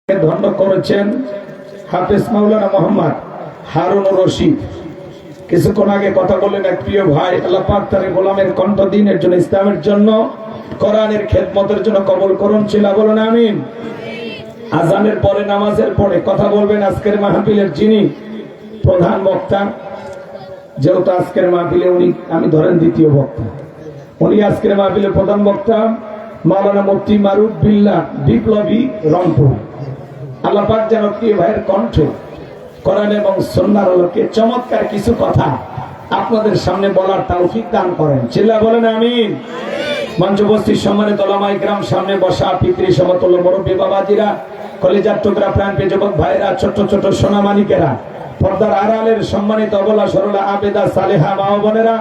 ধন্য করেছেন হাফেজ মাওলানা মোহাম্মদ হারুনুর রশিদ। কিছুক্ষণ আগে কথা বললেন এক প্রিয় ভাই, আল্লাহ পাক তার গোলামের কণ্ঠ দিনের জন্য, ইসলামের জন্য, কোরআনের খেদমতের জন্য কবুল করুন। চিল্লা বলুন আমিন। আজানের পরে, নামাজের পরে কথা বলবেন আজকের মাহফিলের যিনি প্রধান বক্তা, যেহেতু আজকের মাহফিলে উনি, আমি ধরেন দ্বিতীয় বক্তা, উনি আজকের মাহফিলের প্রধান বক্তা মাওলানা মুফতি মারুফ বিল্লাহ বিপ্লবী রংপুর। আল্লাহ পাক যেন প্রিয় ভাইয়ের কণ্ঠে কোরআন এবং সুন্নাহর আলোকে চমৎকার কিছু কথা আপনাদের সামনে বলার তৌফিক দান করেন। চিল্লা বলেন আমিন। মঞ্চ উপস্থিত সম্মানিত ওলামা ইকরাম, সামনে বসা পিতৃ সমতুল্য মুরব্বী বাবাজিরা, কলিজার টুকরা প্রাণপ্রিয় যুবক ভাইরা, ছোট ছোট সোনামানিকেরা, পর্দার আড়ালের সম্মানিত অবলা সরলা আবেদা সালেহা মা ও বোনেরা,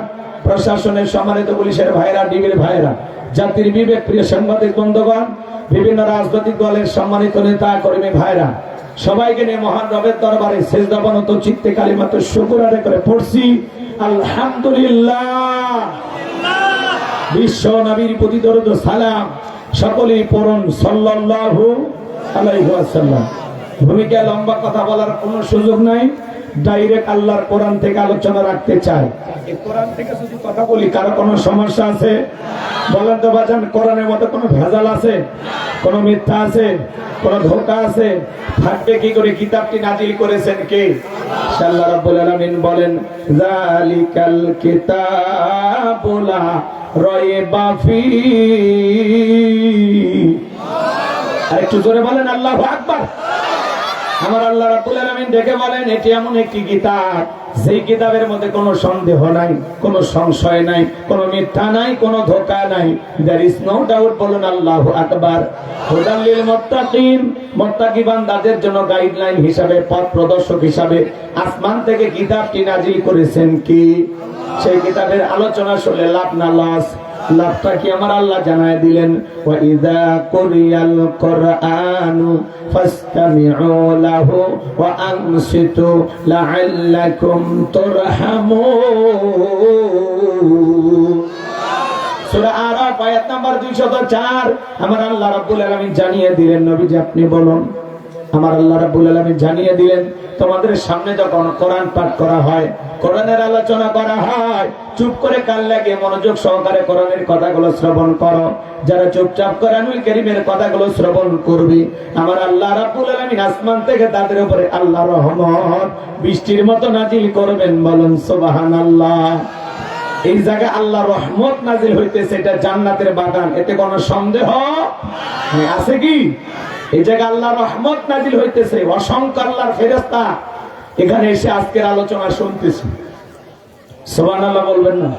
প্রশাসনের সম্মানিত পুলিশের ভাইরা, ডিবির ভাইরা, জাতির বিবেক প্রিয় সাংবাদিক বন্ধুগণ, বিভিন্ন রাজনৈতিক দলের সম্মানিত নেতা কর্মী ভাইরা, সবাইকে নিয়ে মহান রবের দরবারে সেজদাবনত চিত্তে কালিমাত শুকর আদায় করে পড়ছি আলহামদুলিল্লাহ। বিশ্ব নবীর প্রতি দরুদ ও সালাম সকলেই পড়ুন সাল্লাল্লাহু আলাইহি ওয়াসাল্লাম। ভূমিকা লম্বা কথা বলার কোনো সুযোগ নাই, ডাইরেক্ট আল্লাহর কোরআন থেকে আলোচনা রাখতে চাই। এই কোরআন থেকে যদি কথা বলি কারো কোনো সমস্যা আছে? বলেন তো বাজান, কোরআনের মধ্যে কোনো ভেজাল আছে? কোনো মিথ্যা আছে? কোনো ধোঁকা আছে? থাকবে কি করে? কিতাবটি নাজিল করেছেন কে? আল্লাহ রাব্বুল আলামিন বলেন, যালিকাল কিতাবু লা রাইবা ফীহি। আরেকটু জোরে বলেন আল্লাহু আকবার। আমার আল্লাহ রাব্বুল আলামিন ডেকে বলেন, এটি এমন একটি কিতাব, সেই কিতাবের মধ্যে কোনো সন্দেহ নাই, কোনো সংশয় নাই, কোনো মিথ্যা নাই, কোনো ধোঁকা নাই। There is no doubt. বলুন আল্লাহু আকবার। হুদাল লিল মুত্তাকিন, মুত্তাকি বান্দাদের জন্য গাইডলাইন হিসাবে, পথ প্রদর্শক হিসাবে আসমান থেকে কিতাবটি নাজিল করেছেন কি? সেই কিতাবের আলোচনা শুনলে লাভ না লস? লাভটা কি আমার আল্লাহ জানায় দিলেন, ওয়া ইযা কুরিয়াল কুরআনু ফাসতামিউ লাহু ওয়া আনসিতু লাআল্লাকুম তুরহামুন। সূরা আরাফ আয়াত নাম্বার 204। আমার আল্লাহ রাব্বুল আলামিন জানিয়ে দিলেন, নবীজি আপনি বলুন, আমার আল্লাহ রাব্বুল আলামিন জানিয়ে দিলেন, তোমাদের সামনে যখন কোরআন পাঠ করা হয়, কোরআনের আলোচনা করা হয়, চুপ করে কান লাগিয়ে মনোযোগ সহকারে কোরআনের কথাগুলো শ্রবণ করো। যারা চুপচাপ কোরআনুল কারীমের কথাগুলো শ্রবণ করবে, আমার আল্লাহ রাব্বুল আলামিন আসমান থেকে তাদের উপরে আল্লাহর রহমত বৃষ্টির মতো নাজিল করবেন। বলুন সুবহানাল্লাহ। এই জায়গায় আল্লাহর রহমত নাজিল হইতেছে, এটা জান্নাতের বাগান, এতে কোনো সন্দেহ আছে কি? এই জায়গায় আল্লাহর রহমত নাজিল হইতেছে, অসংখ্য আল্লাহর ফেরেশতা এখানে এসে আজকের আলোচনা শুনতেছে। সুবহানাল্লাহ বলবেন না?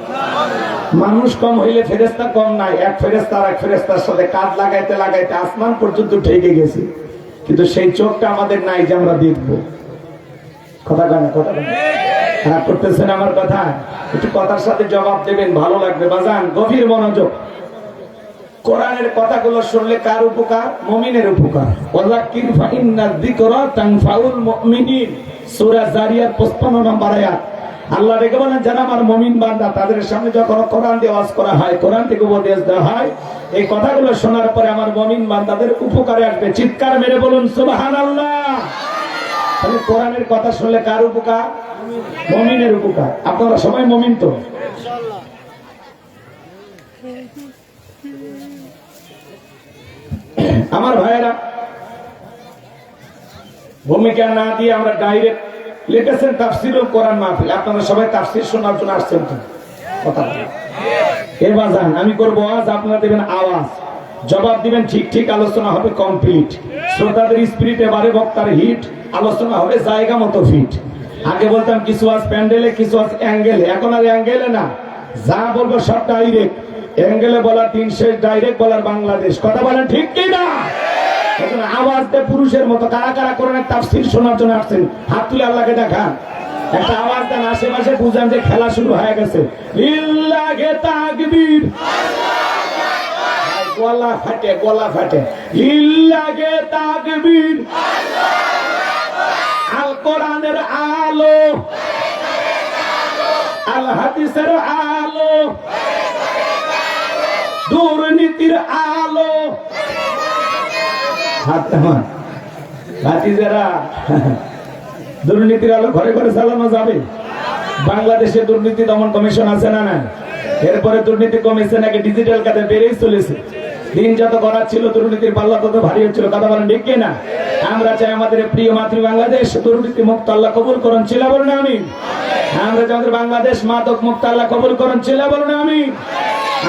মানুষ কম হইলে ফেরেশতা কম নাই। এক ফেরেশতা আর এক ফেরেশতার সাথে কাঁধ লাগাইতে লাগাইতে আসমান পর্যন্ত ঠেকে গেছে, কিন্তু সেই চোখটা আমাদের নাই যে আমরা দেখবো। কথা কেন? কথা কেন খারাপ করতেছেন আমার কথা? একটু কথার সাথে জবাব দেবেন, ভালো লাগবে। বাজান গভীর মনোযোগ। কোরআনের কথাগুলো শুনলে কার উপকার? মুমিনের উপকার। ওয়াযাক্কির ফাইন্নায যিকরা তানফাউল মুমিনিন। সূরা জারিয়ার 55 নম্বর আয়াত। আল্লাহ ডেকে বলেন, যারা আমার মুমিন বান্দা, তাদের সামনে যখন কোরআন দিয়ে ওয়াজ করা হয়, কোরআন থেকে উপদেশ দেওয়া হয়, এই কথাগুলো শোনার পরে আমার মুমিন বান্দাদের উপকারে আসবে। চিৎকার মেরে বলুন সুবহানাল্লাহ। তাহলে কোরআনের কথা শুনলে কার উপকার? মুমিনের উপকার। আপনারা সবাই মুমিন তো? আমার ভাইয়েরা, ভূমিকা না দিয়ে আমরা ডাইরেক্ট লিখেছেন তাফসীরুল কোরআন মাহফিল। আপনারা সবাই তাফসীর শোনার জন্য আসছেন তো? কথা এবার যান, আমি করবো আওয়াজ, আপনারা দেবেন আওয়াজ, জবাব দিবেন ঠিক ঠিক। আলোচনা হবে কমপ্লিট। শ্রোতাদের স্পিরিটে বারে, বক্তার হিট, আলোচনা হবে জায়গা মতো ফিট। আগে বলতাম কিছু আজ প্যান্ডেলে, কিছু আজ অ্যাঙ্গেলে, এখন আর অ্যাঙ্গেলে না, যা বলবো সব ডাইরেক্ট। অ্যাঙ্গেলে বলার দিন শেষ, ডাইরেক্ট বলার বাংলাদেশ। কথা বলেন ঠিক কি না? এখন আওয়াজ দেয় পুরুষের মতো। কারা কারা কোরআনের তাফসীর শোনার জন্য আসছেন? হাত তুলে আল্লাহকে দেখান। একটা আওয়াজ দেন, আশেপাশে বুঝান যে খেলা শুরু হয়ে গেছে। লিল্লাহি তাকবীর। গলা ফাটে, গলা ফাটে। লিল্লাহি তাকবীর। আল কোরআনের আলো, আল হাদিসের আলো, দুর্নীতির আলো, হাত নামান। ভাতিজারা, দুর্নীতির আলো ঘরে ঘরে চালানো যাবে? বাংলাদেশে দুর্নীতি দমন কমিশন আছে না না? এরপরে দুর্নীতি কমিশন নাকি ডিজিটাল কাজে বেড়েই চলেছে। দিন যত করা ছিল দুর্নীতির পাল্লা তত ভারী হচ্ছিল। কথা বলেন ঠিক কিনা? আমরা চাই আমাদের প্রিয় মাতৃ বাংলাদেশ দুর্নীতি মুক্ত আল্লাহ কবুল করুন, চিল্লা বলুন আমিন। আমরা চাই আমাদের বাংলাদেশ মাদক মুক্ত আল্লাহ কবুল করুন, চিল্লা বলুন আমিন।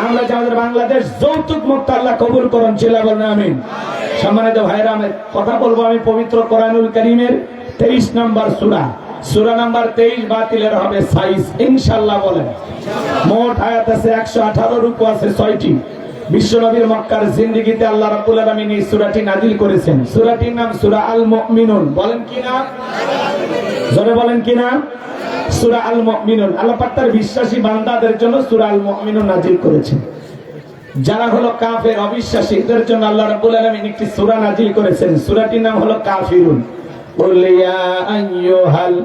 আমরা চাই আমাদের বাংলাদেশ যৌতুক মুক্ত আল্লাহ কবুল করুন, চিল্লা বলুন আমিন। সম্মানিত ভাইরা, আমি কথা বলবো আমি পবিত্র কোরআনুল কারীমের 23 নম্বর সূরা, সূরা নাম্বার 23 বাতিলের হবে সাইজ ইনশাআল্লাহ। বলেন মোট আয়াত আছে 118, রুকু আছে 6টি। বিশ্বনবীর মক্কার জিন্দেগিতে আল্লাহ রাব্বুল আলামিন এই সূরাটি নাযিল করেছেন। সূরাটির নাম সূরা আল মুমিনুন। বলেন কি নাম? জোরে বলেন কি নাম? সূরা আল মুমিনুন। আল্লাহ পাক তার বিশ্বাসী বান্দাদের জন্য সূরা আল মুমিনুন নাযিল করেছেন। যারা হলো কাফের অবিশ্বাসী এদের জন্য আল্লাহ রাব্বুল আলামিন একটি সূরা নাযিল করেছেন। সূরাটির নাম হলো কাফিরুন। কুল ইয়া আইয়ুহাল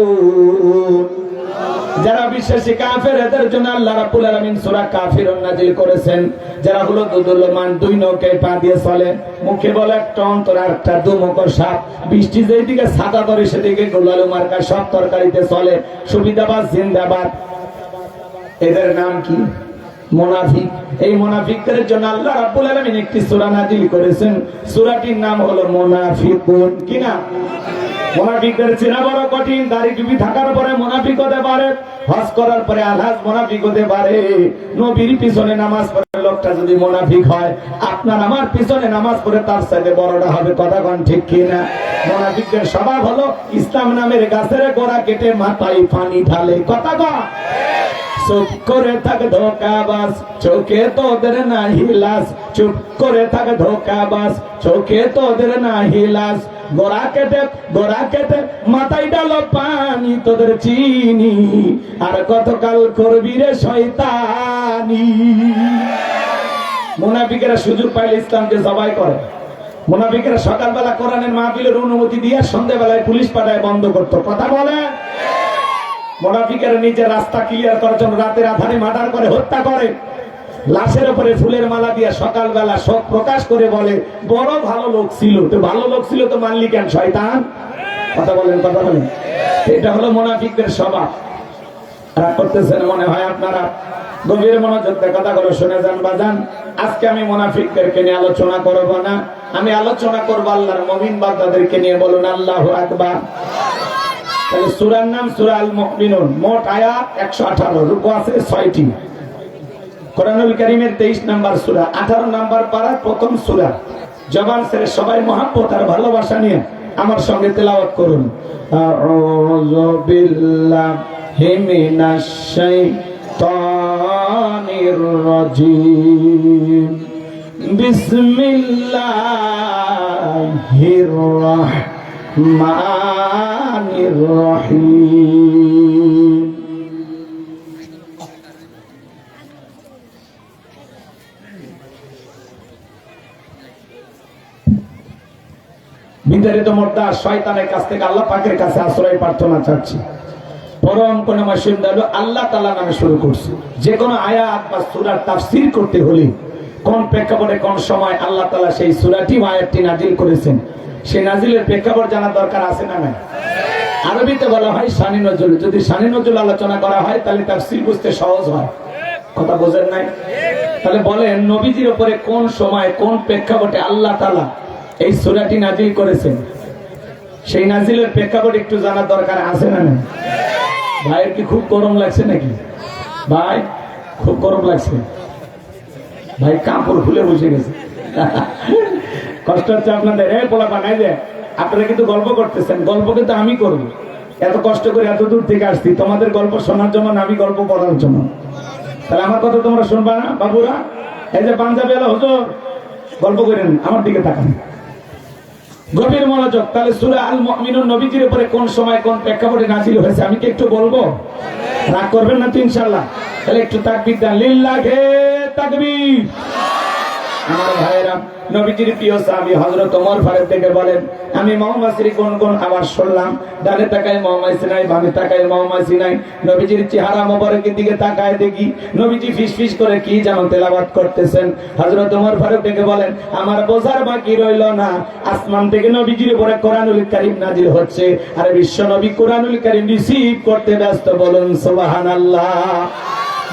কাফিরুন। যারা বিশ্বাসী কাফের এদের জন্য আল্লাহ রাব্বুল আলামিন সূরা কাফিরুন নাযিল করেছেন। যারা হলো দুদুল্যমান, দুই নৌকায় পা দিয়ে চলে, মুখে বলে একটা অন্তর আর একটা দুমুখো সাপ, বৃষ্টি যেদিকে ছাতা ধরে সেদিকে গোলালু মার্কা সব তরকারিতে চলে, সুবিধাবাদ জিন্দাবাদ। এদের নাম কি? মুনাফিক। এই মুনাফিকদের জন্য আল্লাহ রাব্বুল আলামিন একটি সূরা নাযিল করেছেন। সূরাটির নাম হলো মুনাফিকুন। কি নাম? মুনাফিকদের চেনা বড় কঠিন। দাড়ি টুপি থাকার পরে মুনাফিক হতে পারে, হজ করার পরে আলহাজ মুনাফিক হতে পারে। নবীর পিছনে নামাজ পড়ে লোকটা যদি মুনাফিক হয়, আপনার আমার পিছনে নামাজ পড়ে তার সাথে বড়টা হবে। কথা কোন ঠিক কিনা? মুনাফিকদের স্বভাব হলো ইসলাম নামের গাছের গোড়া কেটে মাথায় পানি ঢালে। কথা কন? চুপ করে থাক ধোকাবাজ, চোখে তোদের নাহি লাজ। চুপ করে থাক ধোকাবাজ, চোখে তোদের নাহি লাজ। গোড়া কেটে মাথায় ডালো পানি, তোদের চিনি আর কতকাল করবি রে শয়তানি। মুনাফিকেরা সুযোগ পাইলে ইসলামকে জবাই করে। মুনাফিকেরা সকালবেলা কোরআনের মাহফিলের অনুমতি দিয়ে সন্ধ্যাবেলায় পুলিশ পাঠায় বন্ধ করতো। কথা বলে? মুনাফিকেরা নিজের রাস্তা ক্লিয়ার করার জন্য রাতের আধারে মার্ডার করে, হত্যা করে। লাশের উপরে ফুলের মালা দিয়ে সকালবেলা শোক প্রকাশ করে বলে বড় ভালো লোক ছিল। তো ভালো লোক ছিল তো মানলি কেন শয়তান? কথা বলেন, কথা বলেন। এটা হলো মুনাফিকদের স্বভাব। রাগ করতেছেন মনে হয় আপনারা? গভীর মনোযোগ দিয়ে কথাগুলো শুনে যান বাজান। আজকে আমি মুনাফিকদেরকে নিয়ে আলোচনা করব না, আমি আলোচনা করব আল্লাহর মুমিন বান্দাদেরকে নিয়ে। বলুন আল্লাহু আকবার। তাহলে সূরার নাম সূরা আল মুমিনুন। মোট আয়াত 118, রুকু আছে 6টি। কোরআনুল কারীমের 23 নম্বর সূরা, 18 নম্বর পারা, প্রথম সূরা। জবান ছেড়ে সবাই মহব্বত আর ভালোবাসা নিয়ে আমার সঙ্গে তেলাওয়াত করুন। আউযু বিল্লাহি মিনাশ শাইতানির রাজীম। বিসমিল্লাহির রাহমানির রহিম। বিতাড়িত মোর্দা শয়তানের কাছ থেকে আল্লাহ পাকের কাছে আশ্রয় প্রার্থনা চাচ্ছি। পরম করুণাময় দয়ালু আল্লাহ তাআলা নামে শুরু করছি। যে কোনো আয়াত বা সূরার তাফসীর করতে হলে কোন প্রেক্ষাপটে কোন সময় আল্লাহ তাআলা সেই সূরাটি বা আয়াতটি নাযিল করেছেন, সেই নাযিলের প্রেক্ষাপট জানার দরকার আছে না নাই? আরবিতে বলা হয় শানি নজুল। যদি শানি নজুল আলোচনা করা হয় তাহলে তাফসীর বুঝতে সহজ হয়। কথা বোঝেন নাই? তাহলে বলেন নবীজির উপরে কোন সময় কোন প্রেক্ষাপটে আল্লাহ তাআলা এই সূরাটি নাযিল করেছেন, সেই নাযিলের প্রেক্ষাপট একটু জানার দরকার আছে না নাই? ভাইয়ের কি খুব গরম লাগছে নাকি? ভাই খুব গরম লাগছে? ভাই কাপড় খুলে বসে গেছে। কষ্ট হচ্ছে আপনাদের? পোলাপা নাই যে আপনারা কিন্তু গল্প করতেছেন, গল্প কিন্তু আমি করবো। এত কষ্ট করে এত দূর থেকে আসছি তোমাদের গল্প শোনার জন্য, আমি গল্প পড়ার জন্য। তাহলে আমার কথা তোমরা শুনবা না বাবুরা? এই যে পাঞ্জাবি আলা হুজুর গল্প করেন, আমার দিকে তাকান, গভীর মনোযোগ। তাহলে সূরা আল মুমিনুন নবীজির উপরে কোন সময় কোন প্রেক্ষাপটে নাযিল হয়েছে আমি কি একটু বলবো? রাগ করবেন না তো ইনশাআল্লাহ? তাহলে একটু তাকবীর দেন। লিল্লাহি তাকবীর, আমার ভাইরা, নবীজির প্রিয় সাহাবী হযরত ওমর ফারুক থেকে বলেন, আমি মৌমাছির গুনগুন আওয়াজ শুনলাম। ডানে তাকায় মৌমাছি নাই, বামে তাকায় মৌমাছি নাই। নবীজির চেহারা মোবারকের দিকে তাকায় দেখি নবীজি ফিসফিস করে কি যেন তেলাওয়াত করতেছেন। হযরত ওমর ফারুক থেকে বলেন, আমার বোঝার বাকি রইল না, আসমান থেকে নবীজির উপরে কোরআনুল কারীম নাজিল হচ্ছে, আর বিশ্ব নবী কোরআনুল কারীম রিসিভ করতে ব্যস্ত। বলুন সুবহানাল্লাহ।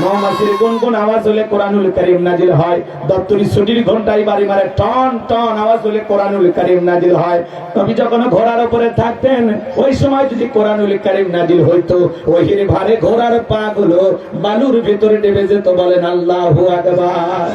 মৌমাছির গুনগুন আওয়াজ হলে কোরআনুল কারীম নাজিল হয়। দপ্তরি ছুটির ঘন্টায় বাড়ি মারে টন টন আওয়াজ হলে কোরআনুল কারীম নাজিল হয়। নবী যখন ঘোড়ার উপরে থাকতেন, ওই সময় যদি কোরআনুল কারীম নাজিল হইতো, ওহির ভারে ঘোড়ার পা গুলো বালুর ভেতরে ডেবে যেত। বলেন আল্লাহু আকবার।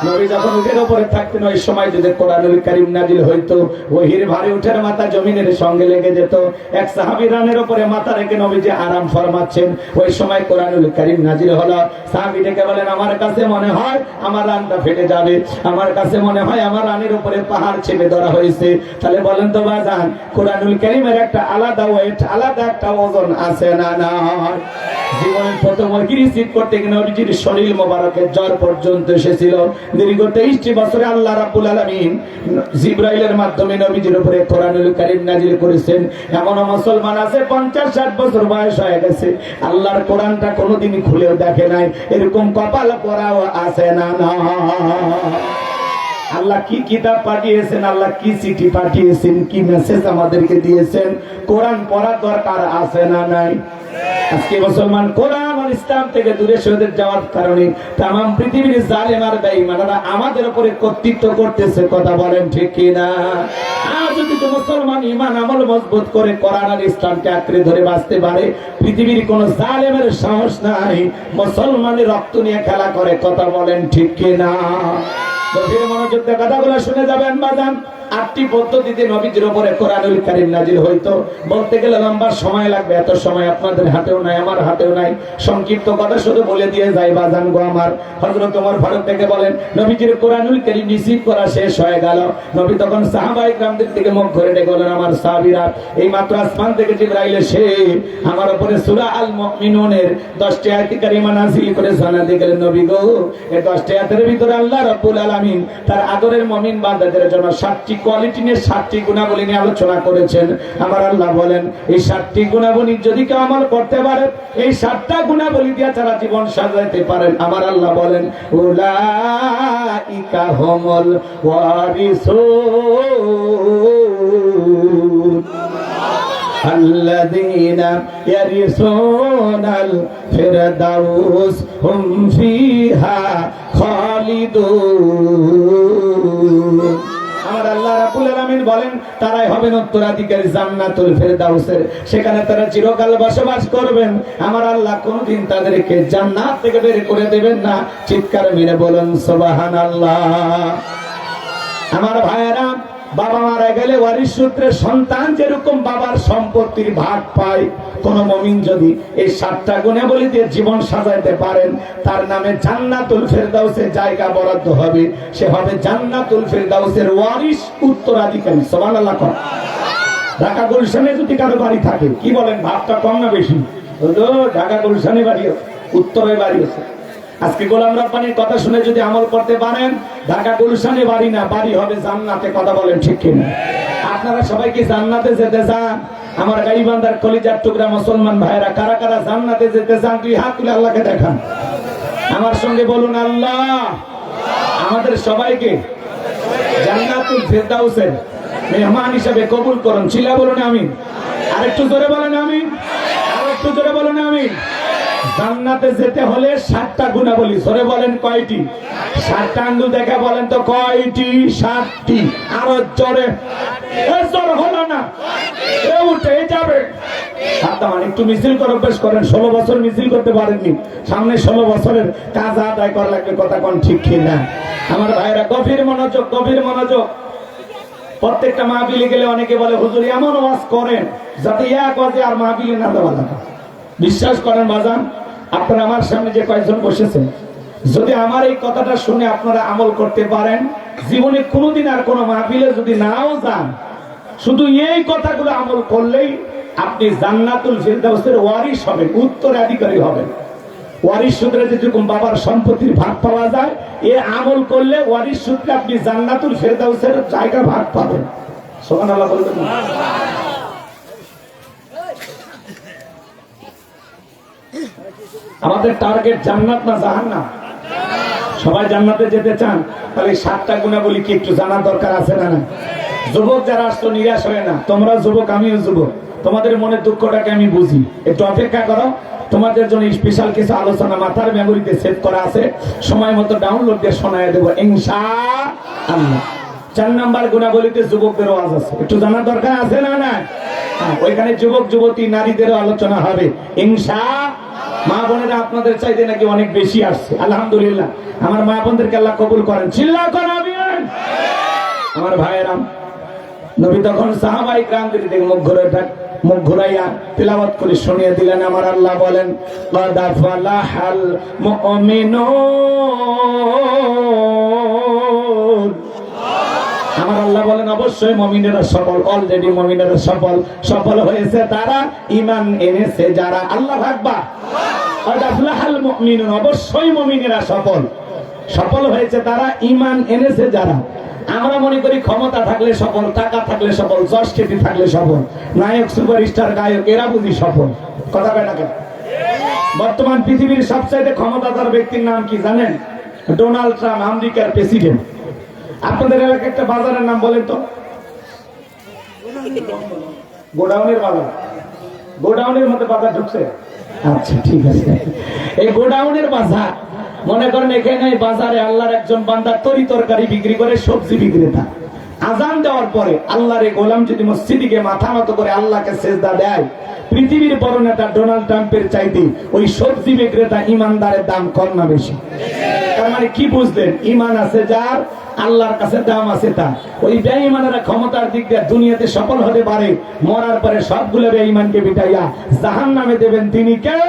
নবী যখন উটের উপরে থাকতেন, ওই সময় যদি কোরআনুল কারীম নাজিল হইতো, ওহির ভারে উটের মাথা জমিনের সঙ্গে লেগে যেত। এক সাহাবী রানের উপরে মাথা রেখে নবীজি আরাম ফরমাচ্ছেন, ওই সময় কোরআনুল কারীম নাজিল হলো। সাহাবী ডেকে বলেন, আমার কাছে মনে হয় আমার রানটা ফেটে যাবে, আমার কাছে মনে হয় আমার রানের উপরে পাহাড় চেপে ধরা হয়েছে। তাহলে বলেন তো বাজান, কোরআনুল কারীমের একটা আলাদা ওয়েট, আলাদা একটা ওজন আছে না না? জীবনের প্রথম ওয়াহি রিসিভ করতে গিয়ে নবীজির শরীর মোবারকের জ্বর পর্যন্ত এসেছিল। দীর্ঘ 23টি বছরে আল্লাহ রাব্বুল আলামিন জিবরাইলের মাধ্যমে নবীজির উপরে কোরআনুল কারীম নাজিল করেছেন। এমন মুসলমান আছে 50-60 বছর বয়স হয়ে গেছে, আল্লাহর কোরআনটা কোনোদিন খুলেও দেখে নাই। এরকম কপাল পড়াও আছে না না? আল্লাহ কি কিতাব পাঠিয়েছেন, আল্লাহ কি চিঠি পাঠিয়েছেন, কি মেসেজ আমাদেরকে দিয়েছেন, কোরআন পড়ার দরকার আছে না নাই? আজকে মুসলমান কোরআন আর ইসলাম থেকে দূরে সরে যাওয়ার কারণে তামাম পৃথিবীর জালেম আর বেঈমানরা আমাদের উপরে কর্তৃত্ব করতেছে। কথা বলেন ঠিক কি না? আর যদি মুসলমান ঈমান আমল মজবুত করে কোরআন আর ইসলামকে আঁকড়ে ধরে বাঁচতে পারে, পৃথিবীর কোন জালেমের সাহস নাই মুসলমানের রক্ত নিয়ে খেলা করে। কথা বলেন ঠিক কি না? গভীর মনোযোগ দিয়ে কথাগুলো শুনে যাবেন বাজান। 8টি পদ্ধতিতে নবীজির উপরে কোরআনুল কারীম নাজিল হইতো। বলতে গেলে লম্বা সময় লাগবে, এত সময় আপনাদের হাতেও নাই, আমার হাতেও নাই। সংক্ষিপ্ত কথা শুধু বলে দিয়ে যাই বাজান গো আমার। হযরত ওমর ফারুক থেকে বলেন, নবীজির কোরআনুল কারীম রিসিভ করা শেষ হয়ে গেল। নবী তখন সাহাবায়ে কেরামদের দিকে মুখ করে ডেকে বলেন, আমার সাহাবীরা, এই মাত্র আসমান থেকে জিবরাইল এসে আমার উপরে সূরা আল মুমিনুনের 10টি আয়াত কারিমা নাযিল করে জানা দিয়ে গেলেন, নবী গো, এই 10টি আয়াতের ভিতরে আল্লাহ রাব্বুল আলামিন তার আদরের মুমিন বান্দাদের জন্য 7টি কোয়ালিটি নিয়ে 7টি গুণাবলী নিয়ে আলোচনা করেছেন। আমার আল্লাহ বলেন, এই 7টি গুণাবলী যদি কেউ আমল করতে পারে, এই 7টা গুণাবলী দিয়ে তারা জীবন সাজাইতে পারেন, আমার আল্লাহ বলেন, উলাইকা হুমুল ওয়ারিসুন আল্লাযীনা ইয়ারিসুনাল ফিরদাউস হুম ফিহা খালিদুন। আমার আল্লাহ রাব্বুল আলামিন বলেন, তারাই হবেন উত্তরাধিকারী জান্নাতুল ফেরদাউসের, সেখানে তারা চিরকাল বসবাস করবেন। আমার আল্লাহ কোনদিন তাদেরকে জান্নাত থেকে বের করে দেবেন না। চিৎকার মেরে বলেন সুবহানাল্লাহ। আমার ভাইয়েরা, বাবা মারা গেলে ওয়ারিশ সূত্রে সন্তান যেরকম বাবার সম্পত্তির ভাগ পায়, কোন মুমিন যদি এই 7টা গুণাবলী দিয়ে জীবন সাজাইতে পারেন, তার নামে জান্নাতুল ফেরদাউসের জায়গা বরাদ্দ হবে। সে হবে জান্নাতুল ফেরদাউসের ওয়ারিশ, উত্তরাধিকারী। সুবহানাল্লাহ। ঢাকা গুলশানে যদি কারো বাড়ি থাকে, কি বলেন, ভাবটা কম না বেশি? ঢাকা গুলশানে বাড়ি, উত্তরে বাড়ি আছে। আজকে গোলাম রাব্বানির কথা শুনে যদি আমল করতে পারেন, ঢাকা গুলশানে বাড়ি না, বাড়ি হবে জান্নাতে। কথা বলেন ঠিক কিনা? আপনারা সবাই কি জান্নাতে যেতে চান? আমার গাইবান্ধার কলিজার টুকরা মুসলমান ভাইরা, কারা কারা জান্নাতে যেতে চান? দুই হাত তুলে আল্লাহকে দেখান। আমার সঙ্গে বলুন, আল্লাহ আমাদের সবাইকে জান্নাতুল ফেরদাউসের মেহমান হিসেবে কবুল করুন। চিল্লা বলুন আমিন। আরেকটু জোরে বলেন আমিন। আরেকটু জোরে বলেন আমিন। জান্নাতে যেতে হলে 7টা গুণাবলী। জোরে বলেন কয়টি? 7টা আঙ্গুল দেখা বলেন তো কয়টি? 7টি। আরো জোরে। জোর হলো না, উঠে যাবে। একটু মিছিল করে অভ্যাস করেন। 16 বছর মিছিল করতে পারেননি, সামনে 16 বছরের কাজ আদায় করা লাগবে। কথা কোন ঠিক কিনা? আমার ভাইরা, গভীর মনোযোগ, গভীর মনোযোগ। প্রত্যেকটা মাহফিলে গেলে অনেকে বলে, হুজুর এমন ওয়াজ করেন যাতে এক ওয়াজে আর মাহফিলে না দেওয়া লাগে। বিশ্বাস করেন বাজান, আপনারা আমার সামনে যে কয়েকজন বসেছেন, যদি আমার এই কথাটা শুনে আপনারা আমল করতে পারেন, জীবনে কোনোদিন আর কোনো মাহফিলে যদি নাও যান, শুধু এই কথাগুলো আমল করলেই আপনি জান্নাতুল ফেরদাউসের ওয়ারিশ হবেন, উত্তরাধিকারী হবেন। ওয়ারিশ সূত্রে যেরকম বাবার সম্পত্তির ভাগ পাওয়া যায়, এ আমল করলে ওয়ারিশ সূত্রে আপনি জান্নাতুল ফেরদাউসের জায়গা ভাগ পাবেন। সুবহানাল্লাহ বলবেন না? আমাদের টার্গেট জান্নাত না জাহান্নাম? সবাই জান্নাতে যেতে চান, তাহলে 7টা গুণাবলী কি একটু জানার দরকার আছে না? না যুবক যারা আসতো নিরাশ হয় না, তোমরা যুবক আমিও যুবক, তোমাদের মনের দুঃখটাকে আমি বুঝি, একটু অপেক্ষা করো, তোমাদের জন্য স্পেশাল কিছু আলোচনা মাথার মেমোরিতে সেভ করা আছে, সময় মতো ডাউনলোড দিয়ে শোনায় দেবো ইনশাআল্লাহ। 4 নাম্বার গুণাবলীতে যুবকদের ওয়াজ আছে, একটু জানার দরকার আছে না? না ওইখানে যুবক যুবতী নারীদেরও আলোচনা হবে ইনশাআল্লাহ। মা বোনেরা আপনাদের চাইতে নাকি অনেক বেশি আসছে, আলহামদুলিল্লাহ। আমার মা বোনদেরকে আল্লাহ কবুল করেন, চিল্লা করেন আমিন। আমার ভাইয়েরা, নবী তখন সাহাবায়ে কিরামদের দিকে মুখ ঘুরাইয়া তিলাওয়াত করে শুনিয়ে দিলেন। আমার আল্লাহ বলেন, ক্বাদ ফালাহাল মুমিনুন। আমার আল্লাহ বলেন অবশ্যই মুমিনেরা সফল, অলরেডি মুমিনেরা সফল। সফল হয়েছে তারা, ঈমান এনেছে যারা। আল্লাহ আকবার। ক্বাদ ফালাহাল মুমিনুন, অবশ্যই মুমিনেরা সফল। সফল হয়েছে তারা, ঈমান এনেছে যারা। আমরা মনে করি ক্ষমতা থাকলে সফল, টাকা থাকলে সফল, যশ খ্যাতি থাকলে সফল, নায়ক সুপারস্টার গায়ক এরা বুঝি সফল। কথা কয় না কেন? বর্তমান পৃথিবীর সবচাইতে ক্ষমতাধর ব্যক্তির নাম কি জানেন? ডোনাল্ড ট্রাম্প, আমেরিকার প্রেসিডেন্ট। আপনাদের এলাকায় একটা বাজারের নাম বলেন তো? গোডাউনের বাজার। গোডাউনের মধ্যে বাজার ঢুকছে? আচ্ছা ঠিক আছে। এই গোডাউনের বাজার, মনে করেন এখানে বাজারে আল্লাহর একজন বান্দা তরি তরকারি বিক্রি করে, সবজি বিক্রেতা। আজান দেওয়ার পরে আল্লাহর এই গোলাম যদি মসজিদে গিয়ে মাথা নত করে আল্লাহকে সেজদা দেয়, পৃথিবীর বড় নেতা ডোনাল্ড ট্রাম্পের চাইতে ওই সবজি বিক্রেতা ইমানদারের দাম কম না বেশি? তার মানে কি বুঝলেন? ইমান আছে যার, আল্লাহর কাছে দাম আছে তার। ওই বেঈমানেরা ক্ষমতার দিক দিয়ে দুনিয়াতে সফল হতে পারে, মরার পরে সবগুলো বেঈমানকে বিটাইয়া জাহান্নামে দেবেন তিনি কে?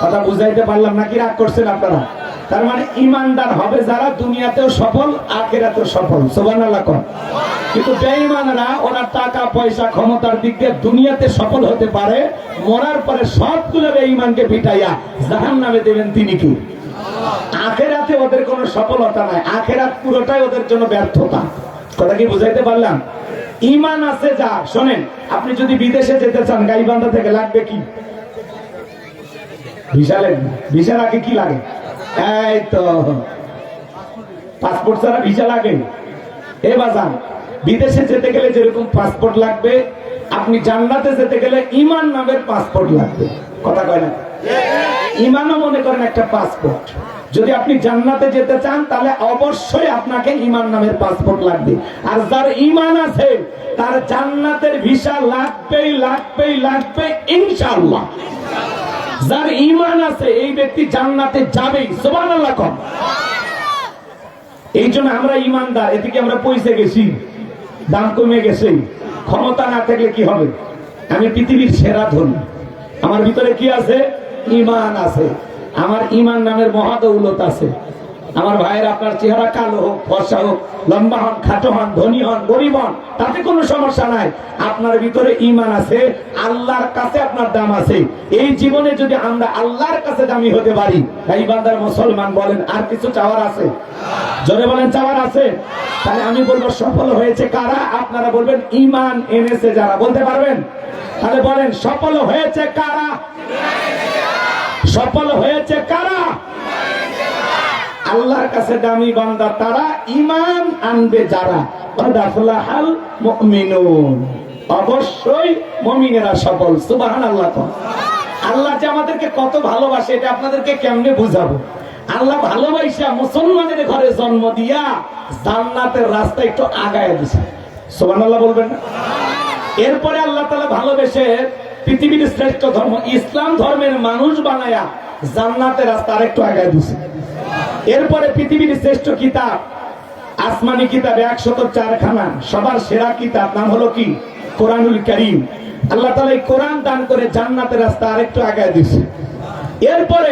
কথা বুঝাইতে পারলাম নাকি রাগ করছেন আপনারা? তার মানে ইমানদার হবে যারা, দুনিয়াতেও সফল আখিরাতেও সফল। সুবহানাল্লাহ কোন? কিন্তু বেঈমানরা ওরা টাকা পয়সা ক্ষমতার দিক দিয়ে দুনিয়াতে সফল হতে পারে, মরার পরে সবগুলো বেঈমানকে পিটাইয়া জাহান্নামে দেবেন তিনি কি? আখিরাতে ওদের কোনো সফলতা নাই, আখিরাত পুরোটাই ওদের জন্য ব্যর্থতা। কথা কি বুঝাইতে পারলাম? ঈমান আছে যা, শোনেন, আপনি যদি বিদেশে যেতে চান, গাইবান্ধা থেকে লাগবে কি? ভিসা লাগবে। ভিসার আগে কি লাগে? এই তো পাসপোর্ট ছাড়া ভিসা লাগে। এ বাজান, বিদেশে যেতে গেলে যেরকম পাসপোর্ট লাগবে, আপনি জান্নাতে যেতে গেলে ঈমান নামের পাসপোর্ট লাগবে। কথা কয় না? ঈমানও মনে করেন একটা পাসপোর্ট। যদি আপনি জান্নাতে যেতে চান, তাহলে অবশ্যই আপনাকে ঈমান নামের পাসপোর্ট লাগবে। আর যার ঈমান আছে তার জান্নাতের ভিসা লাগবেই লাগবেই লাগবে ইনশাআল্লাহ। যার ঈমান আছে এই ব্যক্তি জান্নাতে যাবেই। সুবহানাল্লাহ কোন? এই জন্য আমরা ঈমানদার, এদিকে আমরা পয়সা গেছি, দাম কমে গেছে। ক্ষমতা না থাকলে কি হবে? আমি পৃথিবীর সেরা ধনী, আমার ভিতরে কি আছে? ঈমান আছে। আমার ঈমান নামের মহাদৌলত আছে। আমার ভাইয়ের, আপনার চেহারা কালো হোক, ফর্সা হোক, লম্বা হন, খাটো হন, ধনী হন, গরিব হন, তাতে কোনো সমস্যা নাই। আপনার ভিতরে ঈমান আছে, আল্লাহর কাছে আপনার দাম আছে। এই জীবনে যদি আমরা আল্লাহর কাছে দামি হতে পারি, এই বান্দার মুসলমান বলেন, আর কিছু চাওয়ার আছে? জোরে বলেন, চাওয়ার আছে? তাহলে আমি বলবো সফল হয়েছে কারা? আপনারা বলবেন ঈমান এনেছে যারা। বলতে পারবেন? তাহলে বলেন সফল হয়েছে কারা? সফল হয়েছে কারা? আল্লাহর কাছে দামি বান্দা তারা, ঈমান আনবে যারা। আফলাহাল মুমিনুন, অবশ্যই মুমিনেরা সফল। সুবহানাল্লাহ। আল্লাহ যে আমাদেরকে কত ভালোবাসে এটা আপনাদেরকে কেমনে বুঝাবো? আল্লাহ ভালোবাসা মুসলমানের ঘরে জন্ম দিয়া জান্নাতের রাস্তা একটু আগায় দিছে। সুবহানাল্লাহ বলবেন না? এরপরে আল্লাহ তাআলা ভালোবেসে পৃথিবীর শ্রেষ্ঠ ধর্ম ইসলাম ধর্মের মানুষ বানায়া জান্নাতের রাস্তা আরেকটু আগায় দিছে। এরপরে পৃথিবীর শ্রেষ্ঠ কিতাব, আসমানি কিতাব 104 খানা, সবার সেরা কিতাব নাম হলো কি? কোরআনুল কারীম। আল্লাহ তাআলা এই কোরআন দান করে জান্নাতের রাস্তা আরেকটু আগায় দিয়েছে। এরপরে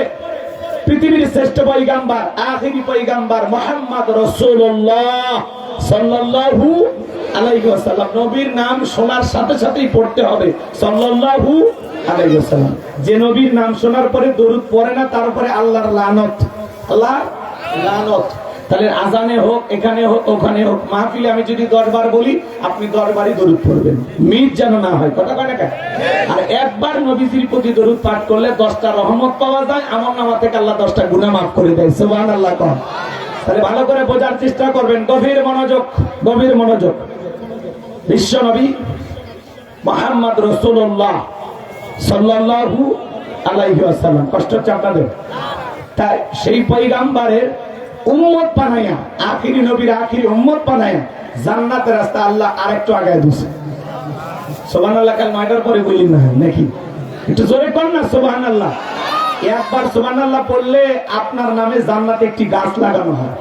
পৃথিবীর শ্রেষ্ঠ পয়গাম্বর, আখিরি পয়গাম্বর মুহাম্মদ রাসূলুল্লাহ সাল্লাল্লাহু আলাইহি ওয়াসাল্লাম। নবীর নাম শোনার সাথে সাথেই পড়তে হবে সাল্লাল্লাহু আলাইহি ওয়াসাল্লাম। যে নবীর নাম শোনার পরে দরুদ পড়ে না, তারপরে আল্লাহর লানত, আল্লাহর লানত। তাহলে আজানে হোক, এখানে হোক, ওখানে হোক, মাহফিলে আমি যদি 10 বার বলি, আপনি 10 বারই দরুদ পড়বেন, মিট যেন না হয়। কথা কয় না কেন? আর একবার নবীজির প্রতি দরুদ পাঠ করলে 10টা রহমত পাওয়া যায়, আমলনামা থেকে আল্লাহ 10টা গুনাহ মাফ করে দেয়। সুবহানাল্লাহ। তাহলে ভালো করে বোঝার চেষ্টা করবেন, গভীর মনোযোগ, গভীর মনোযোগ। বিশ্ব নবী মুহাম্মদ রাসূলুল্লাহ সাল্লাল্লাহু আলাইহি ওয়াসাল্লাম, কষ্ট হচ্ছে আপনাদের? তাই সেই পয়গম্বরের উম্মত বানায়া, আখিরি নবীর আখিরি উম্মত বানায়া জান্নাতের রাস্তা আল্লাহ আরেকটু আগায় দিয়েছে। সুবহানাল্লাহ। কাল 9টার পরে বললেন না নাকি? একটু জোরে কর না সুবহানাল্লাহ। একবার সুবহানাল্লাহ পড়লে আপনার নামে জান্নাতে একটি গাছ লাগানো হয়।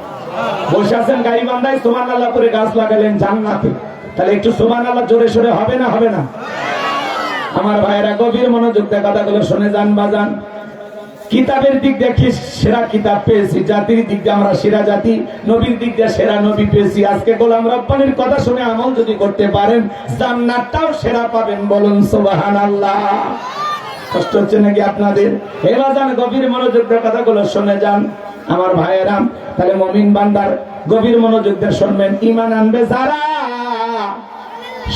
বসে আছেন গাইবান্ধায়, সুবহানাল্লাহ করে গাছ লাগালেন জান্নাতে। তাহলে একটু সুবহানাল্লাহ জোরে সোরে হবে না? হবে না? আমার ভাইয়েরা গভীর মনোযোগ দিয়ে কথাগুলো শুনে যান বাজান। কিতাবের দিক দিয়ে সেরা কিতাব পেয়েছি, জাতির দিক দিয়ে আমরা সেরা জাতি, নবীর দিক দিয়ে সেরা নবী পেয়েছি। আজকে গোলাম রব্বানির কথা শুনে আমল যদি করতে পারেন, জান্নাতটাও সেরা পাবেন। বলুন সুবহানাল্লাহ। কষ্ট হচ্ছে নাকি আপনাদের? এবার যান গভীর মনোযোগ দিয়ে কথাগুলো শুনে যান আমার ভাইয়েরা। তাহলে মুমিন বান্দার গভীর মনোযোগ দিয়ে শুনবেন। ঈমান আনবে যারা,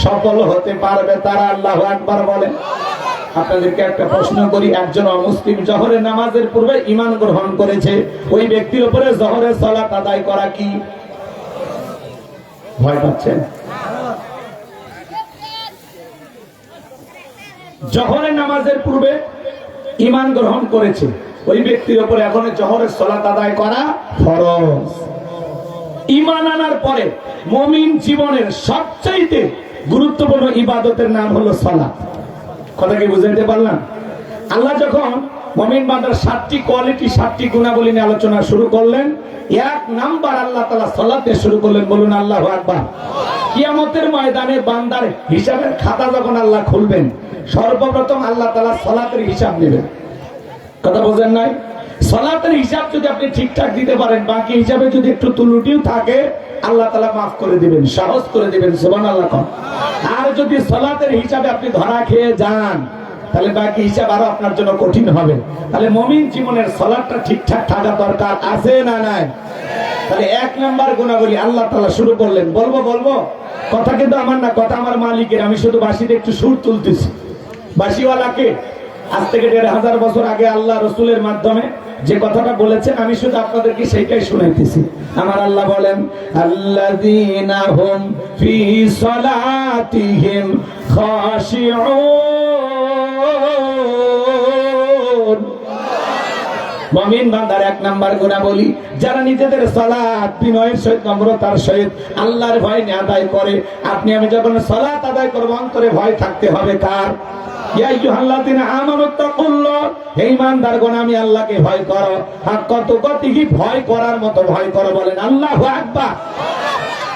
সফল হতে পারবে তারা। আল্লাহু আকবার বলেন। আপনাদেরকে একটা প্রশ্ন করি, একজন অমুসলিম জোহরের নামাজের পূর্বে ঈমান গ্রহণ করেছে, ওই ব্যক্তির উপরে জোহরের সালাত আদায় করা কি ভয় পাচ্ছেন? জোহরের নামাজের পূর্বে ঈমান গ্রহণ করেছে, ওই ব্যক্তির উপরে এখন জোহরের সালাত আদায় করা ফরজ। ঈমান আনার পরে মুমিন জীবনের সবচেয়ে গুরুত্বপূর্ণ ইবাদতের নাম হলো সালাত। কথা কি বুঝাইতে পারলাম? আল্লাহ যখন মুমিন বান্দার 7টি কোয়ালিটি, 7টি গুণাবলী নিয়ে আলোচনা শুরু করলেন, 1 নাম্বার আল্লাহ তাআলা সালাত দিয়ে শুরু করলেন। বলুন আল্লাহু আকবার। কিয়ামতের ময়দানে বান্দার হিসাবের খাতা যখন আল্লাহ খুলবেন, সর্বপ্রথম আল্লাহ তাআলা সালাতের হিসাব নেবেন। কথা বোঝেন নাই? সালাতের হিসাব যদি আপনি ঠিকঠাক দিতে পারেন, বাকি হিসাবে যদি একটু তুলুটিও থাকে, আল্লাহ তাআলা মাফ করে দিবেন, সহজ করে দিবেন। সুবহানাল্লাহ। আর যদি সালাতের হিসাবে আপনি ধরা খেয়ে যান, তাহলে বাকি হিসাব আরো আপনার জন্য কঠিন হবে। তাহলে মুমিন জীবনের সালাতটা ঠিকঠাক থাকা দরকার, আছে না নাই? তাহলে 1 নাম্বার গুণাবলী আল্লাহ তাআলা শুরু করলেন। বলবো কথা কিন্তু আমার না, কথা আমার মালিকের। আমি শুধু বাঁশিতে একটু সুর তুলতেছি। বাঁশিওয়ালাকে আজ থেকে 1500 বছর আগে আল্লাহ রসুলের মাধ্যমে যে কথাটা বলেছেন, আমি শুধু আপনাদেরকে সেইটাই শুনাইতেছি। আমার আল্লাহ বলেন, আল্লাযীনা হুম ফি সালাতিহিম খাশিউন। মুমিন বান্দার 1 নাম্বার গুণাবলী, যারা নিজেদের সালাত বিনয়ের সহিত, নম্রতার সহিত আল্লাহর ভয় নিয়ে আদায় করে। আপনি আমি যখন সালাত আদায় করব, অন্তরে ভয় থাকতে হবে কার? ইয়া আইয়ুহাল্লাযীনা আমানুত্তাকুল্লাহ, হে ঈমানদারগণ আমি আল্লাহকে ভয় করো, হাক্কা তুকাতিহি, ভয় করার মতো ভয় করো। বলেন আল্লাহু আকবার।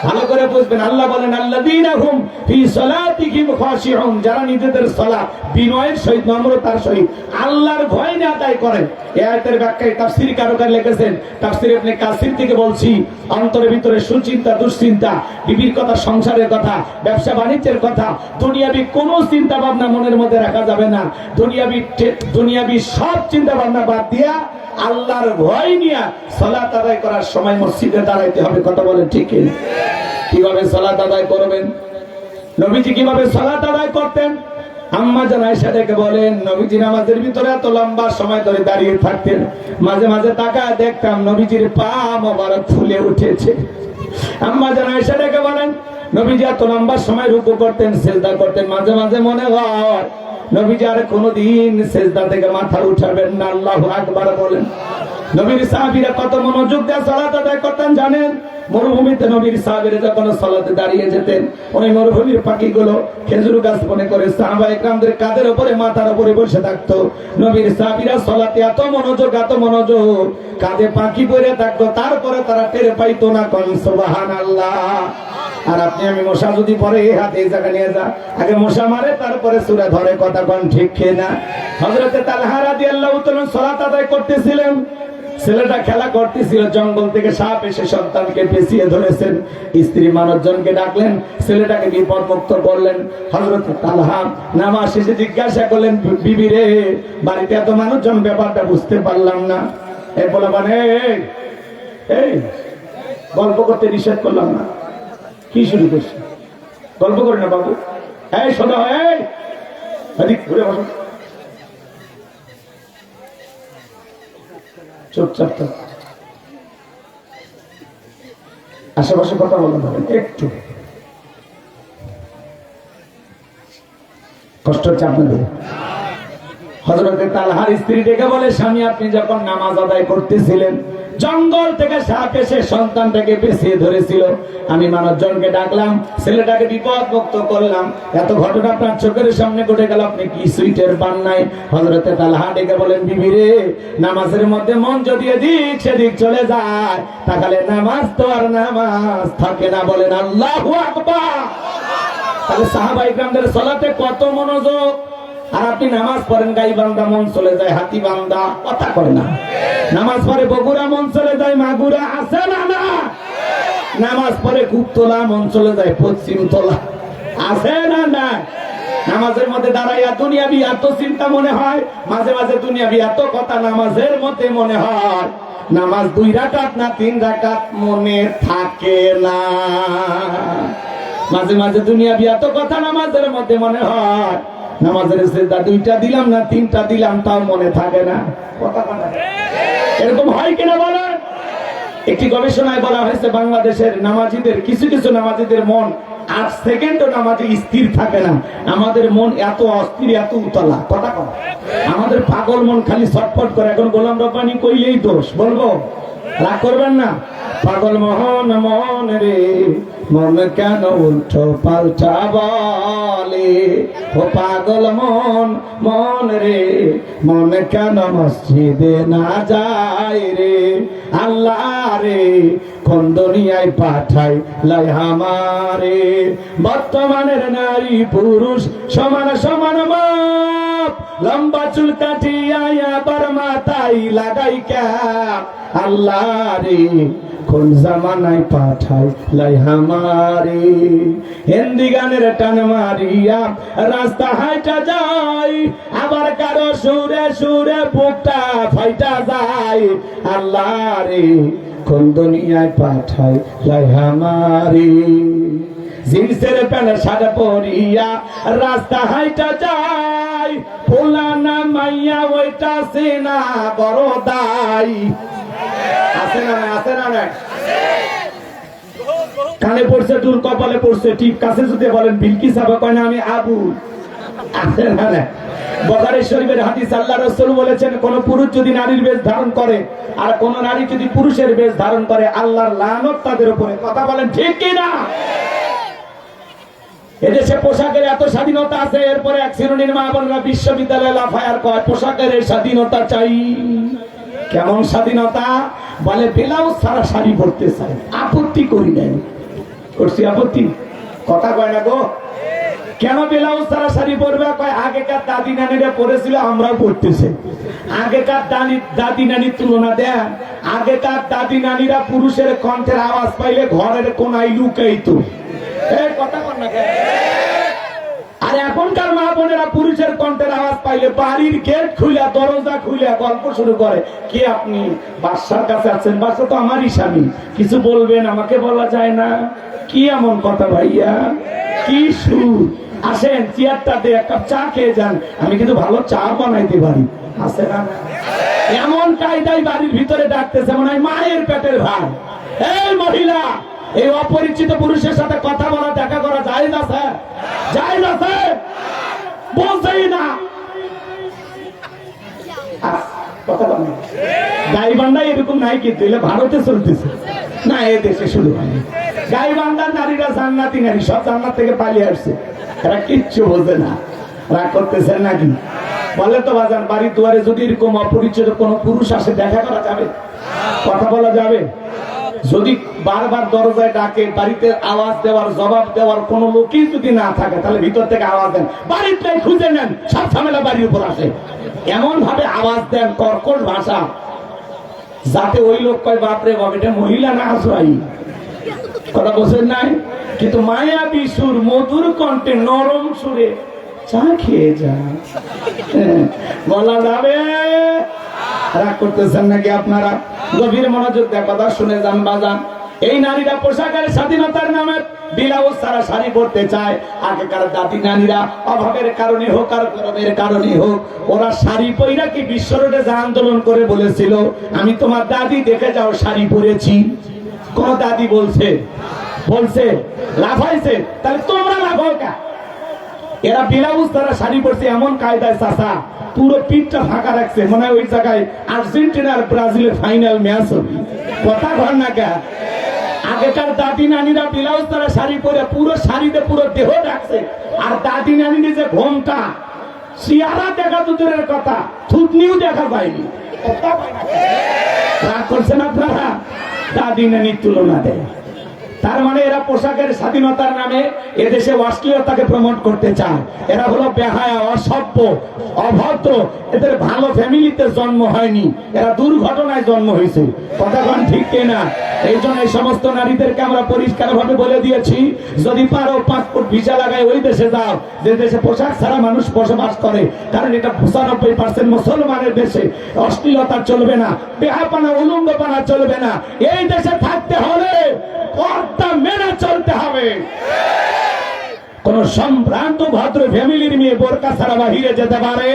ভালো করে বুঝবেন, আল্লাহ বলেন আল্লাযীনা হুম ফি সালাতিহিম খাশিউন, যারা নিজেদের সালাত বিনয়ের সহিত, নম্রতার সহিত আল্লাহর ভয় নিয়ে আদায় করেন। এই আয়াতের ব্যাখ্যায় তাফসীর কারকার লিখেছেন, তাফসীর ইবনে কাসির থেকে বলছি, অন্তরের ভিতরে সুচিন্তা, দুশ্চিন্তা, বিবির কথা, সংসারের কথা, ব্যবসা বাণিজ্যের কথা, দুনিয়াবি কোনো চিন্তা ভাবনা মনের মধ্যে রাখা যাবে না। দুনিয়াবি সব চিন্তা ভাবনা বাদ দিয়া আল্লাহর ভয় নিয়ে সালাত আদায় করার সময় মসজিদে দাঁড়াইতে হবে। কথা বলেন ঠিক কি? কিভাবে সালাত আদায় করবেন? নবীজি কিভাবে সালাত আদায় করতেন? আম্মা জান আয়েশা থেকে বলেন, নবীজি নামাজের ভিতরে এত লম্বা সময় ধরে দাঁড়িয়ে থাকতেন, মাঝে মাঝে তাকায় দেখতাম নবীজির পা মোবারক ফুলে উঠেছে। আম্মা জান আয়েশা থেকে বলেন, নবীজি এত লম্বা সময় রুকু করতেন, সিজদা করতেন, মাঝে মাঝে মনে হয় নবীজি আর কোনদিন সিজদা থেকে মাথা উঠাবেন না। আল্লাহু আকবার বলেন। নবীর সাহাবীরা কত মনোযোগ দিয়ে সালাত আদায় করতেন জানেন? মরুভূমিতে নবীর সাহাবীরা যখন সালাতে দাঁড়িয়ে যেতেন, ওই মরুভূমির পাখিগুলো খেজুর গাছ মনে করে সাহাবায়ে কেরামদের কাঁধের উপরে, মাথার উপরে বসে থাকতো। নবীর সাহাবীরা সালাতে এত মনোযোগ, কাঁধে পাখি পড়ে থাকতো, তারপরে তারা টের পাইতো না। কোন সুবহানাল্লাহ। আর আপনি আমি মশা যদি পরে হাতে এই জায়গা নিয়ে যা, আগে মশা মারে তারপরে সূরা ধরে। কথা কোন ঠিক না? হযরতে তালহা রাদিয়াল্লাহু তাআলা সালাত আদায় করতেছিলেন, ছেলেটা খেলা করতেছিল, জঙ্গল থেকে সাপ এসে সন্তানকে পেঁচিয়ে ধরেছেন। স্ত্রী মানুষজনকে ডাকলেন, ছেলেটাকে বিপদ মুক্ত করলেন। হযরত তালহা নামাজ শেষে জিজ্ঞাসা করলেন, বিবি রে, বাড়িতে এত মানুষজন, ব্যাপারটা বুঝতে পারলাম না। এই বলা মানে এই গল্প করতে নিষেধ করলাম না, কি শুরু করছি? গল্প করে না বাবু, এই শোনো, এই এদিক ঘুরে বসো, চুপচাপ থাক, আশেপাশে কথা বলা যাবে একটু, কষ্ট হচ্ছে আপনাদের। হযরতে তালহার স্ত্রী ডেকে বলে, স্বামী আপনি যখন নামাজ আদায় করতেছিলেন, জঙ্গল থেকে সাপ এসে সন্তানটাকে পেঁচিয়ে ধরেছিল, আমি মানুষজনকে ডাকলাম, ছেলেটাকে বিপদ মুক্ত করলাম, এত ঘটনা আপনার চোখের সামনে ঘটে গেল, আপনি কি সুইটের পান নাই? হযরতে তালহা ডেকে বলেন, বিবি রে, নামাজের মধ্যে মন যদি এদিক সেদিক চলে যায়, তাহলে নামাজ তো আর নামাজ থাকে না। বলেন আল্লাহু আকবার। তাহলে সাহাবায়ে কিরামদের সালাতে কত মনোযোগ, আর আপনি নামাজ পড়েন গাইবান্ধা মন চলে যায় হাতিবান্ধা, কথা কয় না। নামাজ পড়ে বগুড়া মন চলে যায় মাগুরা, আছে না না? নামাজ পড়ে কুপতলা মন চলে যায় পশ্চিম তলা, আছে না না? নামাজের মধ্যে দাঁড়াইয়া দুনিয়াবি এত চিন্তা মনে হয়, মাঝে মাঝে দুনিয়াবি এত কথা নামাজের মধ্যে মনে হয়, নামাজ 2 রাকাত না 3 রাকাত মনে থাকে না। মাঝে মাঝে দুনিয়াবি এত কথা নামাজের মধ্যে মনে হয়, নামাজের সিজদা 2টা দিলাম না 3টা দিলাম তাও মনে থাকে না। এরকম হয় কিনা বলেন? একটি গবেষণায় বলা হয়েছে, বাংলাদেশের নামাজিদের কিছু কিছু নামাজিদের মন 8 সেকেন্ডও নামাজে স্থির থাকে না। আমাদের মন এত অস্থির, এত উতলা, কথা কয়। আমাদের পাগল মন খালি ছটফট করে। এখন গোলাম রব্বানি কইলেই দোষ, বলবো? রাগ করবেন না। পাগল মোহন মন রে, মন কেন উল্টো পাল্টা বলে, ও পাগল মন মন রে, মন কেন মসজিদে না যায় রে, আল্লাহ রে কোন দুনিয়ায় পাঠাই লাই আমারে। বর্তমানের নারী পুরুষ সমান সমান মাপ, লম্বা চুল কাটিয়া আবার মাথায় লাগাই ক্যাপ, আল্লাহ রে কোন জামানায় পাঠাই লাই আমারে। হিন্দি গানের টান মারিয়া রাস্তা হাইটা যায়, আবার কারো সুরে সুরে বুকটা ফাইটা যায়, আল্লাহ রে কোন দুনিয়ায় পাঠাই লাই আমারে। জিন্সের প্যান্ট শার্ট পরিয়া রাস্তা হাইটা যায়, ফুলানা মাইয়া ওইটা সেনা বড় দাই, আছে না না? আছে না না? কানে পড়ছে টুল, কপালে পড়ছে টিপ, কাছে যদি বলেন বিলকিস আবা কয় না আমি আবু, আছে না না? বুখারী শরীফের হাদিস, আল্লাহ রাসূল বলেছেন, কোন পুরুষ যদি নারীর বেশ ধারণ করে আর কোন নারী যদি পুরুষের বেশ ধারণ করে, আল্লাহর লানত তাদের উপরে। কথা বলেন ঠিক কি না? এদেশে পোশাকের এত স্বাধীনতা আছে, এরপরে এক শ্রেণীর মা বোনেরা বিশ্ববিদ্যালয়ে লাফায়ার কয় পোশাকের স্বাধীনতা চাই। কেমন স্বাধীনতা? বলে ব্লাউজ ছাড়া শাড়ি পরতে চাই। আপত্তি করি নাই, করছি আপত্তি? কথা কয় না গো। কেন ব্লাউজ ছাড়া শাড়ি পরবে? কয় আগেকার দাদি নানিরা পরেছিল, আমরাও পরতেছি। আগেকার দাদি নানির তুলনা দেন। আগেকার দাদি নানিরা পুরুষের কণ্ঠের আওয়াজ পাইলে ঘরের কোনায় লুকাইতো। এই কথা কন না কেন? আর এখনকার মা বোনেরা পুরুষের কণ্ঠের আওয়াজ পাইলে বাড়ির গেট খুলে দরজা খুলে গল্প শুরু করে, কে আপনি? বাদশার কাছে আছেন? বাদশা তো আমারই স্বামী, কিছু বলবেন? আমাকে বলা যায় না। কি এমন কথা ভাইয়া? কি সুর! আসেন চেয়ারটাতে এক কাপ চা খেয়ে যান, আমি কিন্তু ভালো চা বানাইতে পারি, আছে না? এমন কায়দায় বাড়ির ভিতরে ডাকতেছে মনে হয় মায়ের পেটের ভাই। এই মহিলা, এই অপরিচিত পুরুষের সাথে কথা বলা, দেখা করা জায়েজ আছে? জায়েজ আছে? বলছেই না। কথা বলেন। গাইবান্ধায় এরকম নাই, কিন্তু এলে ভারতে চলতেছে না, এ দেশে শুরু হয়নি। গাইবান্ধার নারীরা জান্নাতি নারী, সব জান্নাত থেকে পালিয়ে আসছে, এরা কিচ্ছু বোঝে না। রাগ করতেছেন নাকি? বলে তো বাজান, বাড়ির দুয়ারে যদি এরকম অপরিচিত কোন পুরুষ আসে, দেখা করা যাবে? কথা বলা যাবে? যদি বারবার দরজায় ডাকে, বাড়িতে আওয়াজ দেওয়ার জবাব দেওয়ার কোন লোকই যদি না থাকে, তাহলে ভিতর থেকে আওয়াজ দেন, বাড়িতে খুঁজে নেন, সব ঝামেলা বাড়ির উপর আসে। এমন ভাবে আওয়াজ দেন, কর্কশ ভাষা, যাতে ওই লোক কয় বাপরে বাপ এটা মহিলা না আজরাইল। কথা বলছেন নাই? কিন্তু মায়াবী সুর, মধুর কণ্ঠে, নরম সুরে চা খেয়ে যা বলা যাবে। রাগ করতেছেন নাকি আপনারা? গভীর মনোযোগ দিয়ে কথা শুনে যান বাজান। এই নারীরা পোশাকের স্বাধীনতার নামে ব্লাউজ ছাড়া শাড়ি পরতে চায়। আগেকার দাদি নারীরা অভাবের কারণে হোক আর গরমের কারণে হোক, ওরা শাড়ি পইরা কি বিশ্ব রোডে যা আন্দোলন করে বলেছিল, আমি তোমার দাদি দেখে যাও শাড়ি পরেছি? কোন দাদি বলছে? বলছে? লাফাইছে? তাহলে তোমরা লাফাও কা? এরা ব্লাউজ ছাড়া শাড়ি পরছে এমন কায়দায় চাচা পুরো পিঠটা ফাঁকা রাখছে, মনে হয় ওই জায়গায় আর্জেন্টিনার ব্রাজিলের ফাইনাল ম্যাচ হবে। কথা ঘর না কা? আগেকার দাদি নানিরা ব্লাউজ তারা শাড়ি পরে পুরো শাড়িতে পুরো দেহ রাখছে। আর দাদি নানির যে ঘোমটা, চেহারা দেখা দূরের কথা, থুতনিও দেখা পায়নি। রাগ করছেন আপনারা? দাদি নানির তুলনা দেয়। তার মানে এরা পোশাকের স্বাধীনতার নামে এদেশে অশ্লীলতাকে প্রমোট করতে চায়। এরা হলো বেহায়া, অসভ্য, অভদ্র। এদের ভালো ফ্যামিলিতে জন্ম হয়নি, এরা দুর্ঘটনায় জন্ম হয়েছে। কথাগণ ঠিক কিনা? এই জন্য এই সমস্ত নারীদেরকে আমরা পরিষ্কার ভাবে বলে দিয়েছি, যদি পারো পাসপোর্ট ভিসা লাগায় ওই দেশে যাও যে দেশে পোশাক ছাড়া মানুষ বসবাস করে। কারণ এটা 95% মুসলমানের দেশে। অশ্লীলতা চলবে না, বেহাপানা উলঙ্গপানা চলবে না। এই দেশে থাকতে হলে পর্দা মেনে চলতে হবে। কোন সম্ভ্রান্ত ভদ্র ফ্যামিলির মেয়ে বোরকা ছাড়া বাহিরে যেতে পারে?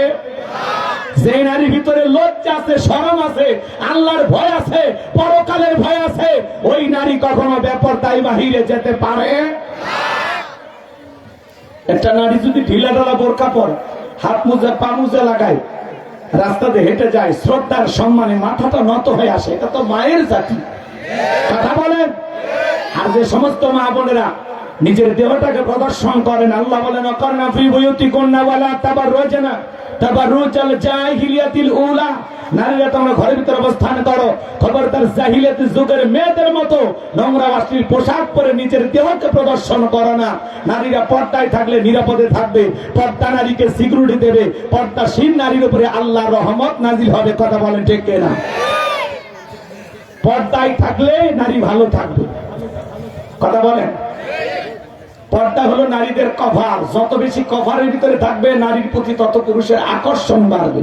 যে নারীর ভিতরে লজ্জা আছে, শরম আছে, আল্লাহর ভয় আছে, পরকালের ভয় আছে, ওই নারী কখনো বেপরদায় বাহিরে যেতে পারে? একটা নারী যদি ঢিলা ঢালা বোরকা পরে, হাত মুজা পা মুজা লাগায়, রাস্তাতে হেঁটে যায়, শ্রদ্ধার সম্মানে মাথাটা নত হয়ে আসে, এটা তো মায়ের জাতি। কথা বলেন? আর যে সমস্ত মা বোনেরা নিজের দেহটাকে প্রদর্শন করেন, আল্লাহ বলেন অকরনা ফি বুয়ুতিকুন্না ওয়ালা তাবাররুজনা তাবাররুজাল জাহিলিয়াতিল উলা। নারীরা তোমরা ঘরের ভিতরে অবস্থান করো, খবরদার জাহিলিয়াতি যুগের মেয়েদের মতো নোংরা অশ্লীল পোশাক পরে নিজের দেহকে প্রদর্শন করো না। নারীরা পর্দায় থাকলে নিরাপদে থাকবে, পর্দা নারীকে সিকিউরিটি দেবে, পর্দাশীল নারীর উপরে আল্লাহর রহমত নাজিল হবে। কথা বলেন ঠিক কিনা? পর্দায় থাকলে নারী ভালো থাকবে। কথা বলেন? পর্দা হলো নারীদের কভার। যত বেশি কভারের ভিতরে থাকবে নারীর প্রতি তত পুরুষের আকর্ষণ বাড়বে।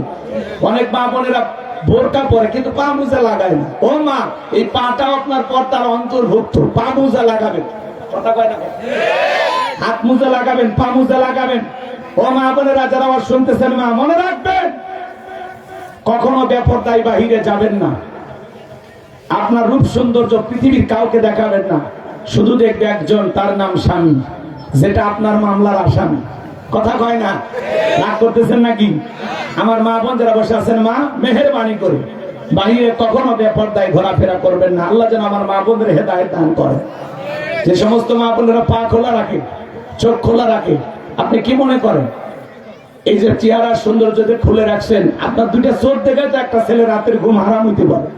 অনেক মা বোনেরা বোরকা পরে কিন্তু পা মোজা লাগায় না। ও মা, এই পাটাও আপনার পর্দার অন্তর্ভুক্ত, পা মোজা লাগাবেন। কথা কয় না? হাত মোজা লাগাবেন, পা মোজা লাগাবেন। ও মা বোনেরা যারা আমার শুনতেছেন, মা মনে রাখবেন, কখনো বেপরদায় বাহিরে যাবেন না। আপনার রূপ সৌন্দর্য পৃথিবীর কাউকে দেখাবেন না। শুধু দেখবে একজন, তার নাম স্বামী, যেটা আপনার মামলার আসামি। কথা কয় না? রাগ করতেছেন নাকি? আমার মা বোন যারা বসে আছেন, মা মেহেরবানি করে বাহিরে কখনো বেপরদায় ঘোরাফেরা করবেন না। আল্লাহ যেন আমার মা বোনদের হেদায়েত দান করে। যে সমস্ত মা বোনেরা পা খোলা রাখে, চোখ খোলা রাখে, আপনি কি মনে করেন এই যে চেহারা সৌন্দর্য যে খুলে রাখছেন, আপনার দুইটা চোখ দেখে তো একটা ছেলে রাতের ঘুম হারাম হইতে পারে।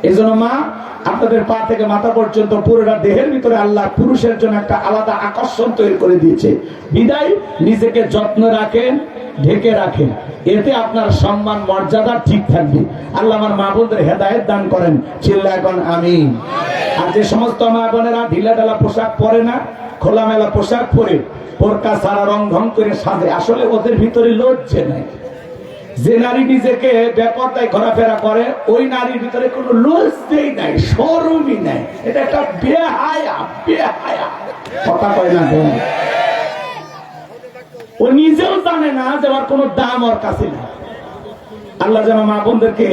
এই জন্য মা, আপনাদের পা থেকে মাথা পর্যন্ত পুরোটা দেহের ভিতরে আল্লাহ পুরুষের জন্য একটা আলাদা আকর্ষণ তৈরি করে দিয়েছে। বিদায় নিজেকে যত্ন রাখেন, ঢেকে রাখেন, এতে আপনার সম্মান মর্যাদা ঠিক থাকবে। আল্লাহ আমার মা বোনদের হেদায়েত দান করেন। চিল্লা এখন আমিন। আর যে সমস্ত মা বোনেরা ঢিলা ঢালা পোশাক পরে না, খোলামেলা পোশাক পরে বোরকা সারা রং ঢং করে সাজে, আসলে ওদের ভিতরে লজ্জা নাই। যে নারী নিজেকে বেপরদায় ঘোরাফেরা করে, ওই নারীর ভিতরে কোনো লজ্জাই নাই, শরমই নাই। এটা একটা বেহায়া, বেহায়া। কথা কয় না? ও নিজেও জানে না যে ওর কোনো দাম ওর কাছে না। আল্লাহ যেন মা বোনদেরকে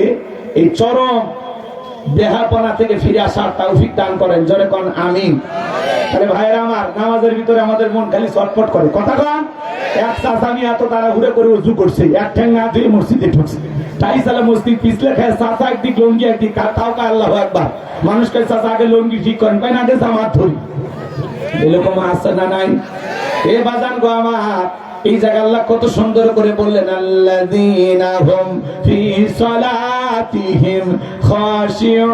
এই চরম দেহাপনা থেকে ফিরে আসার তৌফিক দান করেন। জোরে কোন আমিন। তাহলে ভাইরা আমার, নামাজের ভিতরে আমাদের মন খালি ছটফট করে। কথা কন? এক চাচামি এত তারা ঘুরে করে উজু করছে, এক ঠ্যাং না ধুয়ে মসজিদে ঢুকছে, তাই সালা মসজিদ পিছলে খায়, চাচা একদিক লঙ্গি একদিক, তাও কা আল্লাহু আকবার। মানুষকে চাচা আগে লঙ্গি ঠিক করেন, পাই না আগে জামাত ধরি। এরকম আছে না নাই? এ বাজান গো আমার, এই জায়গা আল্লাহ কত সুন্দর করে বললেন, আল্লাযীনা হুম ফি সালাতিহিম খাশিউন।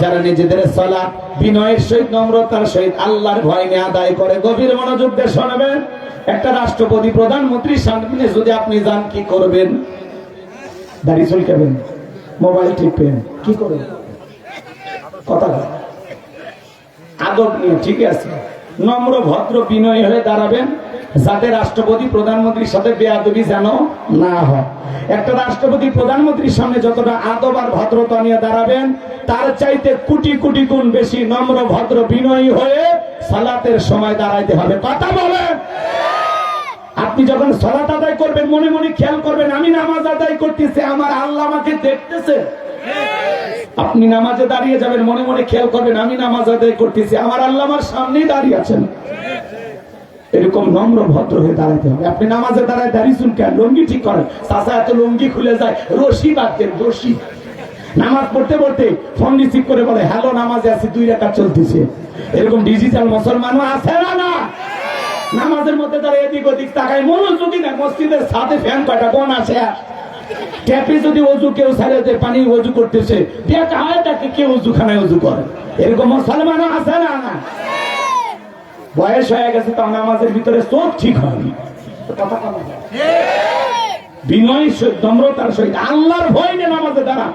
যারা নিজেদের সালাত বিনয়ের সহিত, নম্রতার সহিত, আল্লাহর ভয় নিয়ে আদায় করে। গভীর মনোযোগ দিয়ে শোনাবেন। একটা রাষ্ট্রপতি, প্রধানমন্ত্রীর সামনে যদি আপনি যান, কি করবেন? দাড়ি চুলকাবেন, মোবাইল টিপবেন, কি করবেন? কথা আদব নিয়ে, ঠিক আছে, নম্র ভদ্র বিনয়ী হয়ে দাঁড়াবেন, যাতে রাষ্ট্রপতি প্রধানমন্ত্রীর সাথে বেয়াদবি যেন না হয়। একটা রাষ্ট্রপতি প্রধানমন্ত্রীর সামনে যতটা আদব আর ভদ্রতা নিয়ে দাঁড়াবেন, তার চাইতে কোটি কোটি গুণ বেশি নম্র ভদ্র বিনয়ী হয়ে সালাতের সময় দাঁড়াইতে হবে। কথা বলেন। আপনি যখন সালাত আদায় করবেন, মনে মনে খেয়াল করবেন, আমি নামাজ আদায় করতেছি, আমার আল্লাহ আমাকে দেখতেছে। আপনি নামাজে দাঁড়িয়ে যাবেন, মনে মনে খেয়াল করবেন, আমি নামাজ আদায় করতেছি, আমার আল্লাহ আমার সামনেই দাঁড়িয়ে আছেন। এরকম নম্র ভদ্র হয়ে দাঁড়াতে হবে। আপনি নামাজে দাঁড়ায় দাঁড়িয়ে চুলকান, লুঙ্গি ঠিক করেন, চাচা এত লুঙ্গি খুলে যায়, রশি বাঁধতেন, রশি। নামাজ পড়তে পড়তে ফোন রিসিভ করে বলে, হ্যালো নামাজে আছি, 2 রাকাত চলতেছে। এরকম ডিজিটাল মুসলমানও আছে না? নামাজের মধ্যে তারা এদিক ওদিক তাকায়, মনোযোগী না। মসজিদের সাথে ফ্যান কয়টা কোন আছে? ট্যাপে যদি অজু কেউ ছাড়ে পানি অজু করতেছে, দেখা হয় তাকে কেউ অজুখানায় অজু করে। এরকম মুসলমানও আছে না? বয়স হয়ে গেছে, তাও নামাজের ভিতরে চোখ ঠিক হয়নি। বিনয় নম্রতার সহিত আল্লাহর ভয় নিয়ে নামাজে দাঁড়া।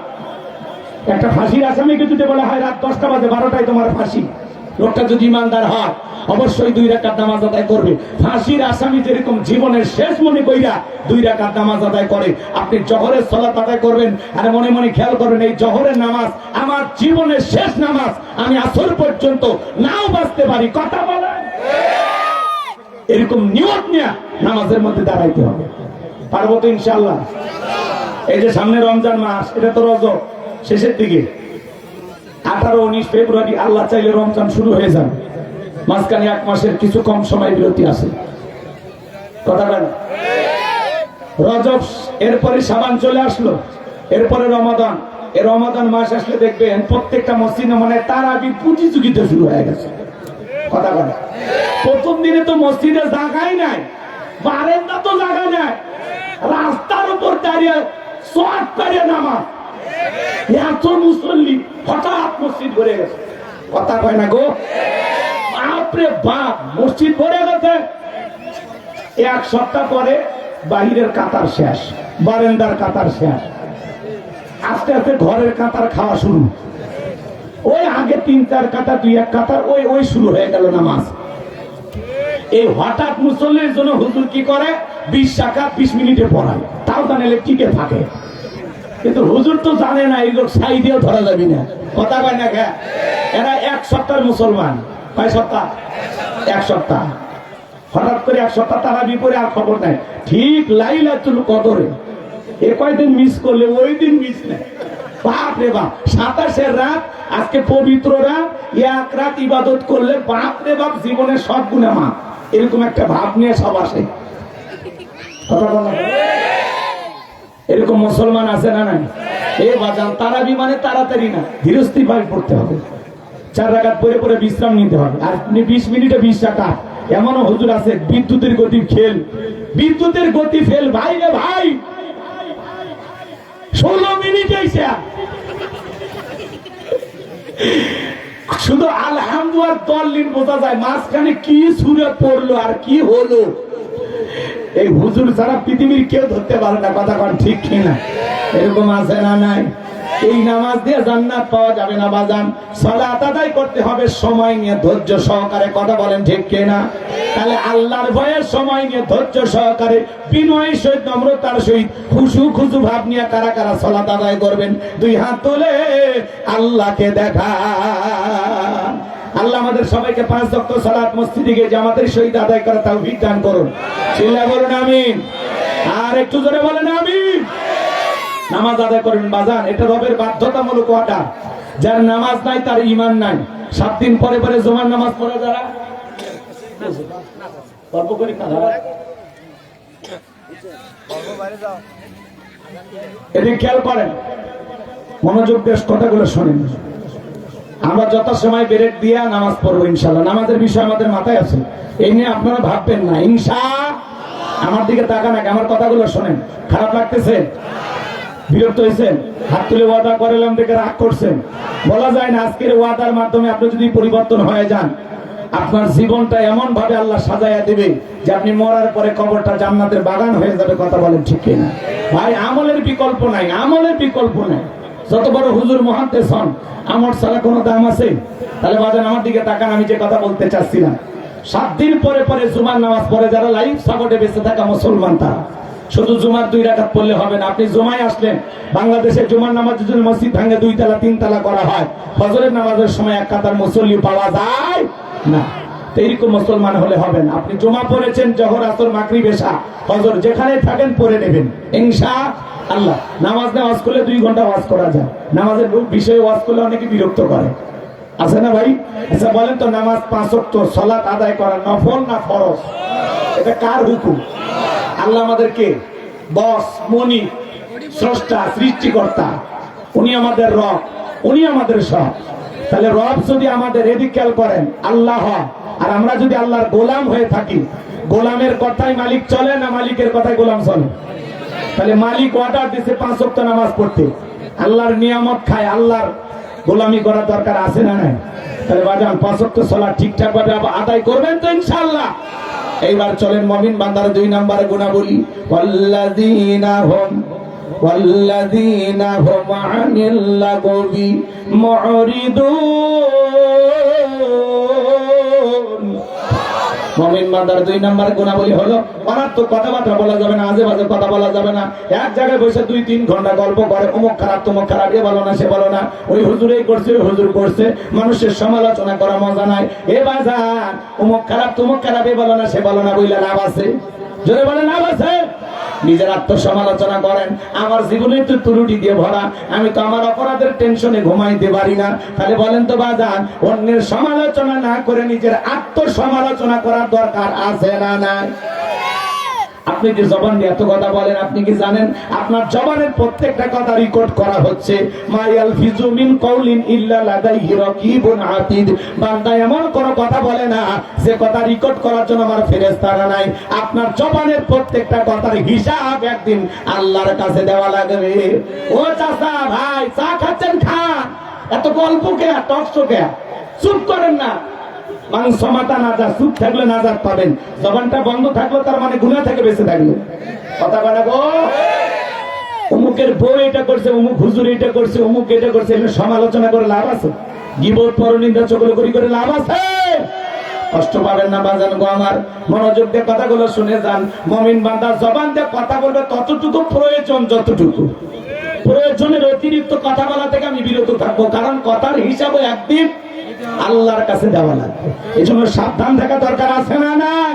একটা ফাঁসির আসামিকে যদি বলা হয় রাত 10টা বাজে 12টায় তোমার ফাঁসি, লোকটা যদি ইমানদার হয় অবশ্যই 2 রাকাত নামাজ আদায় করবে। ফাঁসির আসামি যেরকম জীবনের শেষ মনে কইরা 2 রাকাত নামাজ আদায় করে, আপনি জোহরের সালাত আদায় করবেন আর মনে মনে খেয়াল করবেন, এই জোহরের নামাজ আমার জীবনের শেষ নামাজ, আমি আসর পর্যন্ত নাও বাঁচতে পারি। কথা বলেন। এরকম নিয়ত নিয়ে নামাজের মধ্যে দাঁড়াইতে হবে। পারবো তো ইনশাআল্লাহ? এই যে সামনে রমজান মাস, এটা তো রজব শেষের দিকে, 18-19 ফেব্রুয়ারি আল্লাহ চাইলে রমজান শুরু হয়ে যাবে। মাঝখানে 1 মাসের কিছু কম সময় বিরতি আছে। কথা বলেন। রজব, এরপরে শাবান চলে আসলো, এরপরে রমাদান। এই রমাদান মাস আসলে দেখবেন প্রত্যেকটা মসজিদে মানে তারাবি প্রতিযোগিতা শুরু হয়ে গেছে। কথা বলেন। প্রথম দিনে তো মসজিদে জায়গাই নাই, বারান্দা তো জায়গা নাই, রাস্তার উপর দাঁড়িয়ে শর্ট পাড়িয়ে নামাজ, এত মুসল্লি, হঠাৎ মসজিদ ভরে গেছে। কথা কয় না গো? বাপরে বাপ, মসজিদ ভরে গেছে। 1 সপ্তাহ পরে বাহিরের কাতার শেষ, বারান্দার কাতার শেষ, আস্তে আস্তে ঘরের কাতার খাওয়া শুরু। ওই আগে 3-4 কাতার, 2-1 কাতার, ওই শুরু হয়ে গেল নামাজ। এই হঠাৎ মুসল্লির জন্য হুজুর কি করে, 20 টাকা 20 মিনিটে পড়ায়, তাও জানেলে টিকে থাকে। কিন্তু হুজুর তো জানে না এই লোক ছাই দিয়েও ধরা যাবে না। কথা কয় না কে? এরা 1 সপ্তাহের মুসলমান। কয় সপ্তাহ? 1 সপ্তাহ। হঠাৎ করে 1 সপ্তাহ তারাবি পড়ে আর খবর নাই। ঠিক লাইলাতুল কদরে এ কয়দিন মিস করলে ওই দিন মিস নেই। বাপ রে বাপ, 27-এর রাত, আজকে পবিত্র রাত, 1 রাত ইবাদত করলে বাপ রে বাপ জীবনের সব গুনাহ মাফ। এরকম একটা ভাব নিয়ে সব আসে। কথা বলা এরকম মুসলমান আছে না নাই? এই বাজান তারাবি মানে তাড়াতাড়ি না, ধীরস্থির ভাবে পড়তে হবে। 4 রাকাত পড়ে পড়ে বিশ্রাম নিতে হবে। আর 20 মিনিটে 20 টাকা। এমনও হুজুর আছে বিদ্যুতের গতি খেল, বিদ্যুতের গতি ফেল। ভাই রে ভাই, 16 মিনিট এসে শুধু আলহামদুলিল্লাহ দলিল বোঝা যায়, মাঝখানে কি সুরে পড়লো আর কি হলো। এই হুজুর ছাড়া পৃথিবীর কেউ ধরতে পারে না। কথা কন ঠিক কিনা? এরকম আছে না নাই? এই নামাজ দিয়ে জান্নাত পাওয়া যাবে না বাজান। সালাত আদায় করতে হবে সময় নিয়ে, ধৈর্য সহকারে। কথা বলেন ঠিক কিনা? তাহলে আল্লাহর ভয়ের সময় নিয়ে, ধৈর্য সহকারে, বিনয়ের সহিত, নম্রতার সহিত, খুশু ভাব নিয়ে কারা কারা সালাত আদায় করবেন? 2 হাত তুলে আল্লাহকে দেখা। আল্লাহ আমাদের সবাইকে 5 ওয়াক্ত সালাত মসজিদে গিয়ে জামাতের সহিত আদায় করা তৌফিক দান করুন। চিল্লা বলুন আমিন। আর একটু জোরে বলেন আমিন। নামাজ আদায় করবেন বাজান, এটা রবের বাধ্যতামূলক অর্ডার। যার নামাজ নাই তার ঈমান নাই। 7 দিন পরে পরে জুমার নামাজ পড়ে যারা, গল্প করি না, এদিকে খেয়াল করেন, মনোযোগ দিয়ে কথাগুলো শোনেন। আমরা যত সময় ব্রেক দিয়ে নামাজ পড়বো ইনশাআল্লাহ। নামাজের বিষয় আমাদের মাথায় আছে, এই নিয়ে আপনারা ভাববেন না। আমার দিকে তাকান, আমার কথাগুলো শোনেন। খারাপ লাগতেছে? বিরক্ত হয়েছেন? হাত তুলে ওয়াদা করলাম দেখে রাগ করছেন? বলা যায় না। আজকের ওয়াদার মাধ্যমে আপনি যদি পরিবর্তন হয়ে যান, আপনার জীবনটা এমন ভাবে আল্লাহ সাজাইয়া দিবে যে আপনি মরার পরে কবরটা জান্নাতের বাগান হয়ে যাবে। কথা বলেন ঠিক কিনা ভাই? আমলের বিকল্প নাই, আমলের বিকল্প নাই। যত বড় হুজুর মুহাদ্দিস হন, আমল ছাড়া কোনো দাম আছে? তাহলে বাজান আমার দিকে তাকান, আমি যে কথা বলতে চাচ্ছি না। 7 দিন পরে পরে জুমার নামাজ পড়ে যারা লাইভ সাপোর্টে বেঁচে থাকা মুসলমান, তারা শুধু জুমার 2 রাকাত পড়লে হবে না। আপনি জুমায় আসলেন, বাংলাদেশে জুমার নামাজের জন্য মসজিদ ভাঙে 2 তালা 3 তালা করা হয়, ফজরের নামাজের সময় 1 কাতার মুসল্লি পাওয়া যায় না। এইরকম মুসলমান হলে হবে না। আপনি জুমা পড়েছেন, জোহর, আসর, মাগরিব, এশা, ফজর যেখানে থাকেন পড়ে নেবেন ইনশাআল্লাহ। নামাজ করলে 2 ঘন্টা ওয়াজ করা যায়। নামাজের বিষয়ে ওয়াজ করলে অনেকে বিরক্ত করে, আছে না ভাই? আচ্ছা বলেন তো, নামাজ 5 ওয়াক্ত সালাত আদায় করা নফল না ফরজ? এটা কার হুকুম? আল্লাহ আমাদেরকে বস, মনি, স্রষ্টা, সৃষ্টিকর্তা, উনি আমাদের রব, উনি আমাদের সব। তাহলে রব যদি আমাদের এদিক খেয়াল করেন আল্লাহ, আর আমরা যদি আল্লাহর গোলাম হয়ে থাকি, গোলামের কথাই মালিক চলে না মালিকের কথাই গোলাম চলে? তাহলে মালিক অর্ডার দিছে 5 ওয়াক্ত নামাজ পড়তে, আল্লাহর নিয়ামত খায়, আল্লাহর গোলামি করার দরকার আছে না নাই? তাহলে বাজান 5 ওয়াক্ত সালাত ঠিকঠাক ভাবে আদায় করবেন তো ইনশাআল্লাহ। এইবার চলেন মুমিন বান্দার 2 নম্বরে গুণাবলী, ওয়াল্লাযীনা হুম আনিল লাগবি মুরিদুন। মুমিন বান্দার 2 নম্বর গুণাবলী হলো অনার্থক কথাবার্তা বলা যাবে না, আজে বাজে কথা বলা যাবে না। এক জায়গায় বসে 2-3 ঘন্টা গল্প করে, অমুক খারাপ তমুক খারাপ, এ বলো না সে বলো না, ওই হুজুর এই করছে ওই হুজুর করছে, মানুষের সমালোচনা করা মজা নাই। এ বাজান, অমুক খারাপ তমুক খারাপ, এ বলো না সে বলো না বইলে লাভ আছে? জোরে বলে লাভ আছে? নিজের আত্মসমালোচনা করেন, আমার জীবনে তো ত্রুটি দিয়ে ভরা, আমি তো আমার অপরাধের টেনশনে ঘুমাইতে পারি না। তাহলে বলেন তো বাজান, অন্যের সমালোচনা না করে নিজের আত্মসমালোচনা করার দরকার আছে না নাই? আপনি যে জবান দিয়ে এত কথা বলেন, আপনি কি জানেন আপনার জবানের প্রত্যেকটা কথা রেকর্ড করা হচ্ছে? মায়াল ফিজু মিন কওলিন ইল্লা লাদাইহি রাকিবুন আতীদ। বান্দা এমন কোন কথা বলে না যে কথা রেকর্ড করার জন্য আমার ফেরেশতারা নাই। আপনার জবানের প্রত্যেকটা কথার হিসাব একদিন আল্লাহর কাছে দেওয়া লাগবে। ও চাচা, ভাই, চা খাচ্ছেন খান, এত গল্প কে, টকশো কে? চুপ করেন না। মাংস মাতা নাজাত, চুপ থাকলে নাজাত পাবেন। জবানটা বন্ধ থাকলো তার মানে গুনাহ থেকে বেঁচে থাকলো। কথা বলা গো, অমুকের বউ এটা করছে, অমুক হুজুর এটা করছে, অমুক এটা করছে, এগুলো সমালোচনা করে লাভ আছে? গীবত, পরনিন্দা, চগলখড়ি করে লাভ আছে? কষ্ট পাবেন না বাজান গো আমার, মনোযোগ দিয়ে কথাগুলো শুনে যান। মুমিন বান্দা জবান দিয়ে কথা বলবে ততটুকু প্রয়োজন, যতটুকু প্রয়োজনের অতিরিক্ত কথা বলা থেকে আমি বিরত থাকবো, কারণ কথার হিসাবে একদিন আল্লাহর কাছে দেওয়া লাগবে। এই জন্য সাবধান থাকা দরকার আছে না নাই?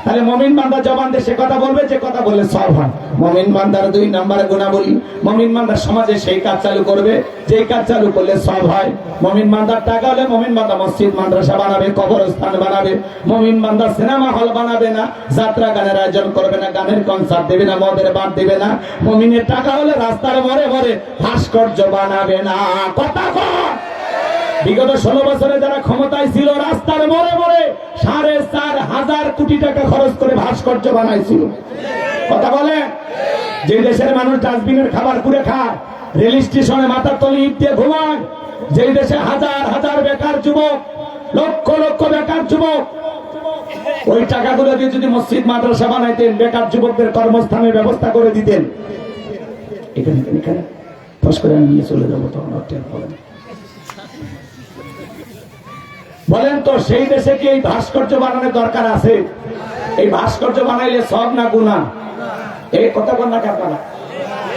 তাহলে মুমিন বান্দা জবান দিয়ে সে কথা বলবে যে কথা বলে সব হয়। মুমিন বান্দার 2 নম্বরে গুণাবলী, মুমিন বান্দা সমাজে সেই কাজ চালু করবে যেই কাজ চালু করলে সব হয়। মুমিন বান্দার টাকা হলে মুমিন বান্দা মসজিদ মাদ্রাসা বানাবে, কবরস্থান বানাবে। মুমিন বান্দা সিনেমা হল বানাবে না, যাত্রা গানের আয়োজন করবে না, গানের কনসার্ট দেবে না, মদের বার দেবে না। মুমিনের টাকা হলে রাস্তার মোড়ে মোড়ে ভাস্কর্য বানাবে না। কথা কর। বিগত 16 বছরে যারা ক্ষমতায় ছিল, রাস্তার মোড়ে মোড়ে 4,500 কোটি টাকা খরচ করে ভাস্কর্য বানাইছিল। কথা বলে, যে দেশের মানুষ ডাস্টবিনের খাবার কুড়ে খায়, রেল স্টেশনে মাথার তলে ইট দিয়ে ঘুমায়, যে দেশে হাজার হাজার বেকার যুবক, লক্ষ লক্ষ বেকার যুবক, ওই টাকাগুলো দিয়ে যদি মসজিদ মাদ্রাসা বানাইতেন, বেকার যুবকদের কর্মস্থানের ব্যবস্থা করে দিতেন, এখানে ফস করে নিয়ে চলে যাবো, তখন বলেন বলেন তো, সেই দেশে কি এই ভাস্কর্য বানানোর দরকার আছে? এই ভাস্কর্য বানাইলে সব না গুনাহ? এই কথা বল না আপনারা।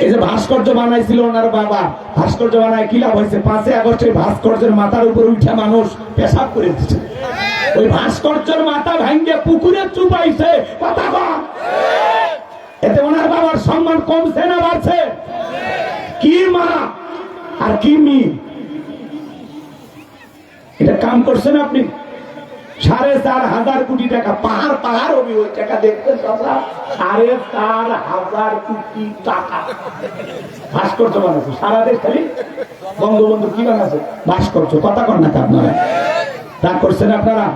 এই যে ভাস্কর্য বানাইছিল ওনার বাবা, ভাস্কর্য বানায় কি লাভ হয়েছে? 5 আগস্টে ভাস্কর্যের মাথার উপর উঠে মানুষ পেশাব করে দিচ্ছে। ওই ভাস্কর্যের মাথা ভাঙ্গে পুকুরে চুপাইছে। কথা বল। এতে ওনার বাবার সম্মান কমছে না বাড়ছে? কি মা আর কি মি, এটা কাম করছেন আপনি? 4,500 কোটি টাকা, পাহাড় পাহাড় হবে ওই টাকা, দেখতেন 4,500 কোটি টাকা ভাস্কর্য বানাচ্ছে সারা দেশ। খালি বঙ্গবন্ধু কি বানাচ্ছে? ভাস্কর্য। কথা কন না আপনারা? তা করছেন আপনারা?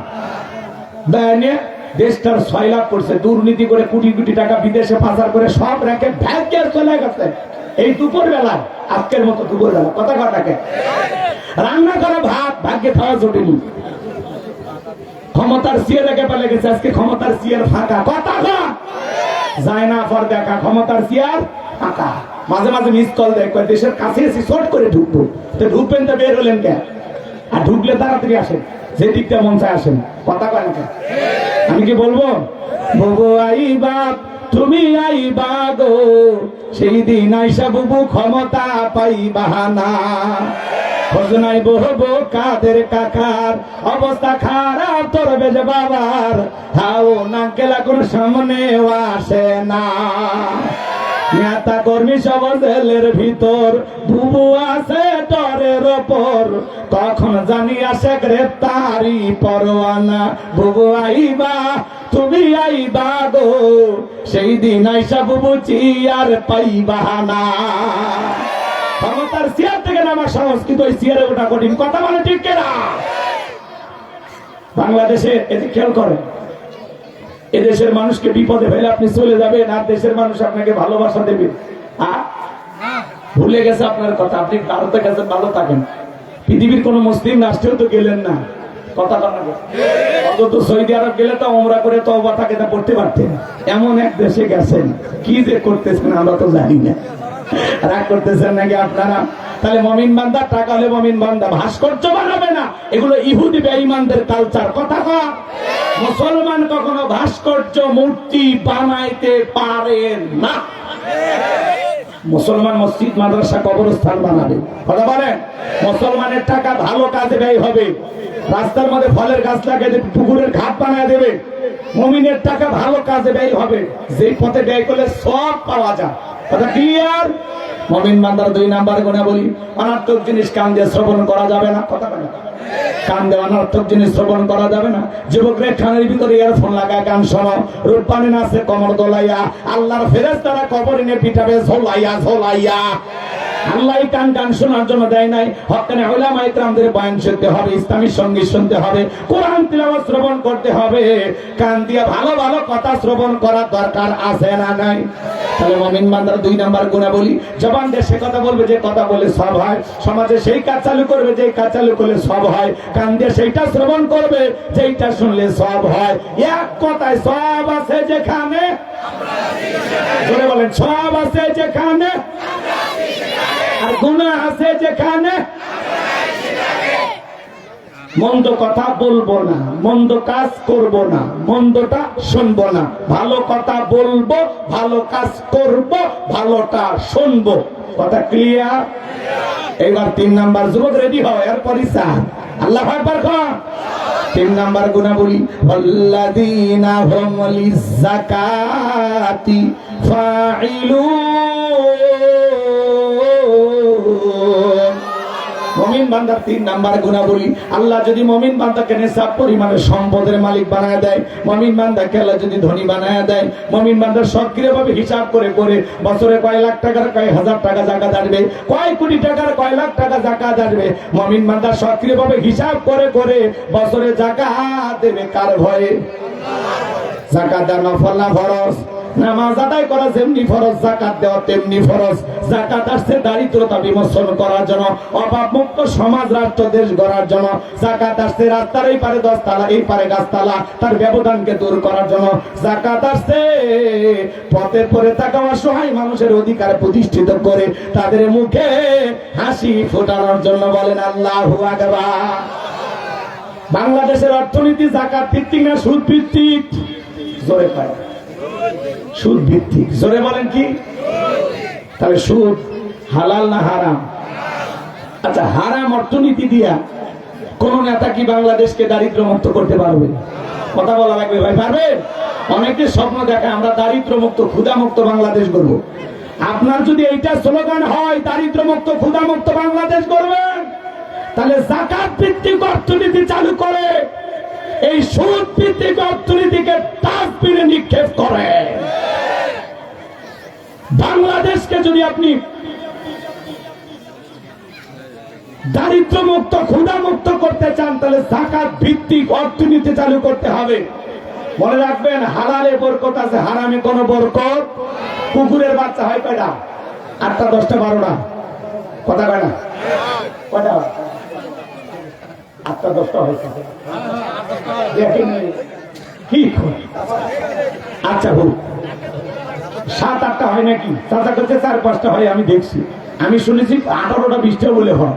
দেয়নি, দেশটার 6 লাখ করছে, দুর্নীতি করে কোটি কোটি টাকা বিদেশে পাচার করে সব রেখে ভাগ্যে চলে গেছে। এই দুপুর বেলা, আজকের মতো দুপুর বেলা, কথা কটাকে রান্না করা ভাত ভাগ্যে খাওয়া জটিল। ক্ষমতার চেয়ারে পেলে গেছে, আজকে ক্ষমতার চেয়ার ফাঁকা। কথা যায় না পর দেখা, ক্ষমতার চেয়ার ফাঁকা। মাঝে মাঝে মিস কল দেয়, দেশের কাছে এসে শর্ট করে ঢুকবো, তো ঢুকবেন তো বের হলেন কে? আর ঢুকলে তাড়াতাড়ি আসেন, যে দিকটা মন চায় আসেন। কথা কয় না? আমি কি বলবো? বুবু আইবা তুমি আইবা গো, সেই দিন আইসা বুবু ক্ষমতা পাইবা না। খোঁজ নাই বহবো কাদের কাকার, অবস্থা খারাপ তোর বেজে বাবার, হাও না গেলা কোন সামনেও আসে না। নেতা কর্মী সব জেলের ভিতর, বুবু আছে টরের ওপর, কখন জানি আসে গ্রেপ্তারি পরোয়ানা। বুবু আইবা তুমি আইবা গো, সেই দিন আইসা বুবু চিয়ার পাইবা না। ক্ষমতার চেয়ার থেকে নামার সাহস, কিন্তু ওই চেয়ারে ওঠা কঠিন। কথা বলে ঠিক না? বাংলাদেশে এতে খেয়াল করে, এদেশের মানুষকে বিপদে ফেলে আপনি চলে যাবেন, আর দেশের মানুষ আপনাকে ভালোবাসা দেবে। ভুলে গেছে আপনার কথা, আপনি ভারতে গেছেন, ভালো থাকেন। পৃথিবীর কোন মুসলিম রাষ্ট্রেও তো গেলেন না। কথা বলেন, অন্তত সৌদি আরব গেলে তো ওমরা করে তওবা তাকে তা পড়তে পারতেন। এমন এক দেশে গেছেন, কি যে করতেছেন আমরা তো জানি না। রাগ করতেছেন নাকি আপনারা? তাহলে মমিন বান্দা, টাকা হলে মমিন বান্দা ভাস্কর্য বানাবে না, এগুলো ইহুদি বেঈমানদের কালচার। কথা কয়, মুসলমান কখনো ভাস্কর্য মূর্তি বানাইতে পারে না। মুসলমান মসজিদ মাদ্রাসা কবরস্থান বানাবে। কথা বলেন, মুসলমানের টাকা ভালো কাজে ব্যয় হবে। রাস্তার মধ্যে ফলের গাছ লাগিয়ে দেবে, পুকুরের ঘাট বানায় দেবে। মুমিনের টাকা ভালো কাজে ব্যয় হবে, যেই পথে ব্যয় করলে সব পাওয়া যায়। কথা ক্লিয়ার? মুমিন বান্দার 2 নাম্বার গুণা বলি, অনার্থক জিনিস কান দিয়ে শ্রবণ করা যাবে না। কথা বলেন, কান দিয়ে অনার্থক জিনিস শ্রবণ করা যাবে না। যুবকরা কানের ভিতরে ইয়ারফোন লাগায় গান শোনো, রূপবানি নাচে কমর দোলাইয়া, আল্লাহর ফেরেশতারা কবরে নিয়ে পিটাবে ঝোলাইয়া ঝোলাইয়া। আল্লাহ কান গান শোনার জন্য দেয় নাই। হক্কানে উলামা ইকরামদের বয়ান শুনতে হবে, ইসলামী সঙ্গীত শুনতে হবে, কোরআন তিলাওয়াত শ্রবণ করতে হবে। কান দিয়ে ভালো ভালো কথা শ্রবণ করার দরকার আছে না নাই? তাহলে মুমিন বান্দার 2 নাম্বার গুনাহ বলি, জবান দিয়ে সে কথা বলবে যে কথা বলে সব হয়, সমাজে সেই কাজ চালু করবে যে কাজ চালু করলে সব হয়, কান দিয়ে সেইটা শ্রবণ করবে যেইটা শুনলে সব হয়। এক কথায় সব আছে যেখানে, জোরে বলেন, সব আছে যেখানে, আর গুনাহ আছে যেখানে। মন্দ কথা বলবো না, মন্দ কাজ করব না, মন্দটা শুনবো না, ভালো কথা বলবো, ভালো কাজ করব, ভালোটা শুনবো। কথা ক্লিয়ার? এবার 3 নাম্বার, যুবক রেডি হয়, এরপরই চান। আল্লাহু আকবার কর। 3 নাম্বার গুনাহ বলি, ওয়াল্লাযীনা হুম লিয-যাকাতি ফাঈলুন। মুমিন বান্দার 3 নাম্বার গুনাহ বলি, আল্লাহ যদি মুমিন বান্দাকে নিসাব পরিমাণে সম্পদের মালিক বানায় দেয়, মুমিন বান্দাকে আল্লাহ যদি ধনী বানায় দেয়, মুমিন বান্দার সক্রিয়ভাবে হিসাব করে করে বছরে কয় লাখ টাকার কয় হাজার টাকা যাকাত আসবে, কয় কোটি টাকার কয় লাখ টাকা যাকাত আসবে, মুমিন বান্দার সক্রিয়ভাবে হিসাব করে করে বছরে যাকাত দেবে কার ভয়ে? যাকাত দেওয়া নফল না ফরজ? নামাজ আদায় করা যেমনি ফরজ, যাকাত দেওয়া তেমনি ফরজ। যাকাত আসছে দারিদ্রতা বিমোচন করার জন্য, অভাব মুক্ত সমাজ রাষ্ট্র দেশ গড়ার জন্য। যাকাত আসছে রাস্তার এই পারে 10 তালা এই পারে গাছতলা, তার ব্যবধানকে দূর করার জন্য। যাকাত আসছে পথে পড়ে থাকা অসহায় মানুষের অধিকার প্রতিষ্ঠিত করে তাদের মুখে হাসি ফোটানোর জন্য। বলেন আল্লাহু আকবার। বাংলাদেশের অর্থনীতি যাকাত ভিত্তিক না সুদ ভিত্তিক? জোরে পায়, সুদ ভিত্তিক। জোরে বলেন কি? তাহলে সুদ হালাল না হারাম? আচ্ছা, হারাম অর্থনীতি দিয়া কোন নেতা কি বাংলাদেশকে দারিদ্র মুক্ত করতে পারবে? কথা বলা লাগবে ভাই, পারবে? অনেকে স্বপ্ন দেখে আমরা দারিদ্র মুক্ত ক্ষুধা মুক্ত বাংলাদেশ গড়ব। আপনার যদি এইটা স্লোগান হয় দারিদ্র মুক্ত ক্ষুধা মুক্ত বাংলাদেশ গড়বেন, তাহলে যাকাত ভিত্তিক অর্থনীতি চালু করে এই সুদ ভিত্তিক অর্থনীতিকে ডাস্টবিনে নিক্ষেপ করে। বাংলাদেশকে যদি আপনি দারিদ্র মুক্ত ক্ষুধা মুক্ত করতে চান, তাহলে যাকাত ভিত্তিক অর্থনীতি চালু করতে হবে। মনে রাখবেন, হালালে বরকত আছে, হারামে কোনো বরকত। কুকুরের বাচ্চা হয় কয়টা? 8টা 10টা 12টা। কথা কয় না? কয়টা? 8টা 10টা হয়েছে। দেখেন কি আচ্ছা হোক 7-8টা হয় নাকি চাচা করছে 4-5টা হয় আমি দেখছি আমি শুনেছি 18টা 20টা বলে হয়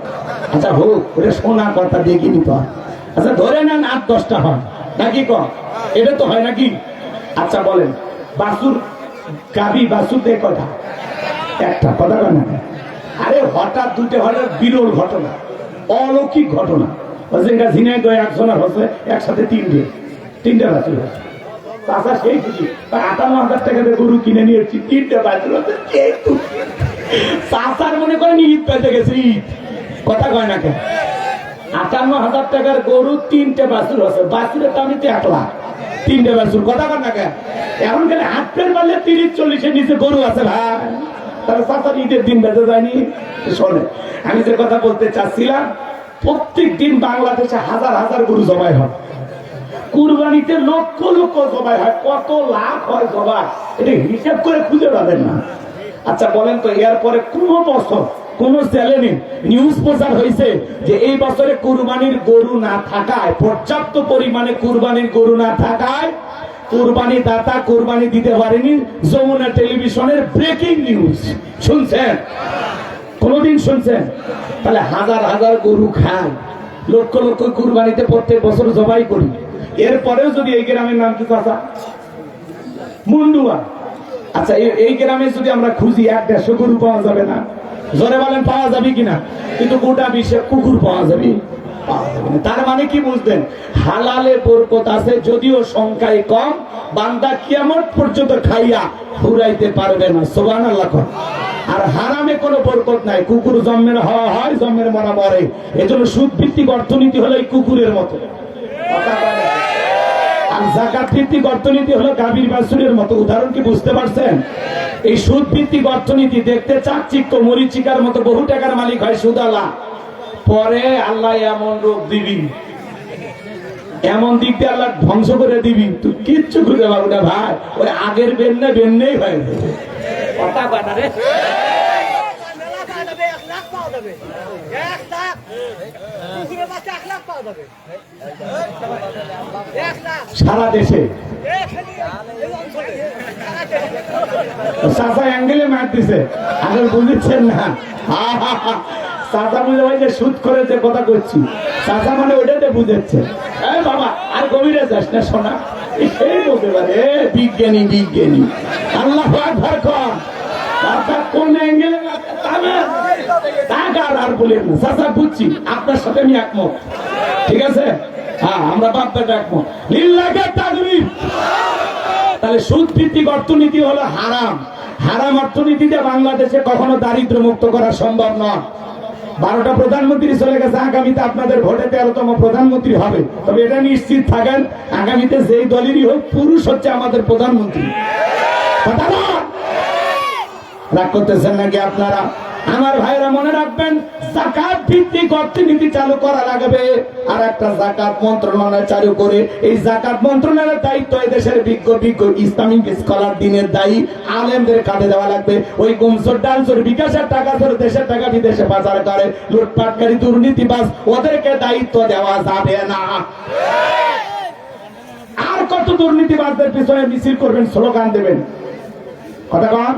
আচ্ছা হোক ওটা শোনা কথা দেখিনি তো আচ্ছা ধরে নেন 8-10টা হয় নাকি কম এটা তো হয় নাকি আচ্ছা বলেন বাসুর গাভী বাসুর দেয় কটা একটা কথা বলে না আরে হঠাৎ দুটো হঠাৎ বিরল ঘটনা অলৌকিক ঘটনা ঝিনাইদহ একজনের হচ্ছে একসাথে 3টে বাছুর হচ্ছে চাচা সেই খুশি 58,000 টাকা দিয়ে গরু কিনে নিয়েছি 3টে বাছুর হচ্ছে চাচার মনে করেন ঈদ পেতে গেছে ঈদ কথা কয় না কেন 58,000 টাকার গরু 3টে বাছুর হচ্ছে বাছুরের দাম হচ্ছে 1 লাখ 3টে বাছুর কথা কয় না কেন এখন গেলে হাত পের পারলে 30-40-এর নিচে গরু আছে ভাই তাহলে চাচার ঈদের দিন বেঁচে যায়নি শোনে আমি যে কথা বলতে চাচ্ছিলাম প্রত্যেক দিন বাংলাদেশে হাজার হাজার গরু জবাই হয় কুরবানিতে লক্ষ লক্ষ জবাই হয় কত লাখ হয় জবাই এটা হিসাব করে খুঁজে পাবেন না আচ্ছা বলেন তো এরপরে কোন বছর কোন চ্যানেলে নিউজ প্রচার হয়েছে যে এই বছরে কুরবানির গরু না থাকায় পর্যাপ্ত পরিমাণে কুরবানির গরু না থাকায় কুরবানি দাতা কুরবানি দিতে পারেনি যমুনা টেলিভিশনের ব্রেকিং নিউজ শুনছেন কোনদিন শুনছেন তাহলে হাজার হাজার গরু খায় লক্ষ লক্ষ কুরবানিতে প্রত্যেক বছর জবাই করি এরপরেও যদি এই গ্রামের নাম কি চাচা মুন্ডুয়া আচ্ছা এই গ্রামে যদি আমরা খুঁজি 100-150 গরু পাওয়া যাবে না জোরে বলেন পাওয়া যাবে কিনা কিন্তু গোটা বিশ্বে কুকুর পাওয়া যাবে তার মানে কি বুঝলেন হালালে বরকত আছে যদিও সংখ্যায় কম বান্দা কিয়ামত পর্যন্ত খাইয়া ফুরাইতে পারবে না সুবহানাল্লাহ আর হারামে কোনো বরকত নাই কুকুর জন্মের হওয়া হয় জন্মের মরা মরে এজন্য সুদ ভিত্তিক অর্থনীতি হলো এই কুকুরের মতো আর যাকাত ভিত্তিক অর্থনীতি হলো গাভীর বাছুরের মতো উদাহরণ কি বুঝতে পারছেন এই সুদ ভিত্তিক অর্থনীতি দেখতে চাকচিক্য মরিচিকার মতো বহু টাকার মালিক হয় সুদালা পরে আল্লাহ এমন রোগ দিবি এমন দিক দিয়ে আল্লাহ ধ্বংস করে দিবি তুই কিচ্ছু খুঁজে পাবো না ভাই ওই আগের বেন্নেই হয়ে যাবে কথা কথা রে সারা দেশে চাচা অ্যাঙ্গেলে মার দিছে আগে বুঝেছেন না চাচা বুঝে ভাই যে সুদ করে যে কথা করছি চাচা মানে ওইটাতে বুঝেছে বাবা আর গভীরে যাস না শোনা সেই বলতে পারে বিজ্ঞানী বিজ্ঞানী আল্লাহ আকবার কর কোন অ্যাঙ্গেলে আর বলেন না চাচা বুঝছি আপনার সাথে আমি একমত ঠিক আছে হ্যাঁ আমরা বাপদাটা একমত লিল্লাহি তাকবীর তাহলে সুদ ভিত্তিক অর্থনীতি হলো হারাম হারাম অর্থনীতিতে বাংলাদেশে কখনো দারিদ্র মুক্ত করা সম্ভব নয় 12টা প্রধানমন্ত্রী চলে গেছে আগামীতে আপনাদের ভোটে 13তম প্রধানমন্ত্রী হবে তবে এটা নিশ্চিত থাকেন আগামীতে যেই দলেরই হোক পুরুষ হচ্ছে আমাদের প্রধানমন্ত্রী রাগ করতেছেন নাকি আপনারা আমার ভাইরা মনে রাখবেন যাকাত ভিত্তিক অর্থনীতি চালু করা লাগবে আর একটা যাকাত মন্ত্রণালয় চালু করে এই যাকাত মন্ত্রণালয়ের দায়িত্ব এই দেশের বিজ্ঞ ইসলামিক স্কলার দিনের দায়ী আলেমদের কাঁধে দেওয়া লাগবে ওই গুমসর ডালসর বিকাশের টাকা ধরে দেশের টাকা বিদেশে পাচার করে লুটপাটকারী দুর্নীতিবাজ ওদেরকে দায়িত্ব দেওয়া যাবে না আর কত দুর্নীতিবাজদের পিছনে মিছিল করবেন স্লোগান দেবেন কথা কন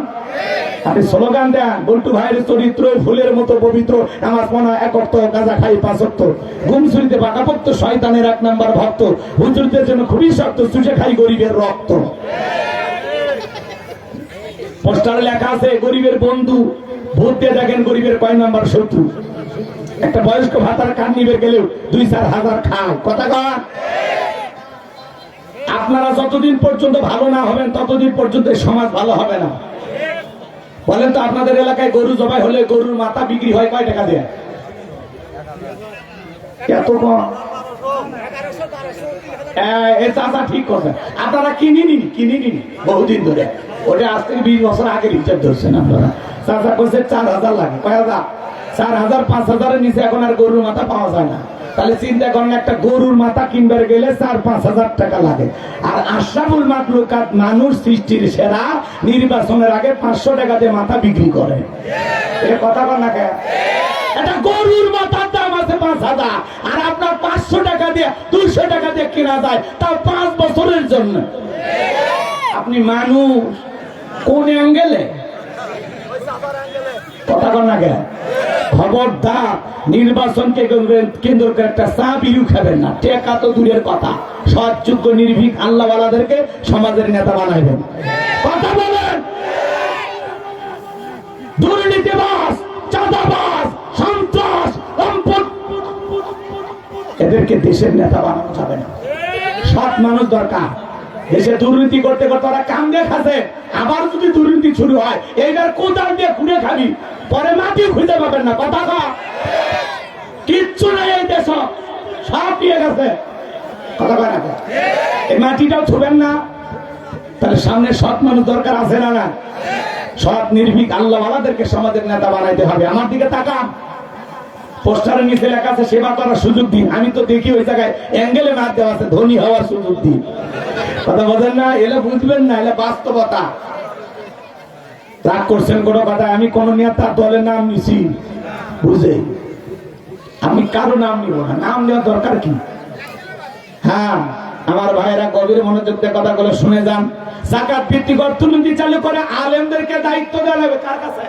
আপনি স্লোগান দেন বল্টু ভাইয়ের চরিত্র ফুলের মতো পবিত্র নামাজ পড়া 1 ওয়াক্ত গাঁজা খাই 5 ওয়াক্ত গুমসুরিতে বাঁকাপোক্ত শয়তানের 1 নাম্বার ভক্ত হুজুরদের জন্য খুবই শক্ত চুষে খাই গরিবের রক্ত পোস্টারে লেখা আছে গরিবের বন্ধু ভোট দিয়ে দেখেন গরিবের কয় নাম্বার শত্রু একটা বয়স্ক ভাতার কান নিবে গেলেও 2-4 হাজার খায় কথা কন আপনারা যতদিন পর্যন্ত ভালো না হবেন ততদিন পর্যন্ত সমাজ ভালো হবে না বলেন তো আপনাদের এলাকায় গরু জবাই হলে গরুর মাথা বিক্রি হয় কয় টাকা দিয়ে এত কম চাচা ঠিক কথা আপনারা কিনিনি বহুদিন ধরে ওটা আজ থেকে 20 বছর আগের হিসাব ধরছেন আপনারা চাচা করছে 4,000 লাগে কয় হাজার 4,000 5,000-এর নিচে এখন আর গরুর মাথা পাওয়া যায় না তাহলে চিন্তা করেন একটা গরুর মাথা কিনবার গেলে 4-5 হাজার টাকা লাগে আর আশরাফুল মাখলুকাত মানুষ সৃষ্টির সেরা নির্বাচনের আগে 500 টাকা দিয়ে মাথা বিক্রি করে এ কথা বল না কেন এটা গরুর মাথার দাম আছে 5,000 আর আপনার 500 টাকা দিয়ে 200 টাকা দিয়ে কেনা যায়, তাও 5 বছরের জন্য। আপনি মানুষ কোন অ্যাঙ্গেলে কথা কন না কেন? খবরদার, নির্বাচনকে কেন্দ্র করে একটা চা বিড়ু খাবেন না, টেকা তো দূরের কথা। সৎযোগ্য নির্ভীক আল্লাহওয়ালাদেরকে সমাজের নেতা বানাইবেন। কথা বলেন। দুর্নীতিবাজ, চাঁদাবাজ, সন্ত্রাস, এদেরকে দেশের নেতা বানানো যাবে না। সৎ মানুষ দরকার। দেশে দুর্নীতি করতে করতে ওরা কাম দিয়ে খাচ্ছে, আবার যদি দুর্নীতি শুরু হয় এইবার কোদাল দিয়ে খুঁড়ে খাবি, পরে মাটি খুঁজে পাবেন না। কথা কয় কিচ্ছু নেই এই দেশ, সব নিয়ে গেছে। কথা কয় না? এই মাটিটাও ছুবেন না। তাহলে সামনে সৎ মানুষ দরকার আছে না? না, সৎ নির্ভীক আল্লাহওয়ালাদেরকে সমাজের নেতা বানাইতে হবে। আমার দিকে তাকান, পোস্টারের নিচে লেখা আছে সেবা করার সুযোগ দিন। আমি তো দেখি ওই জায়গায় অ্যাঙ্গেলে মার দেওয়া আছে ধনী হওয়ার সুযোগ দিন। কথা বলেন না, এলে বুঝবেন না, এলে বাস্তবতা। রাগ করছেন কোনো কথা? আমি কোন নেতা দলের নাম নিছি বুঝে, আমি কারো নাম নিব না। নাম নেওয়ার দরকার কি? হ্যাঁ, আমার ভাইয়েরা গভীর মনোযোগ দিয়ে কথাগুলো শুনে যান। যাকাত ভিত্তিক অর্থনীতি চালু করে আলেমদেরকে দায়িত্ব দেওয়া হবে। কার কাছে?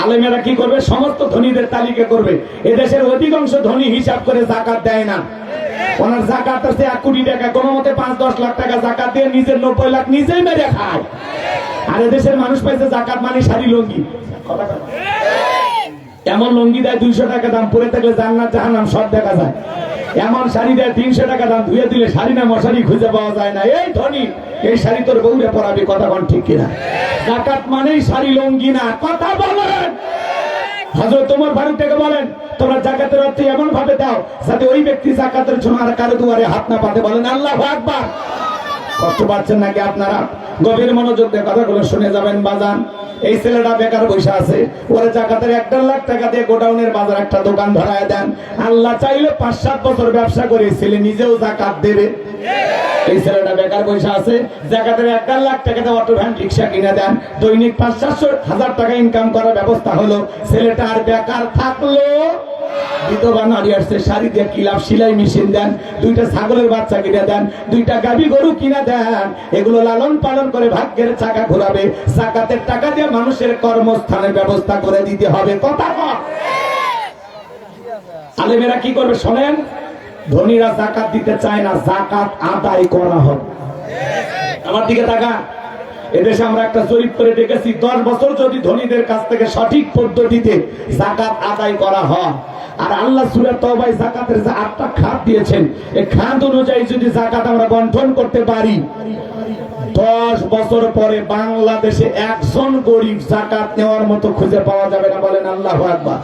আলেমেরা কি করবে? সমস্ত ধনীদের তালিকা করবে। এদেশের অধিকাংশ ধনী হিসাব করে যাকাত দেয় না। ওনার যাকাত আছে 1 কোটি টাকা, কোন মতে 5-10 লাখ টাকা যাকাত দিয়ে নিজের 90 লাখ নিজেই মেরে খায়। আর এদেশের মানুষ পাইছে যাকাত মানে শাড়ি লুঙ্গি। এমন লুঙ্গি দেয় 200 টাকা দাম, পরে থাকলে জান্নাত জাহান্নাম সব দেখা যায়। এমন শাড়ি দেয় 300 টাকা দাম, ধুয়ে দিলে শাড়ি না মশারি খুঁজে পাওয়া যায় না। এই ধনী, এই শাড়ি তোর বউরে পরাবি। কথা কোন ঠিক কিনা? যাকাত মানেই শাড়ি লুঙ্গি না। কথা বলেন। হযরত ওমর ফারুক থেকে বলেন, তোমরা যাকাতের অর্থ এমন ভাবে দাও যাতে ওই ব্যক্তি যাকাতের জন্য আর কারো দুয়ারে হাত না পাতে। বলেন আল্লাহু আকবার। কষ্ট পাচ্ছেন নাকি আপনারা? গভীর মনোযোগ দিয়ে কথাগুলো শুনে যাবেন বাজান। এই ছেলেটা বেকার বসে আছে, ওরে যাকাতের 1.5 লাখ টাকা দিয়ে গোডাউনের বাজার একটা দোকান ধরায় দেন। আল্লাহ চাইলে 5-7 বছর ব্যবসা করে ছেলে নিজেও যাকাত দেবে। এই ছেলেটা বেকার বসে আছে, যাকাতের 1.5 লাখ টাকা দিয়ে অটো ভ্যান রিক্সা কিনে দেন, দৈনিক 500-700 হাজার টাকা ইনকাম করার ব্যবস্থা হলো। ছেলেটা আর বেকার থাকলো। বিধবা নারী আসছে, শাড়ি দিয়ে কিলাপ সেলাই মেশিন দেন, 2টা ছাগলের বাচ্চা কিনে দেন, 2টা গাভী গরু কিনে দেন। এগুলো লালন পালন করে ভাগ্যের চাকা ঘোরাবে। যাকাতের টাকা দিয়ে মানুষের কর্মস্থানের ব্যবস্থা করে দিতে হবে। কথা কয় আলেমেরা কি করবে শোনেন? ধনীরা যাকাত দিতে চায় না, যাকাত আদায় করা হবে। আমার দিকে তাকা। এদেশে আমরা একটা জরিপ করে দেখেছি, 10 বছর যদি ধনীদের কাছ থেকে সঠিক পদ্ধতিতে যাকাত আদায় করা হয়, আর আল্লাহ সূরা তাওবায় যাকাতের যে 8টা খাত দিয়েছেন, এই খাত অনুযায়ী যদি যাকাত আমরা বন্টন করতে পারি, 10 বছর পরে বাংলাদেশে একজন গরিব যাকাত নেওয়ার মতো খুঁজে পাওয়া যাবে না। বলেন আল্লাহু আকবার।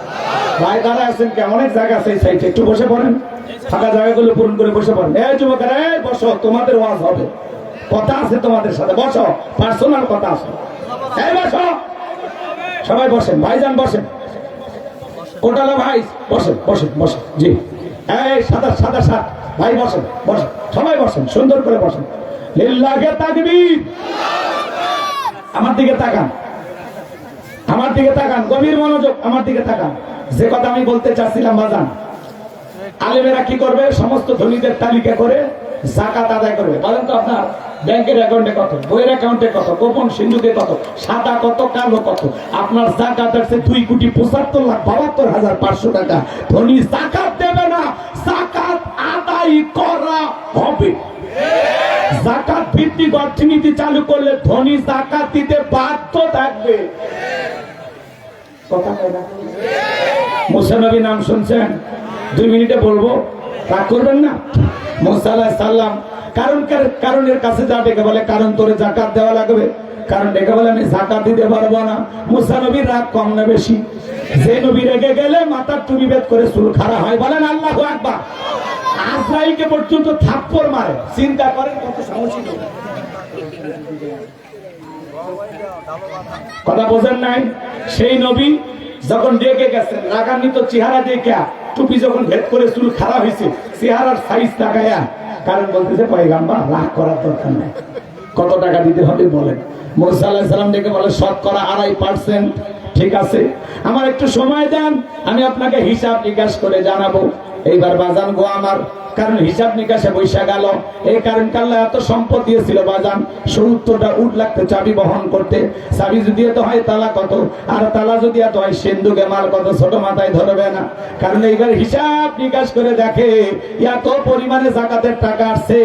ভাই দাঁড়া আছেন কে? অনেক জায়গা আছে এই সাইডে, একটু বসে পড়েন। ফাঁকা জায়গাগুলো পূরণ করে বসে পড়েন। এই যুবকেরা, এই বসো, তোমাদের ওয়াজ হবে, কথা আছে তোমাদের সাথে। বসো, পার্সোনাল কথা আছে। এই বসো, সবাই বসেন। ভাইজান বসেন, কোটালা ভাই বসেন, বসেন, বসেন। জি, এই সাদা সাদা সাত ভাই বসেন, বসেন, সবাই বসেন, সুন্দর করে বসেন। লিল্লাহি তাকবীর। আমার দিকে তাকান, আমার দিকে তাকান, গভীর মনোযোগ, আমার দিকে তাকান। যে কথা আমি বলতে চাচ্ছিলাম বাজান, আলেমেরা কি করবে? সমস্ত ধনীদের তালিকা করে যাকাত আদায় করবে। বলেন তো আপনার ব্যাংকের অ্যাকাউন্টে কত, বইয়ের অ্যাকাউন্টে কত, গোপন সিন্ধুকে কত, সাদা কত, কালো কত। আপনার যাকাত আছে 2,75,72,500 টাকা। ধনী যাকাত দেবে না, যাকাত আদায় করা হবে। যাকাত ভিত্তিক অর্থনীতি চালু করলে ধনী যাকাত দিতে বাধ্য থাকবে। কথা বলেন। মুসা নবী নাম শুনছেন? 2 মিনিটে বলবো, রাগ করবেন না। মুসা আলাইহিস সালাম কারণের কাছে যা ডেকে বলে, কারণ তোরে যাকাত দেওয়া লাগবে। কারণ ডেকে বলে আমি যাকাত দিতে পারবো না। মুসা নবীর রাগ কম না বেশি? যে নবী রেগে গেলে মাথার টুপি বেদ করে চুল খাড়া হয়। বলেন আল্লাহু আকবার। আজরাইলকে পর্যন্ত থাপ্পড় মারে। চিন্তা করেন কত সাহসী লোক। কথা বোঝেন নাই? সেই নবী যখন ডেকে গেছেন, রাগান্বিত চেহারা দেখে টুপি যখন ভেদ করে চুল খাড়া হয়েছে, চেহারার সাইজ তাকায়া, কারণ বলতেছে পয়গাম্বর রাগ করার দরকার নাই, কত টাকা দিতে হবে বলেন। মুসা আলাইহিস সালাম ডেকে বলে 2.5% ঠিক আছে, আমার একটু সময় দেন, আমি আপনাকে হিসাব নিকাশ করে জানাবো। এইবার বাজান গো আমার, কারণ হিসাব নিকাশে বৈশা গেল। এই কারণ আল্লাহ এত সম্পদ দিয়েছিল বাজান, 70টা উট লাগতে চাবি বহন করতে। চাবি যদি এত হয় তালা কত, আর তালা যদি এত হয় সিন্ধুকে মাল কত, ছোট মাথায় ধরবে না। কারণ এইবার হিসাব নিকাশ করে দেখে এত পরিমাণে জাকাতের টাকা আসছে,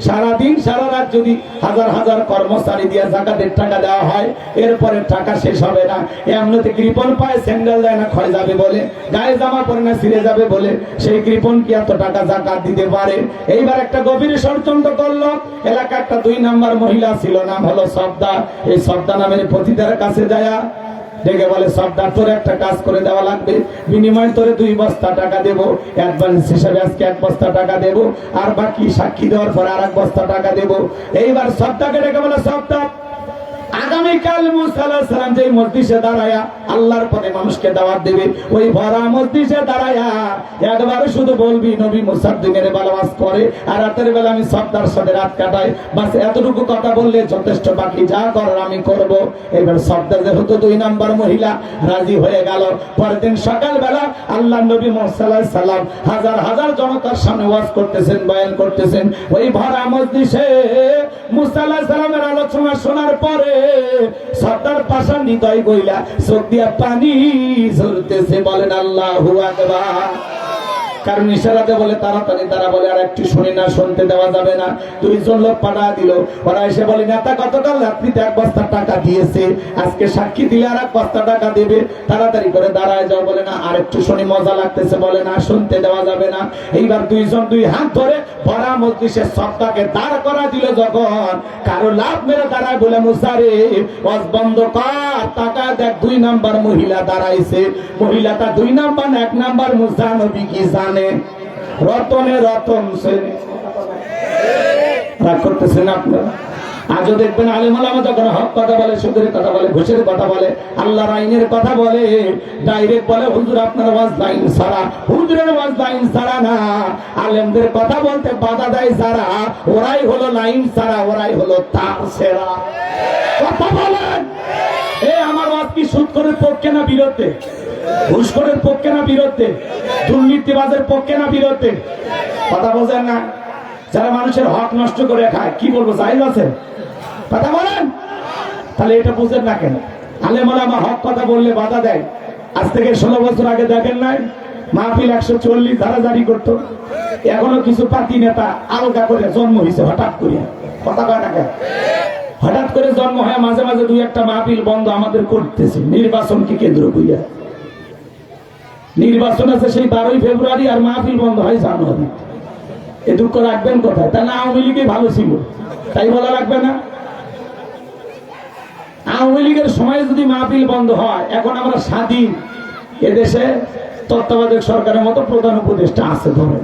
সারাদিন সারা রাত যদি হাজার হাজার কর্মচারী দিয়ে জাকাতের টাকা দেওয়া হয়, এরপরে টাকা শেষ হবে না। এমনিতে কৃপণ পায়, স্যান্ডেল দেয় না ক্ষয় যাবে বলে, গায়ে জামা পরে না ছিঁড়ে যাবে বলে, সেই কৃপণ কি এত টাকা জাকাত দিতে পারে? এইবার একটা গভীর ষড়যন্ত্র করলো। এলাকা একটা 2 নাম্বার মহিলা ছিল, নাম হলো সবদা। এই সবদা নামের পতিতার কাছে যায় ডেকে বলে, সবদা তোর একটা কাজ করে দেওয়া লাগবে, বিনিময়ে তোরে 2 বস্তা টাকা দেবো, অ্যাডভান্স হিসাবে আজকে 1 বস্তা টাকা দেবো, আর বাকি সাক্ষী দেওয়ার পরে আর 1 বস্তা টাকা দেবো। এইবার সবদাকে ডেকে বলে, সবদা আগামীকাল মুসা আলাইহিস সালাম যে মসজিদে দাঁড়ায়া আল্লাহর পথে মানুষকে দাওয়াত দেবে, ওই ভরা মসজিদে দাঁড়ায়া একবার শুধু বলবি নবী মুসা দিনের বেলা ওয়াজ করে আর রাতের বেলা আমি সবদার সাথে রাত কাটাই, বাস এতটুকু কথা বললে যথেষ্ট, বাকি যা করার আমি করব। এবার সবদার যেহেতু 2 নাম্বার মহিলা রাজি হয়ে গেল। পরের দিন সকালবেলা আল্লাহ নবী মুসা আলাইহিস সালাম হাজার হাজার জনতার সামনে ওয়াজ করতেছেন, বয়ান করতেছেন। ওই ভরা মসজিদে মুসা আলাইহিস সালামের আলোচনা শোনার পরে সর্দার পাশান হৃদয় গইলা চোখ দিয়া পানি ঝরতেছে, বলেন আল্লাহু আকবার। কারণ ইশারাতে বলে তাড়াতাড়ি, তারা বলে আর একটু শুনি না, শুনতে দেওয়া যাবে না। 2 জন লোক পাঠা দিল, ওরা এসে বলে নেতা গতকাল রাত্রিতে 1 বস্তা টাকা দিয়েছে, আজকে সাক্ষী দিলে আর 1 বস্তা টাকা দেবে, তাড়াতাড়ি করে দাঁড়ায় যাও। বলে না আর একটু শুনি, মজা লাগতেছে, বলে না শুনতে দেওয়া যাবে না। এইবার 2 জন 2 হাত ধরে ভরা মজলিসে সবটাকে দাঁড় করা দিল। যখন কারো লাভ মেরে দাঁড়ায় বলে, মুসা রে ওয়াজ বন্ধ কর, টাকা দেখ 2 নাম্বার মহিলা দাঁড়াইছে। মহিলাটা 2 নাম্বার না 1 নাম্বার মুসা নবী কি জানে? রতনে রতন সে রাগ করতেছেন আপনারা। আজও দেখবেন আলেম ওলামা যখন হক কথা বলে, সুদের কথা বলে, ঘুষের কথা বলে, আল্লাহর আইনের কথা বলে, ডাইরেক্ট বলে হুজুর আপনার ওয়াজ লাইন ছাড়া। হুজুরের ওয়াজ লাইন ছাড়া না, আলেমদের কথা বলতে বাধা দেয় যারা, ওরাই হলো লাইন ছাড়া, ওরাই হলো তার সেরা। কথা বলেন, আমার ওয়াজ কি সুদখোরের পক্ষে না বিরুদ্ধে? ঘুষখোরের পক্ষে না বিরুদ্ধে? দুর্নীতিবাজের পক্ষে না বিরুদ্ধে? কথা বোঝেন না? যারা মানুষের হক নষ্ট করে খায়, কি বলবো, জায়েজ আছে? কথা বলেন। তাহলে এটা বুঝেন না কেন? আলেম ওলামা হক কথা বললে বাধা দেয়। আজ থেকে 16 বছর আগে দেখেন নাই মাহফিল 140 ধারা জারি করতো? এখনো কিছু পার্টি নেতা আলগা করে জন্ম হয়েছে হঠাৎ করে। কথা কয় না কেন? হঠাৎ করে জন্ম হয়, মাঝে মাঝে 2-1টা মাহফিল বন্ধ আমাদের করতেছে নির্বাচনকে কেন্দ্র করিয়া। নির্বাচন আছে সেই 12ই ফেব্রুয়ারি, আর মাহফিল বন্ধ হয় জানুয়ারি। এ দুঃখ রাখবেন কোথায়? তাহলে আওয়ামী লীগে ভালো ছিল, তাই বলা লাগবে না? আওয়ামী লীগের সময় যদি মাহফিল বন্ধ হয়, এখন আমরা স্বাধীন, এদেশে তত্ত্বাবধায়ক সরকারের মতো প্রধান উপদেষ্টা আছে ধরেন,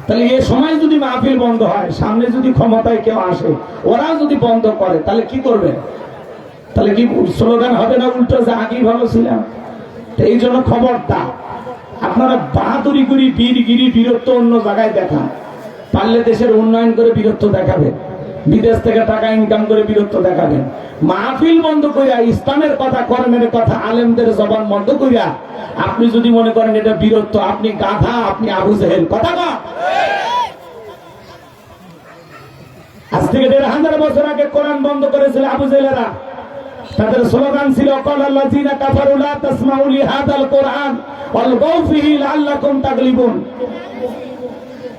তাহলে এই সময় যদি মাহফিল বন্ধ হয়, সামনে যদি ক্ষমতায় কেউ আসে, ওরা যদি বন্ধ করে, তাহলে কি করবেন? তাহলে কি স্লোগান হবে না উল্টো যে আগেই ভালো ছিলাম? এই জন্য খবরদার, আপনারা বাহাদুরি করি, বীরগিরি, বীরত্ব অন্য জায়গায় দেখান। পারলে দেশের উন্নয়ন করে বীরত্ব দেখাবেন, বিদেশ থেকে টাকা ইনকাম করে বীরত্ব দেখাবেন। মাহফিল বন্ধ করিয়া, ইসলামের কথা, কর্মের কথা, আলেমদের জবান বন্ধ করিয়া আপনি যদি মনে করেন এটা বীরত্ব, আপনি গাধা, আপনি আবু জেহেল। কথা না? আজ থেকে 1500 বছর আগে কোরআন বন্ধ করেছিল আবু জেহেলেরা। তাদের স্লোগান ছিল কালাল্লাযিনা কাফারু লা তাসমাউ লিহাদাল কোরআন ওয়ালগাউ ফীহি লাআল্লাকুম তাগলিবুন।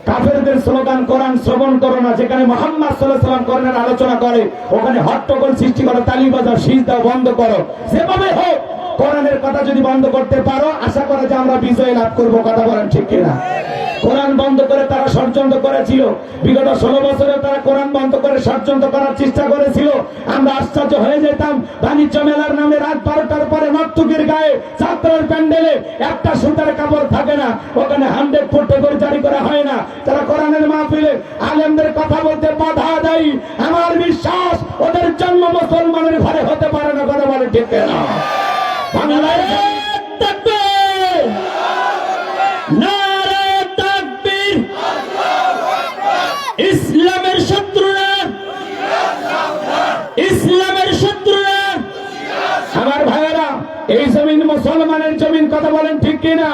কাফেরদের স্লোগান কোরআন শ্রবণ করো না, যেখানে মুহাম্মদ সাল্লাল্লাহু আলাইহি ওয়াসাল্লাম কোরআনের আলোচনা করে ওখানে হট্টগোল সৃষ্টি করো, তালি বাজাও, সিজদা বন্ধ করো। যেভাবে হোক কোরআনের কথা যদি বন্ধ করতে পারো, আশা করা যে আমরা বিজয় লাভ করব। কথা বলেন ঠিক কিনা? কোরআন বন্ধ করে তারা ষড়যন্ত্র করেছিল। বিগত 16 বছরে তারা কোরআন বন্ধ করে ষড়যন্ত্র করার চেষ্টা করেছিল। আমরা আশ্চর্য হয়ে যেতাম, বাণিজ্য মেলার নামে রাত 12টার পরে নর্তকীর গায়ে যাত্রার প্যান্ডেলে একটা সুতার কাপড় থাকে না, ওখানে 100 ফুট করে জারি করা হয় না। তারা কোরআনের মাহফিলে আলেমদের কথা বলতে বাধা দেয়। আমার বিশ্বাস ওদের জন্ম মুসলমানের ঘরে হতে পারে না। কথা বলে ঠিক না? বাংলায় তাকবীর, নারে তাকবীর। ইসলামের শত্রুরা, ইসলামের শত্রুরা, আমার ভাইয়েরা, এই জমিন মুসলমানের জমিন। কথা বলেন ঠিক কিনা?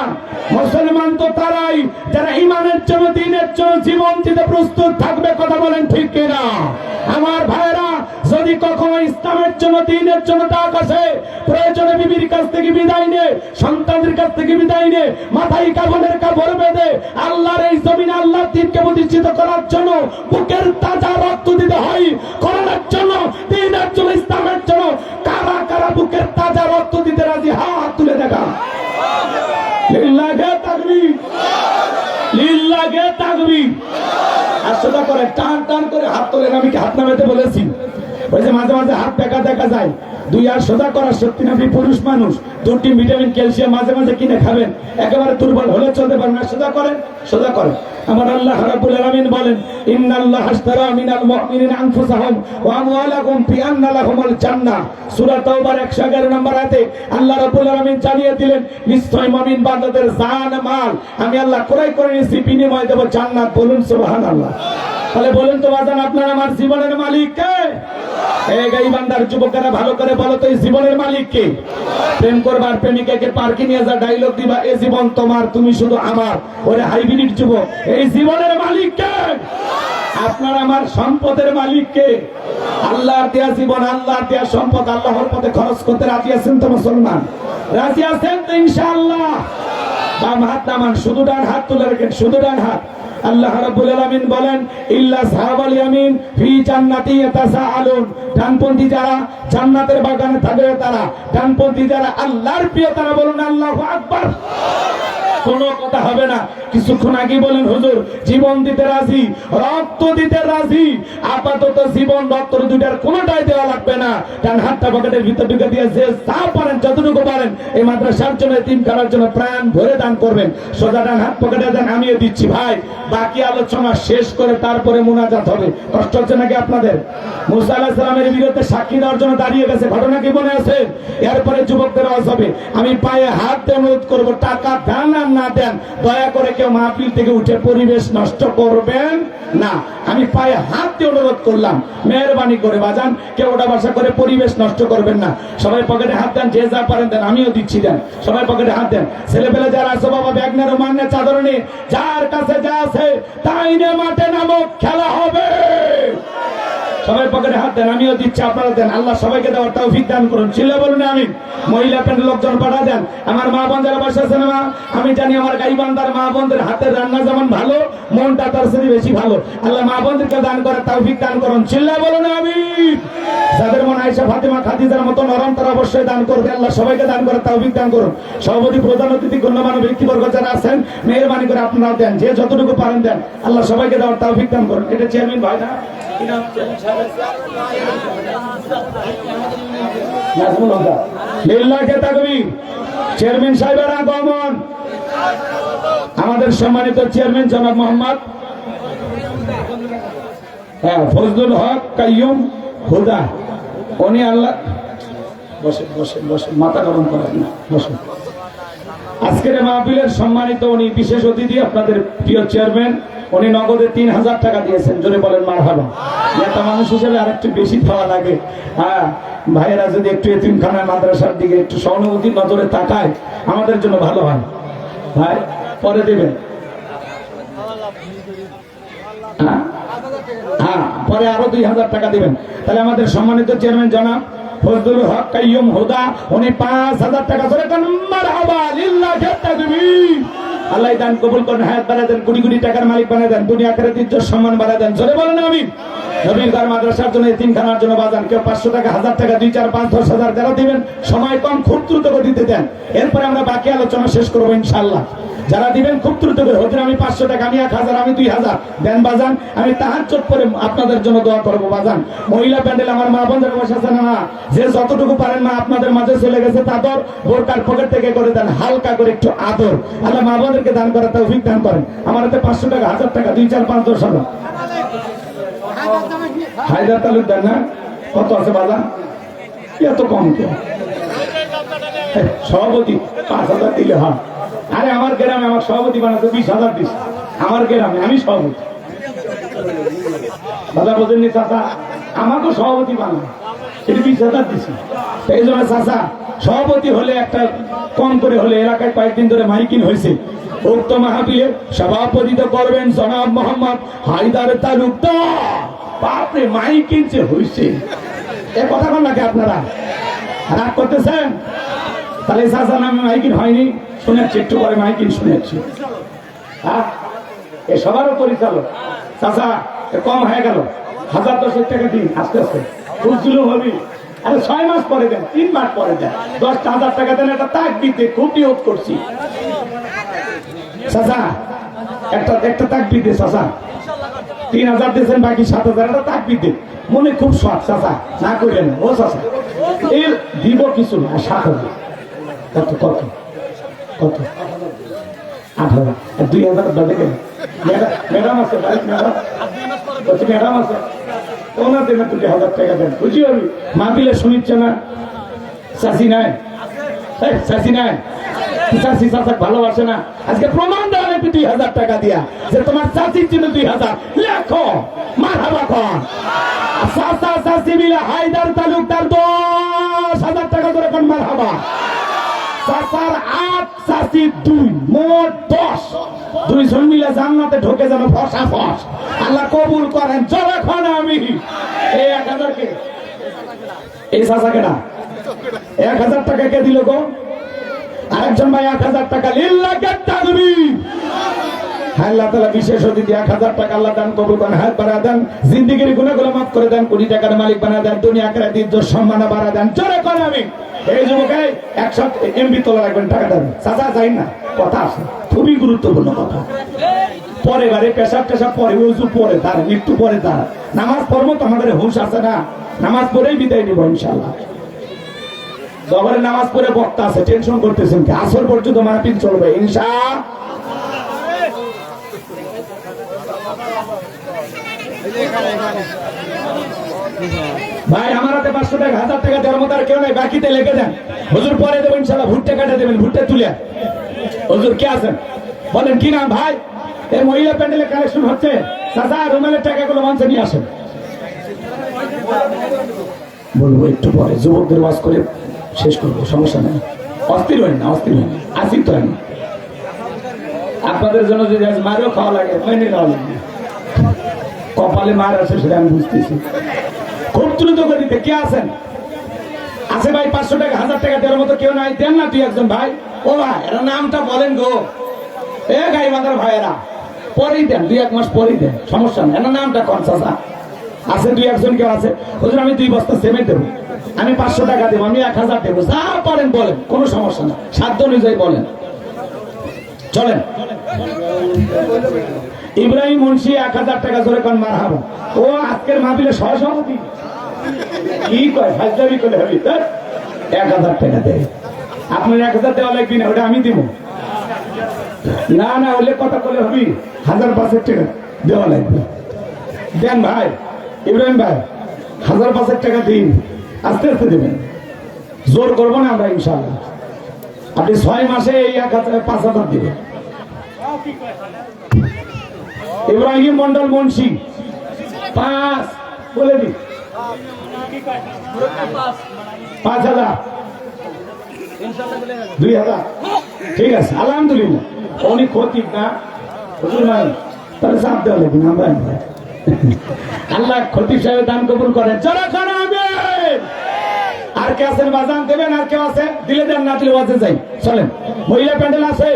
মুসলমান তো তারাই যারা ইমানের জন্য দ্বীনের জন্য জীবন দিতে প্রস্তুত থাকবে। কথা বলেন ঠিক কিনা? আমার ভাইরা, যদি কখনো ইসলামের জন্য দ্বীনের জন্য ডাক আসে, প্রয়োজনে বিবির কাছ থেকে বিদায় নে, সন্তানের কাছ থেকে বিদায় নে, মাথায় কাফনের কাপড় বেঁধে আল্লাহর এই জমিনে আল্লাহর দ্বীনকে প্রতিষ্ঠিত করার জন্য বুকের তাজা রক্ত দিতে হয়। করার জন্য দ্বীনের জন্য ইসলামের জন্য কারা কারা বুকের তাজা রক্ত দিতে রাজি? হাত তুলে দেখা। লিল্লাহে তাকবীর, লিল্লাহে তাকবীর। আর সোজা করে টান টান করে হাত তোলেন। আমি কি হাত নামাতে বলেছি? ওই যে মাঝে মাঝে হাত দেখা যায়। দুই আর সোজা করার শক্তি না, আপনি পুরুষ মানুষ, দুটি ভিটামিন ক্যালসিয়াম মাঝে মাঝে কিনে খাবেন। একেবারে দুর্বল হলে চলতে পারেন না। সোজা করেন, সোজা করেন। আমার আল্লাহ রাব্বুল আলামিন বলেন, ইন্নাল্লাহা আশতারা মিনাল মুমিনিনা আনফুসাহুম ওয়া আমওয়ালাহুম বিআন্না লাহুমুল জান্নাহ। সূরা তাওবার 111 নম্বর আয়াতে আল্লাহ রাব্বুল আলামিন জানিয়ে দিলেন, নিশ্চয় মুমিন বান্দাদের জান মাল আমি আল্লাহ ক্রয় করে নিয়েছি, বিনিময় দেব জান্নাত। বলুন সুবহানাল্লাহ। তাহলে বলেন তো বাজান, আপনার আমার জীবনের মালিক কে? এই গাইবান্দার যুবকেরা ভালো করে বলো তো, এই জীবনের মালিক কে? প্রেম করবার প্রেমিকাকে পার্কে নিয়ে যা ডায়লগ দিবা, এই জীবন তোমার, তুমি শুধু আমার। ওরে হাইব্রিড যুবক, এই জীবনের মালিক কে? আপনার আমার সম্পদের মালিক কে? আল্লাহর দেয়া জীবন, আল্লাহর দেয়া সম্পদ আল্লাহর পথে খরচ করতে রাজি আছেন তো মুসলমান? রাজি আছেন তো ইনশাআল্লাহ? বাম হাত নামান, শুধু ডান হাত তুলে রাখেন, শুধু ডান হাত। আল্লাহ রাব্বুল আলামিন বলেন, ইল্লা সাহাবাল ইয়ামিন ফি জান্নাতি ইয়াতাসাআলুন। ডানপন্থী যারা জান্নাতের বাগানে থাকবে তারা, ডানপন্থী যারা আল্লাহর প্রিয় তারা। বলুন আল্লাহু আকবার। কোনো কথা হবে না। কিছুক্ষণ আগে বলেন, হুজুর জীবন দিতে রাজি, রক্ত দিতে রাজি। আপাতত জীবন রক্ত দুইটার কোনোটাই দেওয়া লাগবে না। ডান হাতটা পকেটের ভিতর ঢুকে দিয়ে যে যা পারেন, যতটুকু পারেন এই মাদ্রাসার জন্য, এতিম খানার জন্য প্রাণ ভরে দান করবেন। সোজা ডান হাত পকেটে দেন, আমিও দিচ্ছি ভাই। বাকি আলোচনা শেষ করে তারপরে মুনাজাত হবে। কষ্ট হচ্ছে নাকি আপনাদের? মুসা আলাইহিস সালামের বিরুদ্ধে সাক্ষী দেওয়ার জন্য দাঁড়িয়ে গেছে, ঘটনা কি মনে আছে? এরপরে যুবকদের আওয়াজ হবে। আমি পায়ে হাত দিয়ে অনুরোধ করবো, টাকা দেন আর না দেন, দয়া করে কেউ মাহফিল থেকে উঠে পরিবেশ নষ্ট করবেন না। আমি পায়ে হাত দিয়ে অনুরোধ করলাম, মেহরবানি করে বাজান, কেউ ওটা বাসা করে পরিবেশ নষ্ট করবেন না। সবাই পকেটে হাত দেন, যে যা পারেন দেন, আমিও দিচ্ছি দেন। সবাই পকেটে হাত দেন। ছেলেপেলে যারা আছে বাবা, ব্যাগ নে, রুমাল নে, চাদর নে, যার কাছে যা আছে তাই নে, মাঠে নামো, খেলা হবে। সবাই পকেটে হাত দেন, আমিও দিচ্ছি, আপনারা দেন। আল্লাহ সবাইকে দেওয়ার তৌফিক দান করুন। চিল্লা বলুন আমিন। মহিলা প্যান্ডেল লোকজন পাঠা দেন। আমার মা বোন যারা বসে আছেন, আমি জানি আমার গাইবান্দার মা বোনদের হাতের রান্না যেমন ভালো, মনটা তার সাথে বেশি ভালো। আল্লাহ মা বোনদেরকে দান করে তৌফিক দান করুন। চিল্লা বলুন আমিন। যাদের মন আয়েশা ফাতেমা খাদিজার মতো নরম, তারা অবশ্যই দান করবে। আল্লাহ সবাইকে দান করে তৌফিক দান করুন। সভাপতি, প্রধান অতিথি, গণ্যমান্য ব্যক্তিবর্গ যারা আছেন, মেহেরবানি করে আপনারা দেন, যে যতটুকু পারেন দেন। আল্লাহ সবাইকে দেওয়ার তৌফিক দান করুন। এটা চেয়ারম্যান ভাই না? চেয়ারম্যান সাহেবের আগমন। আমাদের সম্মানিত চেয়ারম্যান জনাব মোহাম্মদ ফজলুল হক কাইয়ুম হুদা, উনি আল্লাহ বসে বসে বসে মাথা গরম করেন না, বসে। আজকের মাহফিলের সম্মানিত উনি বিশেষ অতিথি, আপনাদের প্রিয় চেয়ারম্যান। উনি নগদে 3000 টাকা দিয়েছেন। জোরে বলেন মারহাবা। নেতা মানুষ হিসেবে আর একটু বেশি খাওয়া লাগে। হ্যাঁ, ভাইয়েরা যদি একটু এতিমখানা মাদ্রাসার দিকে একটু সহানুভূতির নজরে তাকায়, আমাদের জন্য ভালো হয়। ভাই পরে দেবেন। হ্যাঁ, পরে আরো 2000 টাকা দিবেন। তাহলে আমাদের সম্মানিত চেয়ারম্যান জনাব ফজলুল হক কাইয়ুম হুদা, উনি 5000 টাকা করে দেন। মারহাবা, লিল্লাহি তাকবীর। আল্লাহ দান কবুল করেন, হায়াত বাড়ায় দেন, কোটি কোটি টাকার মালিক বানায় দেন, দুনিয়া আখিরাতে ইজ্জত সম্মান বাড়ায় দেন। জোরে বলেন আমিন। নবীর ঘর মাদ্রাসার জন্য, এতিমখানার জন্য বাজান, কেউ 500 টাকা, 1000 টাকা, 2, 4, 5, 10,000 যারা দিবেন, সময় কম, খুব দ্রুত গতিতে দেন। এরপরে আমরা বাকি আলোচনা শেষ করবো ইনশাআল্লাহ। যারা দিবেন খুব দ্রুত করে, হতে আমি 500 টাকা, আমি 1000, আমি 2000 দেন বাজান। আমি তাহাজ্জুদ পড়ে আপনাদের জন্য দোয়া করবো বাজান। মহিলা প্যান্ডেল আমার মা বোনদের বসে আছে না, যে যতটুকু পারেন মা আপনাদের মাঝে চলে গেছে, তাদের বোরকার পকেট থেকে করে দেন, হালকা করে একটু আদর। আল্লাহ মা বোনদেরকে দান করার তৌফিক দান করেন। আমার হাতে 500 টাকা, 1000 টাকা, 2, 4, 5, 10,000। হায়দার তালুকদার না, কত আছে বাজান? এত কম কে? সভাপতি 5000 দিলে হয়। আরে আমার গ্রামে আমার সভাপতি বানাতে 20,000 দিস। আমার গ্রামে আমি সভাপতি। দাদা বোঝেননি চাচা, আমাকেও সভাপতি বানায়, এটা 20,000 দিছি। এই জন্য চাচা সভাপতি হলে একটা কম করে হলে, এলাকায় কয়েকদিন ধরে মাইকিং হয়েছে, উক্ত মাহফিলে সভাপতিত্ব করবেন জনাব মোহাম্মদ হায়দার তালুকদার। বাপরে মাইক কিনছে হইছে, এ কথা বল নাকি আপনারা রাগ করতেছেন? তাহলে চাচা নামে মাইকিন হয়নি, শুনেছি একটু পরে মাইকিন শুনেছি। হ্যাঁ, এ সবারও পরিচালক চাচা কম হয়ে গেল, 1010 টাকা দিন আস্তে আস্তে, বুঝলুম হবি। আরে 6 মাস পরে দেন, 3 মাস পরে দেন, 10,000 টাকা দেন, একটা তাকবীর দিয়ে খুব নিয়োগ করছি চাচা, একটা তাকবীর দিয়ে চাচা, 3,000 দিয়েছেন, বাকি 7,000 একটা তাকবীর দিয়ে, মনে খুব শখ চাচা, না করেন ও চাচা, এর দিব কিছু না, 7,000 কত কত কত 8,000 2,000 দাদা কেন ম্যাডাম আছে, ম্যাডাম আছে, ওনার দেন 2,000 টাকা দেন, বুঝি আমি মাহফিলে শুনিচ্ছে না। চাষি নাই, চাষি নাই, চাষি চাষা ভালোবাসে না, আজকে প্রমাণ দেওয়া 2,000 টাকা দিয়া যে তোমার চাষির জন্য 2,000 লেখো, মারহাবা কর। চাষা চাষি মিলে হায়দার তালুকদার 10,000 টাকা করে কোন মারহাবা। চাচার 8, চাষি 2, মোট 10, 2 জন মিলে জান্নাতে ঢোকে যেন ফসা ফস, আল্লাহ কবুল করেন। যখন আমি এই 1,000 কে, এই চাচাকে না 1,000 টাকা কে দিল গো? আরেকজন ভাই 1,000 টাকা, লিল্লাহি তাকবীর। আল্লাহ তাআলা বিশেষ অতিথি 1,000 টাকা আল্লাহ দান কবুল করেন, হাত বাড়া দেন, জিন্দেগীর গুনাহগুলো মাফ করে দেন, কোটি টাকার মালিক বানায় দেন, দুনিয়া আখিরাতে ইজ্জত সম্মান বাড়া দেন। জোরে করে আমি এই যুবক 100 এমবি তোলা রাখবেন, টাকা দেন চাচা, যাই না কথা আছে, খুবই গুরুত্বপূর্ণ কথা। পরে বারে পেশাব টেশাব পরে, ওযু পরে, তার মৃত্যু পরে, তার নামাজ পড়বো তো আমাদের হুঁশ আছে না, নামাজ পড়েই বিদায় নিব ইনশাআল্লাহ। জহরে নামাজ পড়ে বক্তা আছে, টেনশন করতেছেন কি? আসর পর্যন্ত মাহফিল চলবে ইনশাআল্লাহ। ভাই আমার হাতে 500 টাকা, 1,000 টাকা দেওয়ার মতো আর কেউ নাই, বাকিতে লিখে দেন, হুজুর পরে দেবো ইনশাআল্লাহ। ভুট্টা কাটা দেবেন, ভুট্টা তুলে। হুজুর কে আছেন বলেন, কি নাম ভাই? এই মহিলা প্যান্ডেলের কালেকশন হচ্ছে, চাচা রুমালের টাকাগুলো মঞ্চে নিয়ে আসেন। বলবো একটু পরে, যুবকদের ওয়াজ করে শেষ করবো, সমস্যা নেই, অস্থির হয় না, অস্থির হয় না, আসিফ তো হয় না। আপনাদের জন্য যদি আজ মারও খাওয়া লাগে, মেনে নেওয়া লাগে, কপালে মার আছে সেটা আমি বুঝতেছি। খুব দ্রুত করে দিতে কে আছেন? আছে ভাই 500 টাকা, 1,000 টাকা দেওয়ার মতো কেউ নাই? দেন না 2-1 ভাই। ও ভাই এরা নামটা বলেন গো, এ গাই বাঁধার ভাইয়েরা, পরেই দেন, 2-1 মাস পরেই দেন, সমস্যা নেই, এনার নামটা কোন চাচা? আছে 2-1 কেউ আছে? হুজুর আমি 2 বস্তা সিমেন্ট দেবো, আমি 500 টাকা দেবো, আমি 1,000 দেবো, যা পারেন বলেন, কোনো সমস্যা না, সাধ্য অনুযায়ী বলেন, চলেন। ইব্রাহিম মুন্সি 1,000 টাকা জোরে কোন মারহাবা। ও আজকের মাহফিলে সহসভাপতি, কি কয় ফাজলামি করে হবে, 1,000 টাকা দেয়। আপনার 1,000 দেওয়া লাগবে না, ওটা আমি দিব না, না হলে কথা বলে হবি, 1,500 টাকা দেওয়া লাগবে। দেন ভাই ইব্রাহিম ভাই, 1,500 টাকা দিন, আস্তে আস্তে দেবেন, জোর করবো না আমরা ইনশাআল্লাহ। আপনি 6 মাসে এই 5,000 দিবেন। ইব্রাহিম মন্ডল মুন্সি 5 বলে দিন, 5,000 2,000 ঠিক আছে, আলহামদুলিল্লাহ। উনি খতিব না হুজুর নাই, তাহলে চাপ দেওয়া লাগবে না, আমরা আল্লাহ খতিব সাহেব দান কবুল করেন। যারা খানা আর কে আছেন বাজান দেবেন? আর কেউ আছে? দিলে দেন, না দিলে বাজে যাই, চলেন। মহিলা প্যান্ডেল আছে,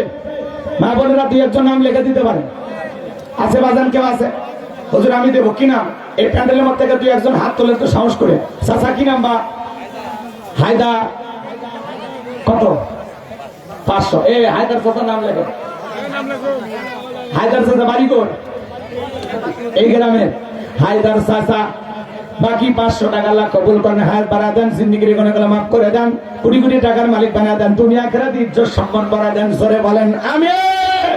মা বোনেরা 2-1 নাম লিখে দিতে পারেন। আছে বাজান কেউ আছে? হুজুর আমি দেবো, কি নাম? এই প্যান্ডেলের মধ্যে থেকে 2-1 হাত তোলে তো সাহস করে। চাচা কি নাম? বা হায়দা কত? 500। এ হায়দার চাচা নাম লেখো, হায়দার চাচা বাড়ি কর এই গ্রামের হায়দার চাচা। বাকি 500 টাকা আল্লাহ কবুল করেন, হায়াত বাড়া দেন, জিন্দেগির গুনাহগুলো মাফ করে দেন, কোটি কোটি টাকার মালিক বানায় দেন, দুনিয়া আখিরাতে ইজ্জত সম্মান বাড়া দেন, জোরে বলেন আমিন।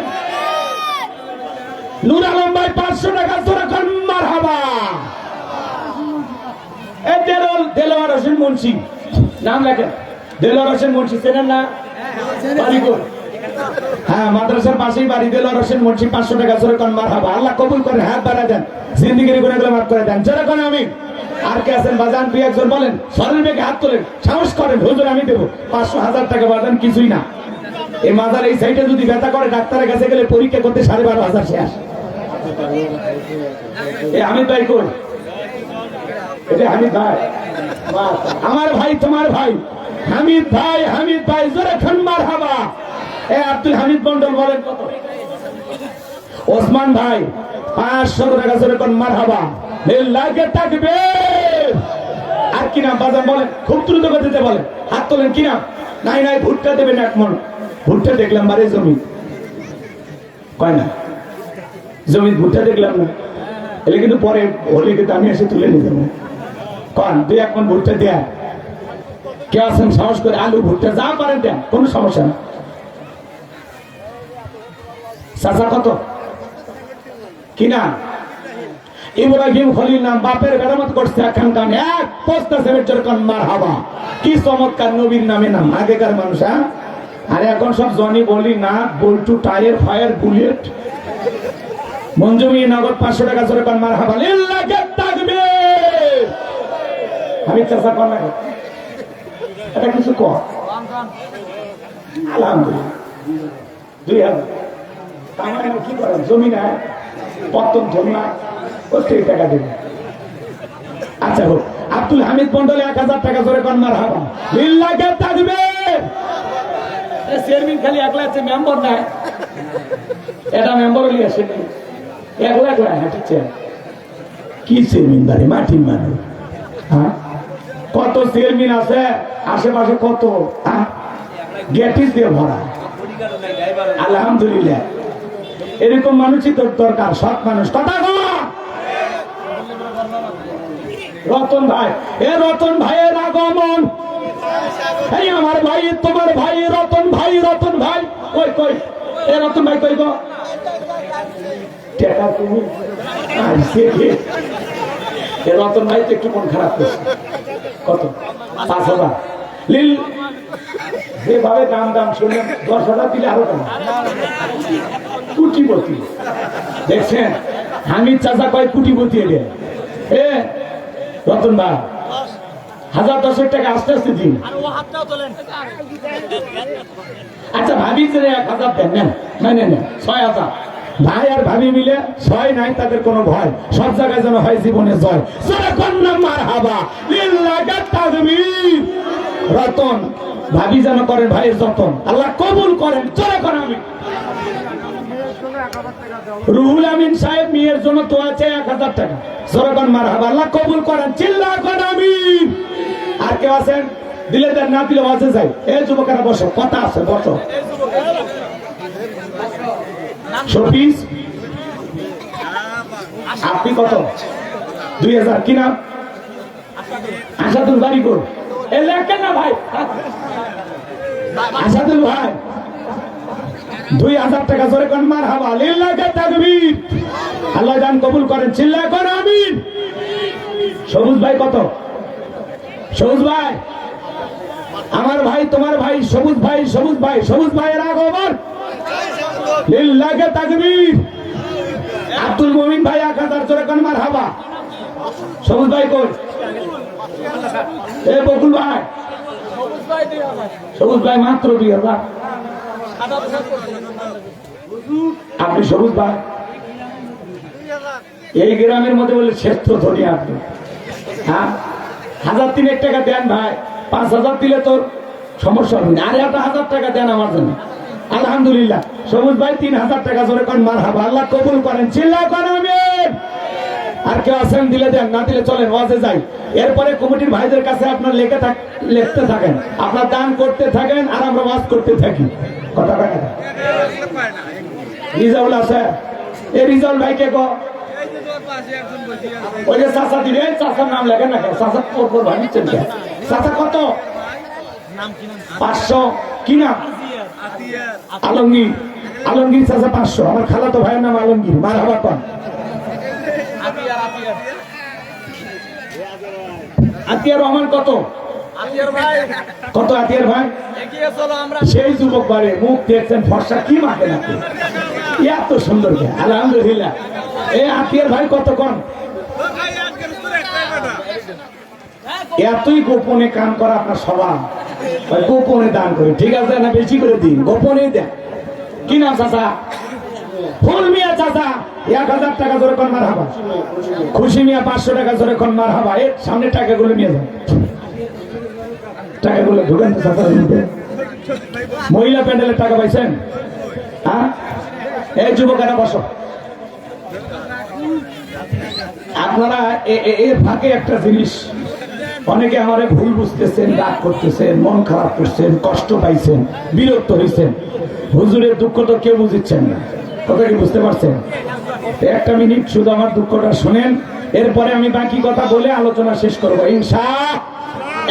নূর আলম ভাই 500 টাকা জোরে কোন মারহাবা। এ দেলোয়ার হোসেন মুন্সি নাম লেখেন, দেলোয়ার হোসেন মুন্সি চেনেন না? বাড়ি কর, হ্যাঁ মাদ্রাসার পাশেই বাড়ি। দেলোয়ার হোসেন মুন্সি 500 টাকা জোরে কোন মারহাবা। আল্লাহ কবুল করেন, হায়াত বাড়া দেন, জিন্দেগির গুনাহগুলো মাফ করে দেন, জোরে কোন আমিন। আর কে আছেন বাজান? 2-1 বলেন, শরীর বেগে হাত তোলেন, সাহস করেন, হুজুর আমি দেবো। 500-1000 টাকা বাজান কিছুই না, এই মাজার এই সাইডে যদি ব্যথা করে ডাক্তারের কাছে গেলে পরীক্ষা করতে 12,500 শেষ। আমি তাই কই, এটা হামিদ ভাই আমার ভাই, তোমার ভাই হামিদ ভাই, হামিদ ভাই জোরে খান মারহাবা। আব্দুল হামিদ মন্ডল বলেন কত? ওসমান ভাই 500 টাকা জোরে খান মারহাবা। লিল্লাহি তাকবীর। আর কি নাম বাজান বলেন, খুব দ্রুত গতিতে বলেন, হাত তোলেন কি নাম? নাই নাই ভুট্টা দেবেন এক মন। ভুট্টা দেখলাম বারে জমি কয় না, জমি ভুট্টা দেখলাম না, এলে কিন্তু পরে হলে কিন্তু আমি এসে তুলে নিয়ে যাবো। কন 2-1 মন ভুট্টা দেয়া কে আছেন সাহস করে? আলু ভুট্টা যা পারেন দেন, কোনো সমস্যা না। চাচা কত কি না? ইব্রাহিম খলিল নাম, বাপের মেরামত করছে এখন কান এক পোস্তা সেভের জোরকান মারহাবা। কি চমৎকার নবীর নামে নাম, আগেকার মানুষ। হ্যাঁ, আর এখন সব জনি বলি না, বল্টু টায়ার ফায়ার বুলেট। মঞ্জুমি নগদ 500 টাকা জোরকান মারহাবা। লিল্লাহি তাকবীর। আমি চাচা কর না, এটা কিছু কর। আলহামদুলিল্লাহ 2000 তামায় কি করেন, জমি না পত্তন ধরি না, ওই টাকা দেবে। আচ্ছা হোক, আব্দুল হামিদ মন্ডল 1000 টাকা জোরে কর মারহাবা। লিল্লাহি তাকবীর। চেয়ারম্যান খালি একলা আছে, মেম্বার নাই। এটা মেম্বার হলি আসে একলা একলা হাঁটিছে। কি চেয়ারম্যান বাড়ি মাটির মানুষ? হ্যাঁ, কত চেয়ারম্যান আছে আশেপাশে, কত গেটিস দিয়ে ভরা। আলহামদুলিল্লাহ, এরকম মানুষই তোর দরকার, সৎ মানুষ। কথা রতন ভাই, এ রতন ভাইয়ের আগমন। এই আমার ভাই, তোমার ভাই রতন ভাই, রতন ভাই কই কই? এ রতন ভাই কই গো? তুমি রতন ভাই তো একটু মন খারাপ করছে। কত? 5,000। লিল যেভাবে দাম দাম শুনলেন, 10,000 দিলে আরো দাম কুটিপতি। দেখছেন হামিদ চাচা কয় কুটিপতি। এলে এ রতন ভাই 1000-10 টাকা আস্তে আস্তে দিন। আচ্ছা ভাবি যে 1000 দেন, নেন না নেন 6,000। ভাই আর ভাবি মিলে 6 নাই, তাদের কোনো ভয়, সব জায়গায় যেন হয় জীবনে জয়। মারহাবা। লিল্লাহি তাকবীর। রতন ভাবি যেন করেন ভাইয়ের যতন, আল্লাহ কবুল করেন। চলে করেন। আমি রুহুল আমিন সাহেব মেয়ের জন্য তো আছে 1000 টাকা। জোরকান মারহাবা। আল্লাহ কবুল করেন। চিল্লা করেন আমিন। আর কেউ আছেন? দিলে দেন, না দিলে বাজে যাই। এই যুবকেরা বসো, কথা আছে, বসো। শফিস আপনি কত? 2000। কি নাম? আসাদুল বাড়ি কোন? এ লেখেন না ভাই, আসাদুল ভাই 2000 টাকা জোরে কোন মারহাবা। লিল্লাহি তাকবীর। আল্লাহ দান কবুল করেন। চিল্লা করেন আমিন। সবুজ ভাই কত? সবুজ ভাই আমার ভাই, তোমার ভাই সবুজ ভাই, সবুজ ভাই, সবুজ ভাইয়ের আগমন। লিল্লাহি তাকবীর। আব্দুল মুমিন ভাই 1000 জোরে কোন মারহাবা। সবুজ ভাই কই? এ বকুল ভাই, সবুজ ভাই মাত্র 2000। আপনি সবুজ ভাই এই গ্রামের মধ্যে বলে শ্রেষ্ঠ ধনী আপনি। হ্যাঁ, 1003 টাকা দেন ভাই। 5000 দিলে তোর সমস্যা হবে না। আর 1000 টাকা দেন আমার জন্য। আলহামদুলিল্লাহ। সবুজ ভাই 3000 টাকা জোরে কোন মারহাবা। আল্লাহ কবুল করেন। চিল্লা করেন আমিন। আর কেউ আছেন? দিলে দেন, না দিলে চলেন, ওয়াজে যাই। এরপরে কমিটির ভাইদের কাছে আপনার লিখতে থাকেন, আপনার দান করতে থাকেন, আর আমরা ওয়াজ করতে থাকি। কথা কয় না? রিজাউল আছে? এই রিজাউল ভাই কে গো? ওই যে চাচা দিবে, চাচার নাম লেখেন না কেন? চাচা পরপর ভাই নিচ্ছেন কেন? চাচা কত? 500। কি নাম? আলমগীর। আলমগীর চাচা 500। আমার খালাতো ভাইয়ের নাম আলমগীর। মারহাবা কোন? আতিয়ার রহমান কত? কত আতিয়ার ভাই? সেই যুবক বাড়ি, মুখ দেখছেন ফর্সা, কি মাকে নাকি এত সুন্দর। আলহামদুলিল্লাহ। এই আতিয়ার ভাই কত কোন? এতই গোপনে কাম করা আপনার স্বভাব। গোপনে দান করে, ঠিক আছে না? বেশি করে দিন, গোপনে দেন। কি নাম চাচা? ফুল মিয়া চাচা। 1000 টাকা জোরে কোন মারহাবা। খুশি মিয়া 500 টাকা জোরে কোন মারহাবা। এর সামনে টাকাগুলো নিয়ে যান, টাকাগুলো ঢুকেন তো চাচা। মহিলা প্যান্ডেলের টাকা পাইছেন? হ্যাঁ, এই যুবকেরা বসো। আপনারা এর ফাঁকে একটা জিনিস, অনেকে আমারে ভুল বুঝতেছেন, রাগ করতেছেন, মন খারাপ করছেন, কষ্ট পাইছেন, বিরক্ত হয়েছেন। হুজুরের দুঃখ তো কেউ বুঝিচ্ছেন না, কথা কি বুঝতে পারছেন? একটা মিনিট শুধু আমার দুঃখটা শুনেন, এরপরে আমি বাকি কথা বলে আলোচনা শেষ করবো ইনশাআল্লাহ।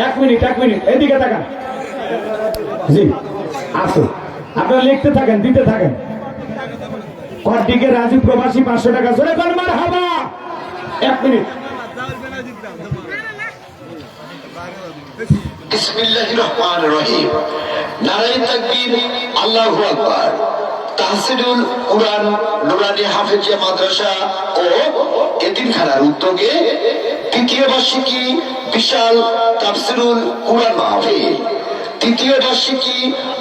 এক মিনিট এদিকে তাকান। জি আসো, আপনারা লিখতে থাকেন, দিতে থাকেন। কর্দিকে রাজীব প্রবাসী 500 টাকা জোরে কোন মারহাবা। 1 মিনিট। বিসমিল্লাহির রহমানির রহিম। নারায়ে তাকবীর, আল্লাহু আকবার। তাহসিনুল কুরআন নুরানি হাফেজিয়া মাদ্রাসা ও এতিমখানার উদ্যোগে তৃতীয় বার্ষিকী বিশাল তাফসিরুল কুরআন মাহফিল। তৃতীয় বার্ষিকী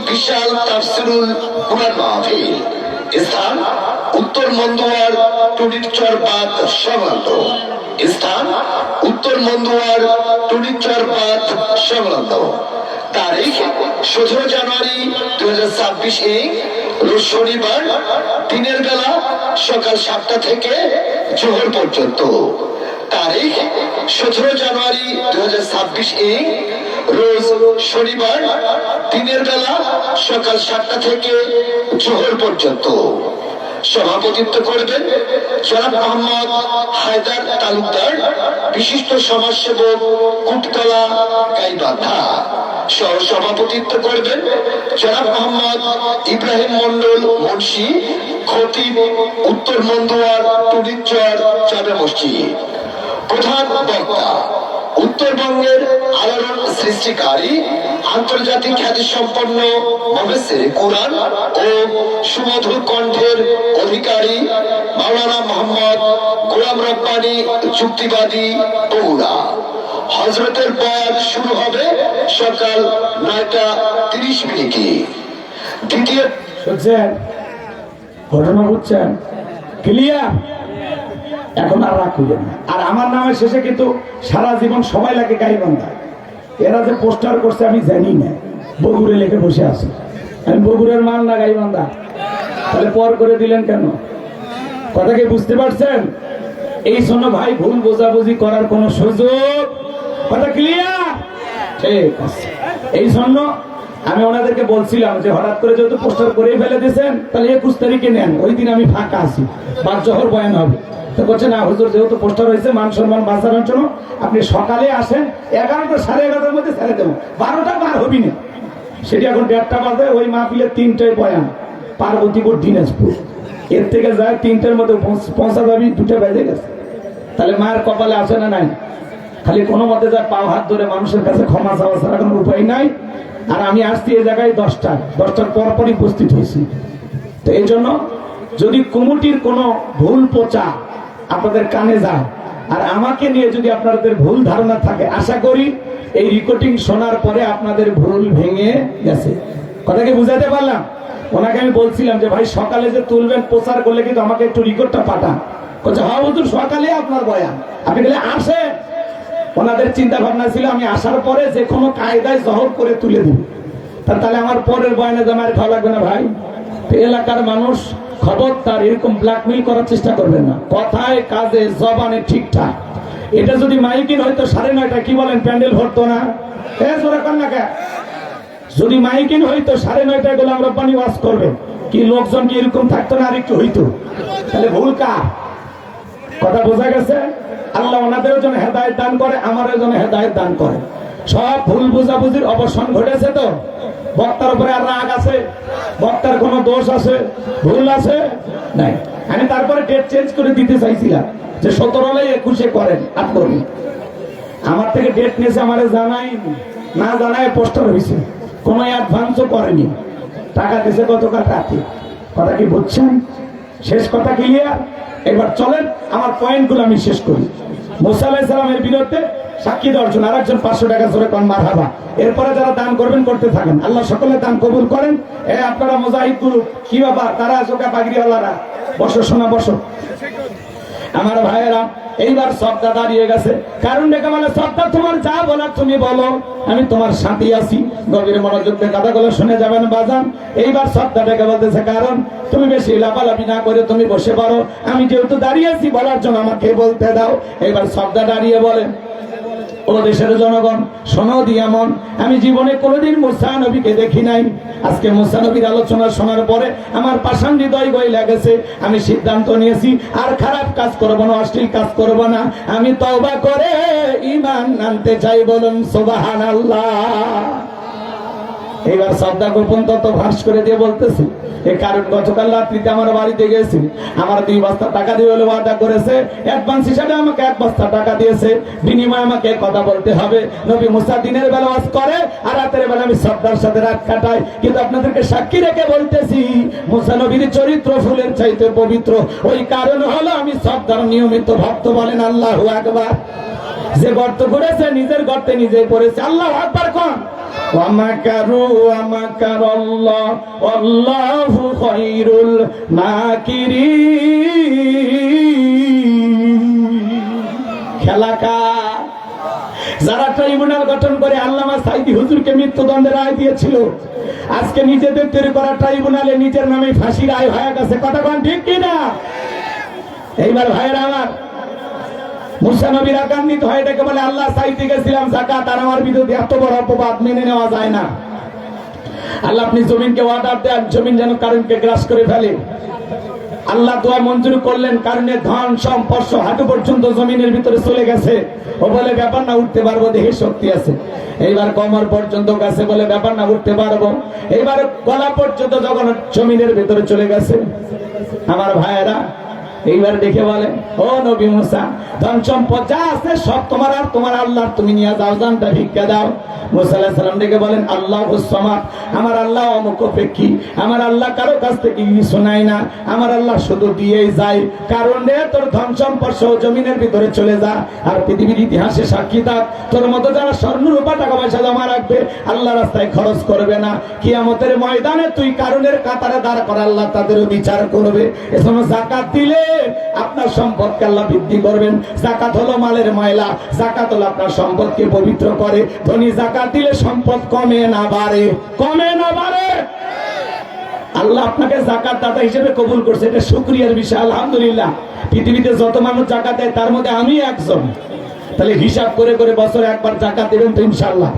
বিশাল তাফসিরুল কুরআন মাহফিল। স্থান উত্তর মন্দুয়ার টুনিরচর বাদ সংলগ্ন। স্থান উত্তর মন্দুয়ার টুনিরচর বাদ সংলগ্ন। তারিখ 17 জানুয়ারি 2026 রোজ শনিবার, দিনের বেলা সকাল 7টা থেকে জোহর পর্যন্ত। তারিখ 17 জানুয়ারি 2026 রোজ শনিবার, দিনের বেলা সকাল 7টা থেকে জোহর পর্যন্ত। সভাপতিত্ব করবেন জনাব মোহাম্মদ হায়দার তালুকদার, বিশিষ্ট সমাজসেবক, কুটতলা, গাইবান্ধা। সহ সভাপতিত্ব করবেন জনাব মোহাম্মদ ইব্রাহিম মন্ডল মুন্সি, খতিব, উত্তর মন্দুয়ার টুনিরচর জামে মসজিদ। প্রধান বক্তা উত্তরবঙ্গের আলোড়ন সৃষ্টিকারী, আন্তর্জাতিক খ্যাতি সম্পন্ন মুফাসসির কুরআন ও সুমধুর কণ্ঠের অধিকারী মাওলানা মোহাম্মদ গোলাম রব্বানী যুক্তিবাদী, বগুড়া। হযরতের বয়ান শুরু হবে সকাল 9:30 দ্বিতীয় বুঝছেন? ঘটনা বুঝছেন? ক্লিয়ার? এখন আর রাগ করবেন না। আর আমার নামের শেষে কিন্তু সারা জীবন সবাই লাগে গাইবান্ধা। এরা যে পোস্টার করছে আমি জানি না, বগুড়ে লিখে বসে আছে। আমি বগুড়ের মাল না গাইবান্ধা, তাহলে পর করে দিলেন কেন? কথা কি বুঝতে পারছেন? এই জন্য ভাই ভুল বোঝাবুঝি করার কোন সুযোগ, কথা ক্লিয়ার? ঠিক আছে। এই জন্য আমি ওনাদেরকে বলছিলাম যে হঠাৎ করে যেহেতু পোস্টার করেই ফেলে দিয়েছেন, তাহলে 21 তারিখে নেন, ওই দিন আমি ফাঁকা আছি, 5 জোহর বয়ান হবে। তো বলছে না হুজুর, যেহেতু পোস্টার হয়েছে মান সম্মান বাঁচানোর জন্য আপনি সকালে আসেন, 11টা 11:30 মধ্যে ছেড়ে দেবো, 12টা বার হবি না। সেটি এখন 1:30 বাজে, ওই মাহফিলের 3টায় বয়ান, পার্বতীপুর দিনাজপুর। এর থেকে যায় 3টার মধ্যে পৌঁছা যাবি, 2টা বেজে গেছে। তাহলে মায়ের কপালে আছে না নাই? খালি কোনো মতে যায় পাও হাত ধরে মানুষের কাছে ক্ষমা চাওয়া ছাড়া কোনো উপায় নাই। আর আমি আসছি এই জায়গায় 10টার পরপরই উপস্থিত হয়েছি। তো এই জন্য যদি কমিটির কোনো ভুল প্রচার আপনাদের কানে যায় আর আমাকে নিয়ে যদি আপনাদের ভুল ধারণা থাকে, আশা করি এই রেকর্ডিং শোনার পরে আপনাদের ভুল ভেঙে গেছে। কথা কি বুঝাতে পারলাম? ওনাকে আমি বলছিলাম যে ভাই সকালে যে তুলবেন প্রচার করলে কিন্তু আমাকে একটু রেকর্ডটা পাঠান। বলছে হ্যাঁ হুজুর সকালে আপনার বয়ান। আপনি গেলে আসে, ওনাদের চিন্তা ভাবনা ছিল আমি আসার পরে যে কোনো কায়দায় জহর করে তুলে দিব, তাহলে আমার পরের বয়ানে জামার খাওয়া লাগবে না ভাই। এলাকার মানুষ খবরদার এরকম ব্ল্যাকমেইল করার চেষ্টা করবেন না, কথায় কাজে জবানে ঠিকঠাক। এটা যদি মাইকিং হয়তো 9:30, কি বলেন, প্যান্ডেল ভরতো না? যদি মাইকিং হইতো 9:30 গোলাম রব্বানী ওয়াজ করবে, কি লোকজন কি এরকম থাকতো না? আর একটু হইতো, তাহলে ভুল কার? কথা বোঝা গেছে? আল্লাহ ওনাদের জন্য হেদায়েত দান করে, আমাদের জন্য হেদায়েত দান করে। সব ভুল বোঝাবুঝির অবসান ঘটেছে। তো বক্তার উপরে আর রাগ আছে? বক্তার কোনো দোষ আছে, ভুল আছে? নাই। আমি তারপরে ডেট চেঞ্জ করে দিতে চাইছিলাম যে 17 21 করেন আপনি। আমার থেকে ডেট নিয়েছে, আমার জানাই না, জানায় পোস্টার হয়েছে, কোনো অ্যাডভান্সও করেনি, টাকা দিয়েছে গতকাল রাতে। কথা কি বুঝছেন? শেষ কথা ক্লিয়ার? এবার চলেন আমার পয়েন্টগুলো আমি শেষ করি। মুসা আলাইহিস সালামের বিরুদ্ধে সাক্ষী দেওয়ার জন্য। আর একজন 500 টাকা জোরে কোন মারহাবা। এরপরে যারা দান করবেন করতে থাকেন, আল্লাহ সকলে দান কবুল করেন। আপনারা মুজাহিদ গ্রুপ কি ব্যাপার, তারা আসোকা পাগড়িওয়ালারা, বসো শোনা বসো। আমার ভাইয়েরা, এইবার সবটা দাঁড়িয়ে গেছে। কারণ ডেকে বলে, সবটা তোমার যা বলার তুমি বলো, আমি তোমার সাথে আছি। গভীর মনোযোগ দিয়ে কথাগুলো শুনে যাবেন বাজান। এইবার সবটা ডেকে বলতেছে, কারণ তুমি বেশি লাফালাফি না করে তুমি বসে পারো, আমি যেহেতু দাঁড়িয়ে আছি বলার জন্য আমাকে বলতে দাও। এইবার সবটা দাঁড়িয়ে বলে, ও দেশের জনগণ শোনো দিয়া মন, আমি জীবনে কোনোদিন মুসা নবীকে দেখি নাই। আজকে মুসা নবীর আলোচনা শোনার পরে আমার পাষাণ হৃদয় গইলা গেছে। আমি সিদ্ধান্ত নিয়েছি আর খারাপ কাজ করব না, অশ্লীল কাজ করব না। আমি তওবা করে ঈমান আনতে চাই, বলুন সুবহানাল্লাহ। এইবার সবদা গোপন তত্ত্ব ভাস করে দিয়ে বলতেছি, এই কারণ গতকাল রাত্রিতে আমার বাড়িতে গেছি, আমার 2 বস্তা টাকা দিয়ে বলে ওয়াদা করেছে, অ্যাডভান্স হিসাবে আমাকে 1 বস্তা টাকা দিয়েছে, বিনিময়ে আমাকে কথা বলতে হবে। নবী মুসা দিনের বেলা ওয়াজ করে আর রাতের বেলা আমি সবদার সাথে রাত কাটাই। কিন্তু আপনাদেরকে সাক্ষী রেখে বলতেছি, মুসা নবীর চরিত্র ফুলের চাইতে পবিত্র। ওই কারণ হলো আমি সবদার নিয়মিত ভক্ত। বলেন আল্লাহু আকবার। যে গর্ত করেছে নিজের গর্তে নিজেই পড়েছে। আল্লাহু আকবার কোন। ومكروا ومكر الله والله خير الماكرين। খেলাকা যারা ট্রাইব্যুনাল গঠন করে আল্লামা সাইদি হুজুরকে মৃত্যুদণ্ডের রায় দিয়েছিল, আজকে নিজেদের তৈরি করা ট্রাইব্যুনালে নিজের নামে ফাঁসির রায় হয়ে গেছে। কথা কোন ঠিক কিনা? এইবার ভাইয়েরা আমার, মুসা নবীর আকান্বিত হয়ে ডেকে বলে, আল্লাহ চাইতে গেছিলাম যাকাত, আর আমার বিরুদ্ধে এত বড় অপবাদ মেনে নেওয়া যায় না। আল্লাহ আপনি জমিনকে অর্ডার দেন, জমিন যেন কারণকে গ্রাস করে ফেলে। আল্লাহ দোয়া মঞ্জুর করলেন, কারণের ধন সম্পদ হাঁটু পর্যন্ত জমিনের ভিতরে চলে গেছে। ও বলে ব্যাপার না, উঠতে পারবো, দেহে শক্তি আছে। এইবার কোমর পর্যন্ত গেছে, বলে ব্যাপার না, উঠতে পারবো। এইবার গলা পর্যন্ত যখন জমিনের ভিতরে চলে গেছে। আমার ভাইয়েরা, এইবার দেখে বলে, ও নবী মুসা, ধন সম্পদ যা আছে সব তোমার, আর তোমার আল্লাহর, তুমি নিয়ে যাও, জানটা ভিক্ষা দাও। মুসা আলাইহিস সালাম ডেকে বলেন, আল্লাহুস সামাদ, আমার আল্লাহ অমুখাপেক্ষী, আমার আল্লাহ কারো কাছ থেকে কিছু নাই না, আমার আল্লাহ শুধু দিয়েই যায়। কারণ তোর ধন সম্পদ সহ জমিনের ভিতরে চলে যা, আর পৃথিবীর ইতিহাসে সাক্ষী থাক, তোর মতো যারা স্বর্ণ রূপা টাকা পয়সা জমা রাখবে, আল্লাহ রাস্তায় খরচ করবে না, কিয়ামতের ময়দানে তুই কারণের কাতারে দাঁড় করা, আল্লাহ তাদেরও বিচার করবে। এজন্য যাকাত দিলে আপনার সম্পদকে আল্লাহ বৃদ্ধি করবেন। যাকাত হলো মালের ময়লা, যাকাত হলো আপনার সম্পদকে পবিত্র করে। ধনী যাকাত দিলে সম্পদ কমে না বাড়ে, কমে না বাড়ে। আল্লাহ আপনাকে যাকাত দাতা হিসেবে কবুল করছে, এটা শুকরিয়ার বিষয়। আলহামদুলিল্লাহ, পৃথিবীতে যত মানুষ যাকাত দেয় তার মধ্যে আমি একজন। তাহলে হিসাব করে করে বছরে একবার যাকাত দেবেন তো ইনশাআল্লাহ।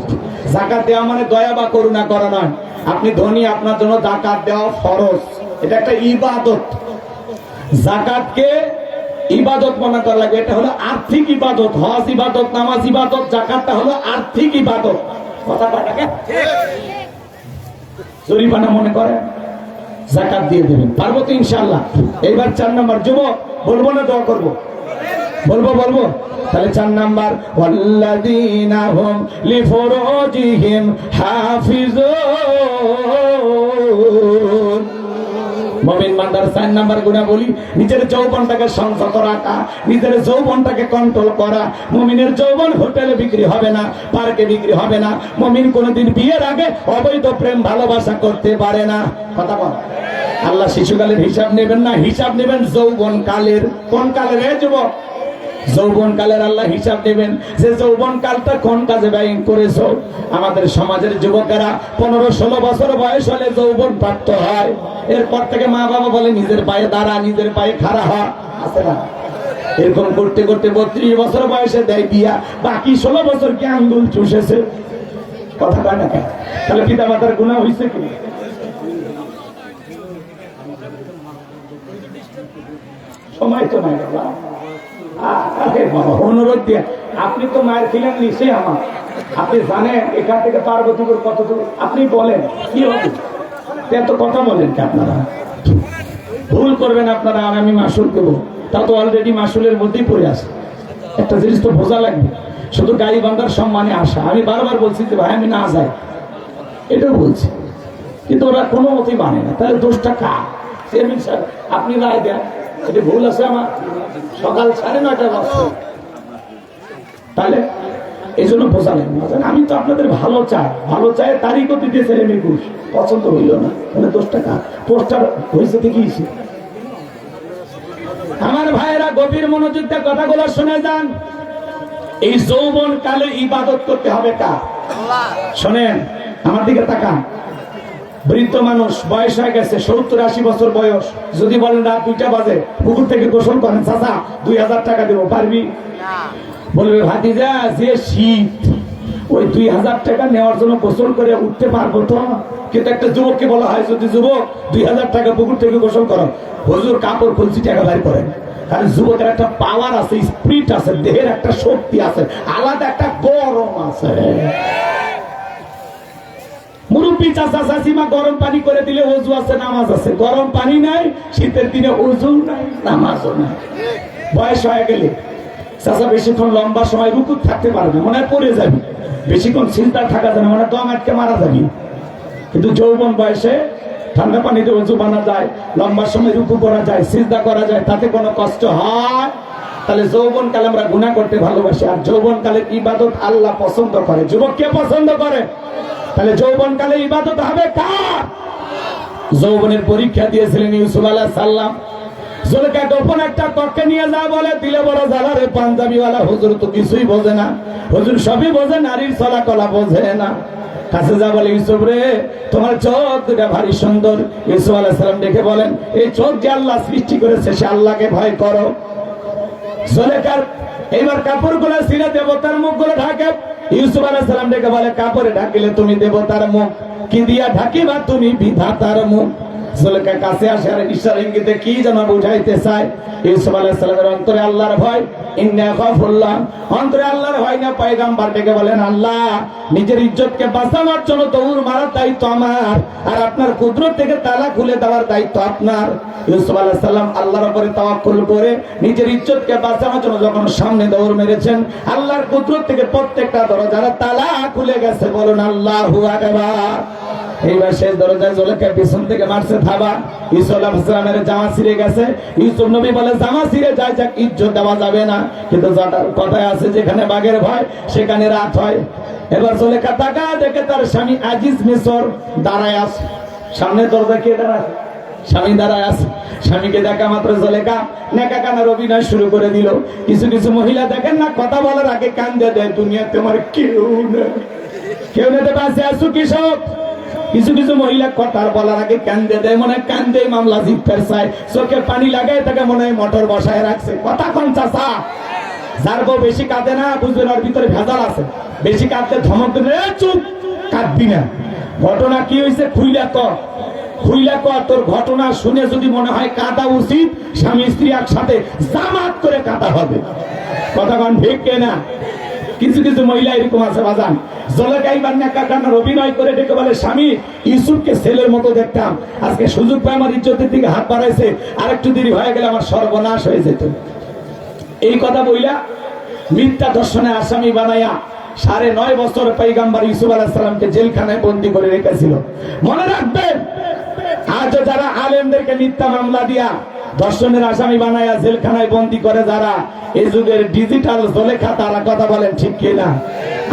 যাকাত দেওয়া মানে দয়া বা করুণা করা নয়। আপনি ধনী, আপনার জন্য যাকাত দেওয়া ফরজ, এটা একটা ইবাদত। যাকাতকে ইবাদত মনে করা লাগবে, এটা হলো আর্থিক ইবাদত। হজ ইবাদত, নামাজ ইবাদত, যাকাতটা হলো আর্থিক ইবাদত। কথা কয়টাকে জরিমানা মনে করে যাকাত দিয়ে দেবেন, পারবো তো ইনশাআল্লাহ। এইবার 4 নম্বর, যুবক বলবো না দোয়া করবো? বলবো। তাহলে 4 নাম্বার, ওয়াল্লাযীনা হুম লিফুরুজিহিম হাফিজুন। মুমিন বান্দার 4 নাম্বার গুনাহ বলি, নিজের যৌবনটাকে সংযত রাখা, নিজের যৌবনটাকে কন্ট্রোল করা। মুমিনের যৌবন হোটেলে বিক্রি হবে না, পার্কে বিক্রি হবে না। মুমিন কোনোদিন বিয়ের আগে অবৈধ প্রেম ভালোবাসা করতে পারে না। কথা বল। আল্লাহ শিশুকালের হিসাব নেবেন না, হিসাব নেবেন যৌবন কালের। কোন কালের? যুবক, যৌবন কালের আল্লাহ হিসাব নেবেন, যে যৌবন কালটা কোন কাজে ব্যয় করেছো। আমাদের সমাজের যুবকেরা 15-16 বছর বয়স হলে যৌবন প্রাপ্ত হয়। এরপর থেকে মা বাবা বলে নিজের পায়ে দাঁড়া, নিজের পায়ে খাড়া হ, আছে না? এরকম করতে করতে 32 বছর বয়সে দেয় বিয়া, বাকি 16 বছর কি আঙ্গুল চুষেছে। কথা কয় না কেন? তাহলে পিতা মাতার গুনাহ হয়েছে কি? সময় তো নাই বাবা। অনুরোধ দিয়ে, আপনি তো মায়ের খিলেন নিচে আমার, আপনি জানেন এখান থেকে পার্বতীপুর কত দূর, আপনি বলেন কি হবে? এত কথা বলেন কি আপনারা? ভুল করবেন আপনারা, আর আমি মাসুল দেবো, তা তো অলরেডি মাসুলের মধ্যেই পড়ে আছে। একটা জিনিস তো বোঝা লাগবে, শুধু গাড়ি বান্ধার সম্মানে আসা। আমি বারবার বলছি যে ভাই আমি না যাই, এটাও বলছি, কিন্তু ওরা কোনো মতেই মানে না। তাহলে দোষটা কার? চেয়ারম্যান স্যার আপনি রায় দেন, এটা ভুল আছে আমার। সকাল 9:30 বাজছে, তাহলে এই জন্য বোঝালেন না। আমি তো আপনাদের ভালো চাই তারই গতি দিয়ে ছেলে মেয়ে ঘুষ পছন্দ হইল না, তাহলে 10 টাকা পোস্টার হয়েছে ঠিকই। আমার ভাইয়েরা গভীর মনোযোগ দিয়ে কথাগুলো শুনে যান। এই যৌবন কালে ইবাদত করতে হবে কার? শোনেন, আমার দিকে তাকান। বৃদ্ধ মানুষ, বয়স হয়ে গেছে 70-80 বছর বয়স, যদি বলেন রাত 2টা বাজে পুকুর থেকে গোসল করেন, চাচা 2000 টাকা দেবো, পারবি? বলবে ভাতিজা যে শীত, ওই 2000 টাকা নেওয়ার জন্য গোসল করে উঠতে পারবো তো? কিন্তু একটা যুবককে বলা হয়, যদি যুবক 2000 টাকা পুকুর থেকে গোসল করো, হুজুর কাপড় খুলছি টাকা বাইর করেন। কারণ যুবকের একটা পাওয়ার আছে, স্পিরিট আছে, দেহের একটা শক্তি আছে, আলাদা একটা গরম আছে। মুরব্বী চাচা চাচিমা গরম পানি করে দিলে ওযু আছে, নামাজ আছে। গরম পানি নাই, শীতের দিনে ওযু নাই, নামাজও নাই। বয়স হয়ে গেলে চাচা বেশিক্ষণ লম্বা সময় রুকু থাকতে পারবে না, মনে হয় পড়ে যাবি। বেশিক্ষণ চিন্তা থাকা যায় না, মানে দম আটকে মারা যাবি। কিন্তু যৌবন বয়সে ঠান্ডা পানিতে ওযু বানা যায়, লম্বা সময় রুকু করা যায়, সিজদা করা যায়, তাতে কোনো কষ্ট হয়। তাহলে যৌবন কালে আমরা গুনাহ করতে ভালোবাসি, আর যৌবন কালে ইবাদত আল্লাহ পছন্দ করে। যুবক কে পছন্দ করে? তাহলে যৌবন কালে ইবাদত হবে কার? যৌবনের পরীক্ষা দিয়েছিলেন ইউসুফ আলাইহিস সালাম। জুলেখা গোপন একটা কক্ষে নিয়ে যা বলে, দিলে বড় জ্বালা রে, পাঞ্জাবিওয়ালা হুজুর তো কিছুই বোঝে না, হুজুর সবই বোঝে, নারীর চলা কলা বোঝে না। কাছে যা বলে, ইউসুফ রে, তোমার চোখ দুটা ভারী সুন্দর। ইউসুফ আলাইহিস সালাম দেখে বলেন, এই চোখ যে আল্লাহ সৃষ্টি করেছে, সে আল্লাহকে ভয় করো। জুলেখার এইবার কাপড়গুলো ছিঁড়ে দেবতার মুখগুলো ঢাকে। ইউসুফ আলাইহিস সালাম ডেকে বলে, কাপড়ে ঢাকিলে তুমি দেবতার মুখ, কি দিয়া ঢাকিবা তুমি বিধাতার মুখ। জুলেখা কাছে আসে আর ইশারা ইঙ্গিতে কি যেন বুঝাইতে চায়। ইউসুফ আলাইহিস সালামের অন্তরে আল্লাহর ভয়, ইন্না খাফুল্লাহ, অন্তরে আল্লাহর ভয় না। পয়গম্বর ডেকে বলেন, আল্লাহ, নিজের ইজ্জতকে বাঁচানোর জন্য দৌড় মারার দায়িত্ব আমার, আর আপনার কুদরত থেকে তালা খুলে দেওয়ার দায়িত্ব আপনার। ইউসুফ আলাইহিস সালাম আল্লাহর উপরে তাওয়াক্কুল করে নিজের ইজ্জতকে বাঁচানোর জন্য যখন সামনে দৌড় মেরেছেন, আল্লাহর কুদরত থেকে প্রত্যেকটা দরজার তালা খুলে গেছে। বলুন আল্লাহু আকবার। এইবার শেষ দরজায় জুলেখা পিছন থেকে মারছে থাবা। ইউসুফ আলাইহিস সালামের জামা ছিঁড়ে গেছে। ইউসুফ নবী বলে, জামা ছিঁড়ে যায় যাক, ইজ্জত দেওয়া যাবে না। কিন্তু কথায় আছে, যেখানে বাঘের ভয় সেখানে রাত হয়। এবার জুলেখা তাকা দেখে তার স্বামী আজিজ মিশর দাঁড়ায় আছে। সামনে দরজা কে দাঁড়ায়? স্বামী দাঁড়ায় আছে। স্বামীকে দেখা মাত্র জুলেখা নেকা কানার অভিনয় শুরু করে দিল। কিছু কিছু মহিলা দেখেন না, কথা বলার আগে কান দিয়ে দেয়, দুনিয়াতে আমার কেউ নেই, কেউ নেই, বাঁচে আছো কৃষক। কিছু কিছু মহিলা কথা বলার আগে কান্দে দেয়, মনে হয় কান্দে মামলা জিততে চায়, চোখে পানি লাগায় তাকে মনে হয় মোটর বসায় রাখছে। কথা কোন চাচা? যার বউ বেশি কাঁদে না, বুঝবেন ওর ভিতরে ভেজাল আছে। বেশি কাঁদতে ধমক দিলে, চুপ, কাঁদবি না। ঘটনা কি হয়েছে খুইলা কর, খুইলা কর। তোর ঘটনা শুনে যদি মনে হয় কাঁদা উচিত, স্বামী স্ত্রী একসাথে জামাত করে কাঁদা হবে। কথা কোন ঠিক না? কিছু কিছু মহিলা এরকম আছে বাজান। জুলেখাই বান্না কাকানার অভিনয় করে ডেকে বলে, স্বামী ইউসুফকে ছেলের মতো দেখতাম, আজকে সুযোগ পায় আমার ইজ্জতের দিকে হাত বাড়াইছে, আর একটু দেরি হয়ে গেলে আমার সর্বনাশ হয়ে যেত। এই কথা বইলা মিথ্যা দর্শনে আসামি বানাইয়া 9.5 বছর পয়গম্বর ইউসুফ আলাইহিস সালামকে জেলখানায় বন্দী করে রেখেছিল। মনে রাখবেন, আজ যারা আলেমদেরকে মিথ্যা মামলা দিয়া দর্শনের আসামি বানায়া জেলখানায় বন্দী করে, যারা এই যুগের ডিজিটাল জুলেখা, তারা কথা বলেন ঠিক কিনা?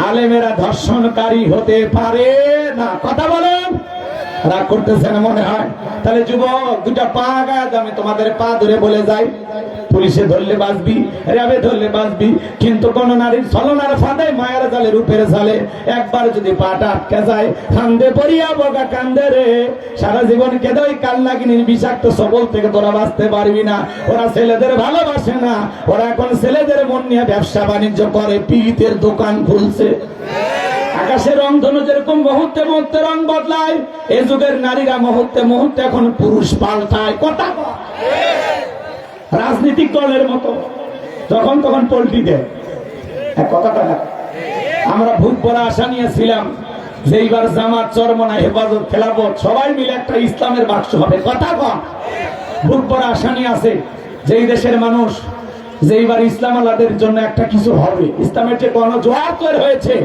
আলেমেরা ধর্ষণকারী হতে পারে না। কথা বলেন, রাগ করতেছেন মনে হয়? তাহলে যুবক, দুটা পা গায়ে আমি তোমাদের পা ধরে বলে যাই, পুলিশে ধরলে বাঁচবি, র্যাবে ধরলে বাঁচবি, কিন্তু কোন নারীর ছলনার ফাঁদে, মায়ের জালে, রূপের জালে একবার যদি পাটা আটকে যায়, কান্দে পড়িয়া বগা কান্দে রে, সারা জীবন কেঁদে ওই কান্নাগিনীর বিষাক্ত সবল থেকে তোরা বাঁচতে পারবি না। ওরা ছেলেদের ভালোবাসে না, ওরা এখন ছেলেদের মন নিয়ে ব্যবসা বাণিজ্য করে, পীড়িতের দোকান খুলছে। আকাশের রং ধনু যেরকম মুহূর্তে মুহূর্তে রং বদলায়, এ যুগের নারীরা মুহূর্তে মুহূর্তে এখন পুরুষ পাল্টায়। কথা রাজনৈতিক দলের মতো যখন তখন পল্টি দেয়। কথাটা না, আমরা ভূত পড়া আশা নিয়েছিলাম যে এইবার জামাত, চরমনা, হেফাজত, খেলাফত সবাই মিলে একটা ইসলামের বাক্স হবে। কথা কম, ভূত পড়া আশা নিয়ে আছে যে এই দেশের মানুষ যে এইবার ইসলাম আলাদের জন্য একটা কিছু হবে। ইসলামের যে গণজোয়ার তৈরি হয়েছে,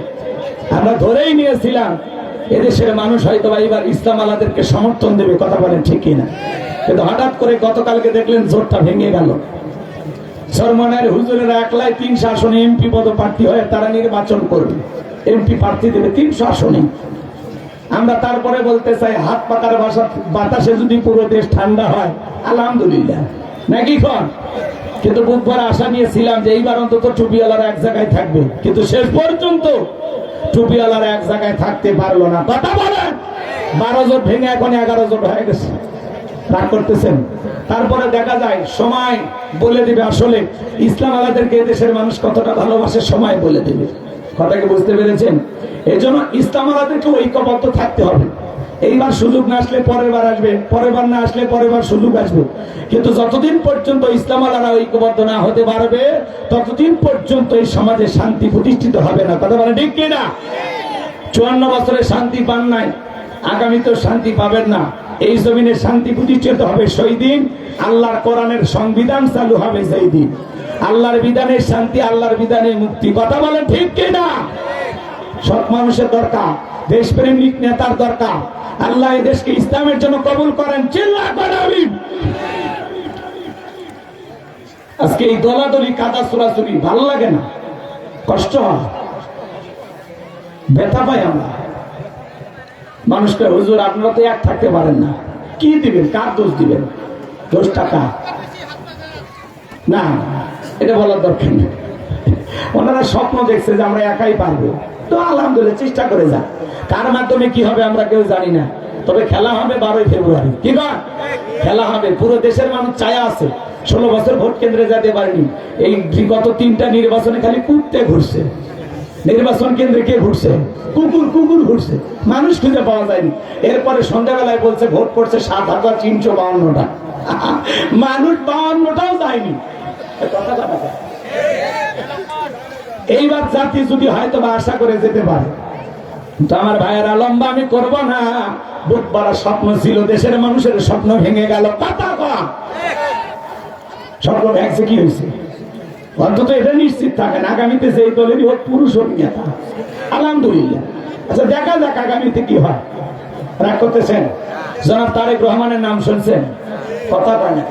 আমরা ধরেই নিয়েছিলাম এদেশের মানুষ হয়তো এবার ইসলাম আলাদেরকে সমর্থন দেবে। কথা বলেন ঠিক কিনা? কিন্তু হঠাৎ করে গতকালকে দেখলেন জোরটা ভেঙে গেল। সরমনের হুজুরেরা একলাই 300 আসনে এমপি পদপ্রার্থী হয়ে তারা নির্বাচন করবে, এমপি প্রার্থী দেবে 300 আসনে। আমরা তারপরে বলতে চাই হাত পাতার বাতাসে যদি পুরো দেশ ঠান্ডা হয় আলহামদুলিল্লাহ, নাকি কন? কিন্তু বুধবার আশা নিয়েছিলাম যে এইবার অন্তত টুপিওয়ালারা এক জায়গায় থাকবে, কিন্তু শেষ পর্যন্ত টুপিওয়ালারা এক জায়গায় থাকতে পারলো না। কথা বলেন, 12 জোট ভেঙে এখন 11 জোট হয়ে গেছে। রাগ করতেছেন? তারপরে দেখা যায় সময় বলে দিবে আসলে ইসলাম আলাদেরকে দেশের মানুষ কতটা ভালোবাসে, সময় বলে দেবে। কথাকে বুঝতে পেরেছেন? এই জন্য ইসলাম আলাদেরকে ঐক্যবদ্ধ থাকতে হবে। এইবার সুযোগ না আসলে পরের বার আসবে, পরের বার না আসলে পরের বার সুযোগ আসবে, কিন্তু যতদিন পর্যন্ত ইসলাম আলারা ঐক্যবদ্ধ না হতে পারবে ততদিন পর্যন্ত এই সমাজে শান্তি প্রতিষ্ঠিত হবে না। কথা বলে ঠিক কিনা? 54 বছরে শান্তি পান নাই, আগামীতেও শান্তি পাবেন না। এই জমিনে শান্তি প্রতিষ্ঠিত হবে সেই দিন আল্লাহর কোরআনের সংবিধান চালু হবে সেই দিন। আল্লাহর বিধানের শান্তি, আল্লাহর বিধানের মুক্তি। কথা বলেন ঠিক কিনা? সৎ মানুষের দরকার, দেশপ্রেমিক নেতার দরকার। আল্লাহ এই দেশকে ইসলামের জন্য কবুল করেন। চিল্লা করে আমিন। আজকে এই দলাদলি কাদা চুরাচুরি ভালো লাগে না, কষ্ট হয়, ব্যথা পাই আমরা। মানুষকে হুজুর আপনারা তো এক থাকতে পারেন না, কি দিবেন? কার দোষ দিবেন? দোষ টাকা না, এটা বলার দরকার নেই। ওনারা স্বপ্ন দেখছে যে আমরা একাই পারবো, তো আলহামদুলিল্লাহ চেষ্টা করে যা। কার মাধ্যমে কি হবে আমরা কেউ জানি না, তবে খেলা হবে 12 ফেব্রুয়ারি। কি কর? খেলা হবে। পুরো দেশের মানুষ চায়া আছে। 16 বছর ভোট কেন্দ্রে যেতে পারেনি, এই গত 3টা নির্বাচনে খালি কুত্তে ঘুরছে। নির্বাচন কেন্দ্রে কে ঘুরছে? কুকুর ঘুরছে, মানুষ খুঁজে পাওয়া যায়নি। এরপরে সন্ধ্যাবেলায় বলছে ভোট পড়ছে 7352টা, মানুষ 52টাও যায়নি। এইবার জাতি যদি হয়তো বা আশা করে যেতে পারে, তো আমার ভাইয়েরা লম্বা আমি করব না। বুধবার স্বপ্ন ছিল, দেশের মানুষের স্বপ্ন ভেঙে গেল। কথা কম, স্বপ্ন ভেঙছে, কি হয়েছে? অন্তত এটা নিশ্চিত থাকেন আগামীতে সেই দলেরই হোক, পুরুষ হোক নেতা, আলহামদুলিল্লাহ। আচ্ছা দেখা যাক আগামীতে কি হয়। রাগ করতেছেন? জনাব তারেক রহমানের নাম শুনছেন? কথা কয় না।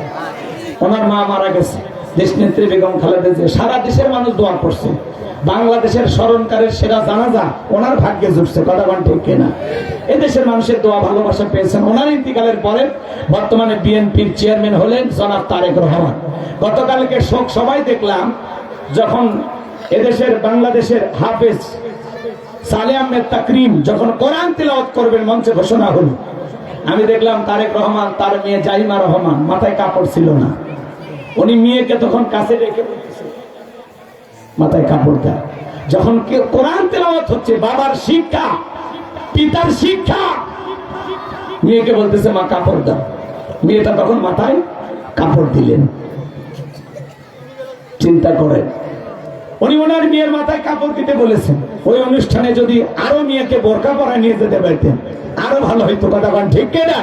ওনার মা মারা গেছে, দেশ নেত্রী বেগম খালেদা জিয়া। সারা দেশের মানুষ দোয়া করছে। বাংলাদেশের স্মরণকারের সেরা জানাজা ওনার ভাগ্যে জুটছে। কথা বলেন ঠিক কিনা? এদেশের মানুষের দোয়া ভালোবাসা পেয়েছেন। ওনার ইন্তিকালের পরে বর্তমানে বিএনপির চেয়ারম্যান হলেন জনাব তারেক রহমান। গতকালকে শোক সবাই দেখলাম, যখন এদেশের বাংলাদেশের হাফেজ সালেহ আহমেদ তাকরিম যখন কোরআন তিলাওয়াত করবেন মঞ্চে ঘোষণা হলো, আমি দেখলাম তারেক রহমান তার মেয়ে জাইমা রহমান মাথায় কাপড় ছিল না। উনি মেয়েকে তখন কাছে রেখে মাথায় কাপড় দেয়। যখন কোরআন তেলাওয়াত হচ্ছে, বাবার শিক্ষা, পিতার শিক্ষা, মেয়েকে বলতেছে মা কাপড় দাও। মেয়েটা তখন মাথায় কাপড় দিলেন। চিন্তা করেন, উনি ওনার মেয়ের মাথায় কাপড় দিতে বলেছেন। ওই অনুষ্ঠানে যদি আরো মেয়েকে বোরকা পরায় নিয়ে যেতে পারতেন আরো ভালো হইতো। কথা বলেন ঠিক কিনা?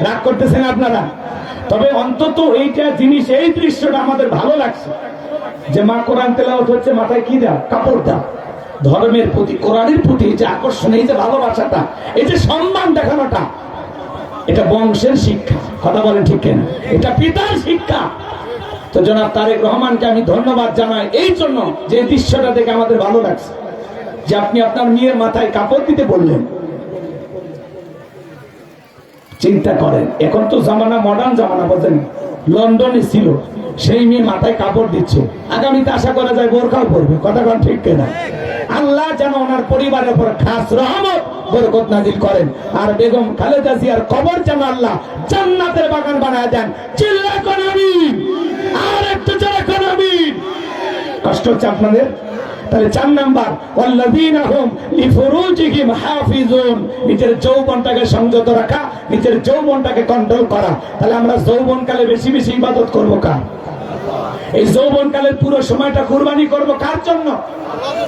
রাগ করতেছেন আপনারা? তবে অন্তত এইটা জিনিস, এই দৃশ্যটা আমাদের ভালো লাগছে যে মা কোরআন তেলাওয়াত হচ্ছে, মাথায় কি দাও? কাপড় দাও। ধর্মের প্রতি, কোরআনের প্রতি এই যে আকর্ষণ, এই যে ভালোবাসাটা, এই যে সম্মান দেখানোটা, এটা বংশের শিক্ষা। কথা বলেন ঠিক কিনা? এটা পিতার শিক্ষা। তো জনাব তারেক রহমানকে আমি ধন্যবাদ জানাই এই জন্য যে দৃশ্যটা দেখে আমাদের ভালো লাগছে, যে আপনি আপনার মেয়ের মাথায় কাপড় দিতে বললেন। চিন্তা করেন, এখন তো জামানা মডার্ন জামানা, বলছেন লন্ডনে ছিল, সেই মেয়ে মাথায় কাপড় দিচ্ছে, আগামীতে আশা করা যায় বোরকাও পরবে। কথা বলেন ঠিক কিনা? আল্লাহ যেন ওনার পরিবারের উপর খাস রহমত বরকত নাজিল করেন, আর বেগম খালেদা জিয়ার কবর যেন আল্লাহ জান্নাতের বাগান বানায় দেন। চিল্লা করে আমিন। আর একটু জোরে করে আমিন। কষ্ট হচ্ছে আপনাদের? তাহলে 4 নাম্বার, ওয়াল্লাযীনা হুম লিফুরুজিহিম হাফিজুন, নিজের যৌবনটাকে সংযত রাখা, নিজের যৌবনটাকে কন্ট্রোল করা। তাহলে আমরা যৌবনকালে বেশি বেশি ইবাদত করব কার? এই যৌবনকালের পুরো সময়টা কুরবানি করব কার জন্য?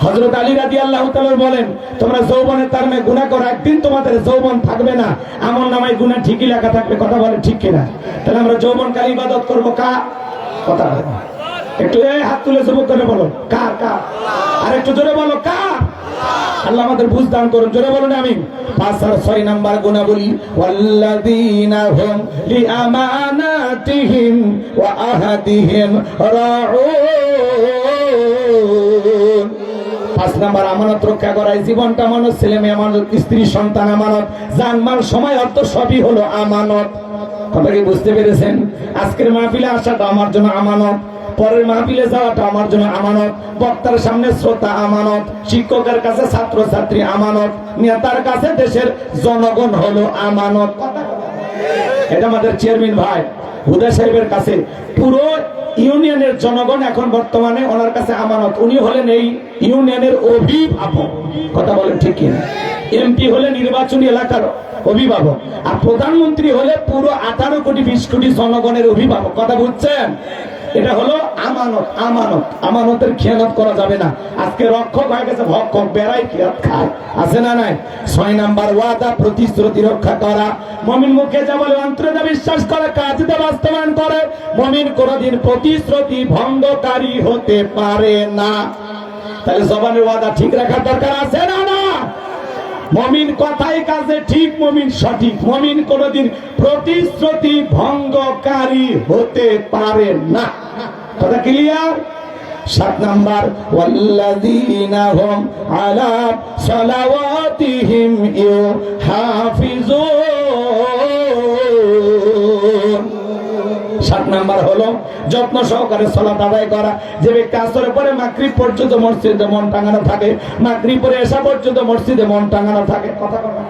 হযরত আলী রাদিয়াল্লাহু তাআলা বলেন, তোমরা যৌবনের তারমে গুনাহ করো, একদিন তোমাদের যৌবন থাকবে না, আমলনামায় গুনাহ ঠিকই লেখা থাকবে। কথা বলে ঠিক কিনা? তাহলে আমরা যৌবনকালে ইবাদত করব কার? কথা বলে একটু হাত তুলে যুবক করে বলো কার? কার? আর একটু জোরে বলো কার? আল্লাহ আমাদের বুঝ দান করুন, জোরে বলুন আমিন। 5 আর 6 নাম্বার গুণাবলী, ওয়াল্লাযীনা হুম লিআমানাতিহিম ওয়া আহাদিহিম রাউন। 5 নাম্বার আমানত রক্ষা করা, জীবনটা আমানত, ছেলে মেয়ে আমানত, স্ত্রী সন্তান আমানত, জানমাল সময় অর্থ সবই হলো আমানত। কথা কি বুঝতে পেরেছেন? আজকের মাহফিলে আসাটা আমার জন্য আমানত, পরের মাহফিলে যাওয়াটা আমার জন্য আমানত, বক্তার সামনে শ্রোতা আমানত, শিক্ষকের কাছে ছাত্র ছাত্রী আমানত, নেতার কাছে দেশের জনগণ হলো আমানত। এটা আমাদের চেয়ারম্যান ভাই হুদা সাহেবের কাছে পুরো ইউনিয়নের জনগণ এখন বর্তমানে ওনার কাছে আমানত। উনি হলেন এই ইউনিয়নের অভিভাবক। কথা বলেন ঠিক কিনা? এমপি হলে নির্বাচনী এলাকার অভিভাবক, আর প্রধানমন্ত্রী হলে পুরো 18 কোটি 20 কোটি জনগণের অভিভাবক। কথা বুঝছেন? এটা হলো আমানত। আমানত, আমানতের খেয়ানত করা যাবে না। আজকে রক্ষক হয়ে গেছে ভক্ষক, বেড়াই খেয়াত খায়, আছে না নাই? 6 নাম্বার ওয়াদা, প্রতিশ্রুতি রক্ষা করা। মুমিন মুখে যা বলে অন্তরে যা বিশ্বাস করে, কাজে তা বাস্তবায়ন করে। মুমিন কোনদিন প্রতিশ্রুতি ভঙ্গকারী হতে পারে না। তাহলে জবানের ওয়াদা ঠিক রাখার দরকার আছে না না? মুমিন কথাই কাজে ঠিক, মুমিন সঠিক। মুমিন কোনদিন প্রতিশ্রুতি ভঙ্গকারী হতে পারে না। কথা ক্লিয়ার? 7 নাম্বার, ওয়াল্লাযীনা হুম আলা সালাওয়াতিহিম ইউহাফিজুন। 7 নাম্বার হলো যত্ন সহকারে সালাত আদায় করা। যে ব্যক্তি আসরের পরে মাগরিব পর্যন্ত মসজিদে মন টাঙানো থাকে, মাগরিব পরে এশা পর্যন্ত মসজিদে মন টাঙানো থাকে। কথা কথা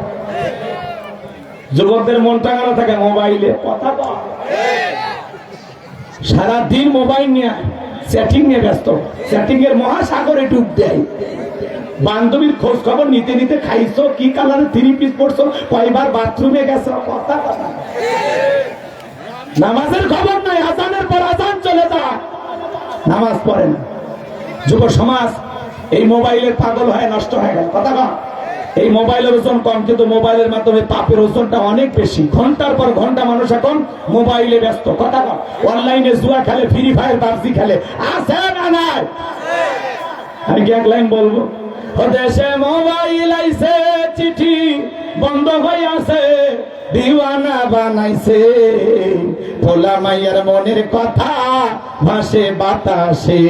যুবকদের মন টাঙানো থাকে মোবাইলে। কথা কথা সারা দিন মোবাইল নিয়ে সেটিং নিয়ে ব্যস্ত, সেটিং এর মহাসাগরে ডুব দেয়। বান্ধবীর খোঁজ খবর নিতে নিতে খাইছো কি কালারে 3 পিস পড়ছো, কয়বার বাথরুমে গেছো। কথা কথা নামাজের খবর নাই, আজানের পর আজান চলে যায়, নামাজ পড়ে না। যুব সমাজ এই মোবাইলের পাগল হয়ে নষ্ট হয়ে গেল। কথা কম, এই মোবাইলের ওজন কম, কিন্তু মোবাইলের মাধ্যমে পাপের ওজনটা অনেক বেশি। ঘন্টার পর ঘন্টা মানুষ এখন মোবাইলে ব্যস্ত। কথা কম, অনলাইনে জুয়া খেলে, ফ্রি ফায়ার, পাবজি খেলে, আছে না নাই? আমি কি এক লাইন বলবো? দেশে মোবাইল আইছে, চিঠি বন্ধ হয়ে আছে, দিওয়ানা বানাইছে, ভোলা মাইয়ার মনের কথা ভাসে বাতাসে।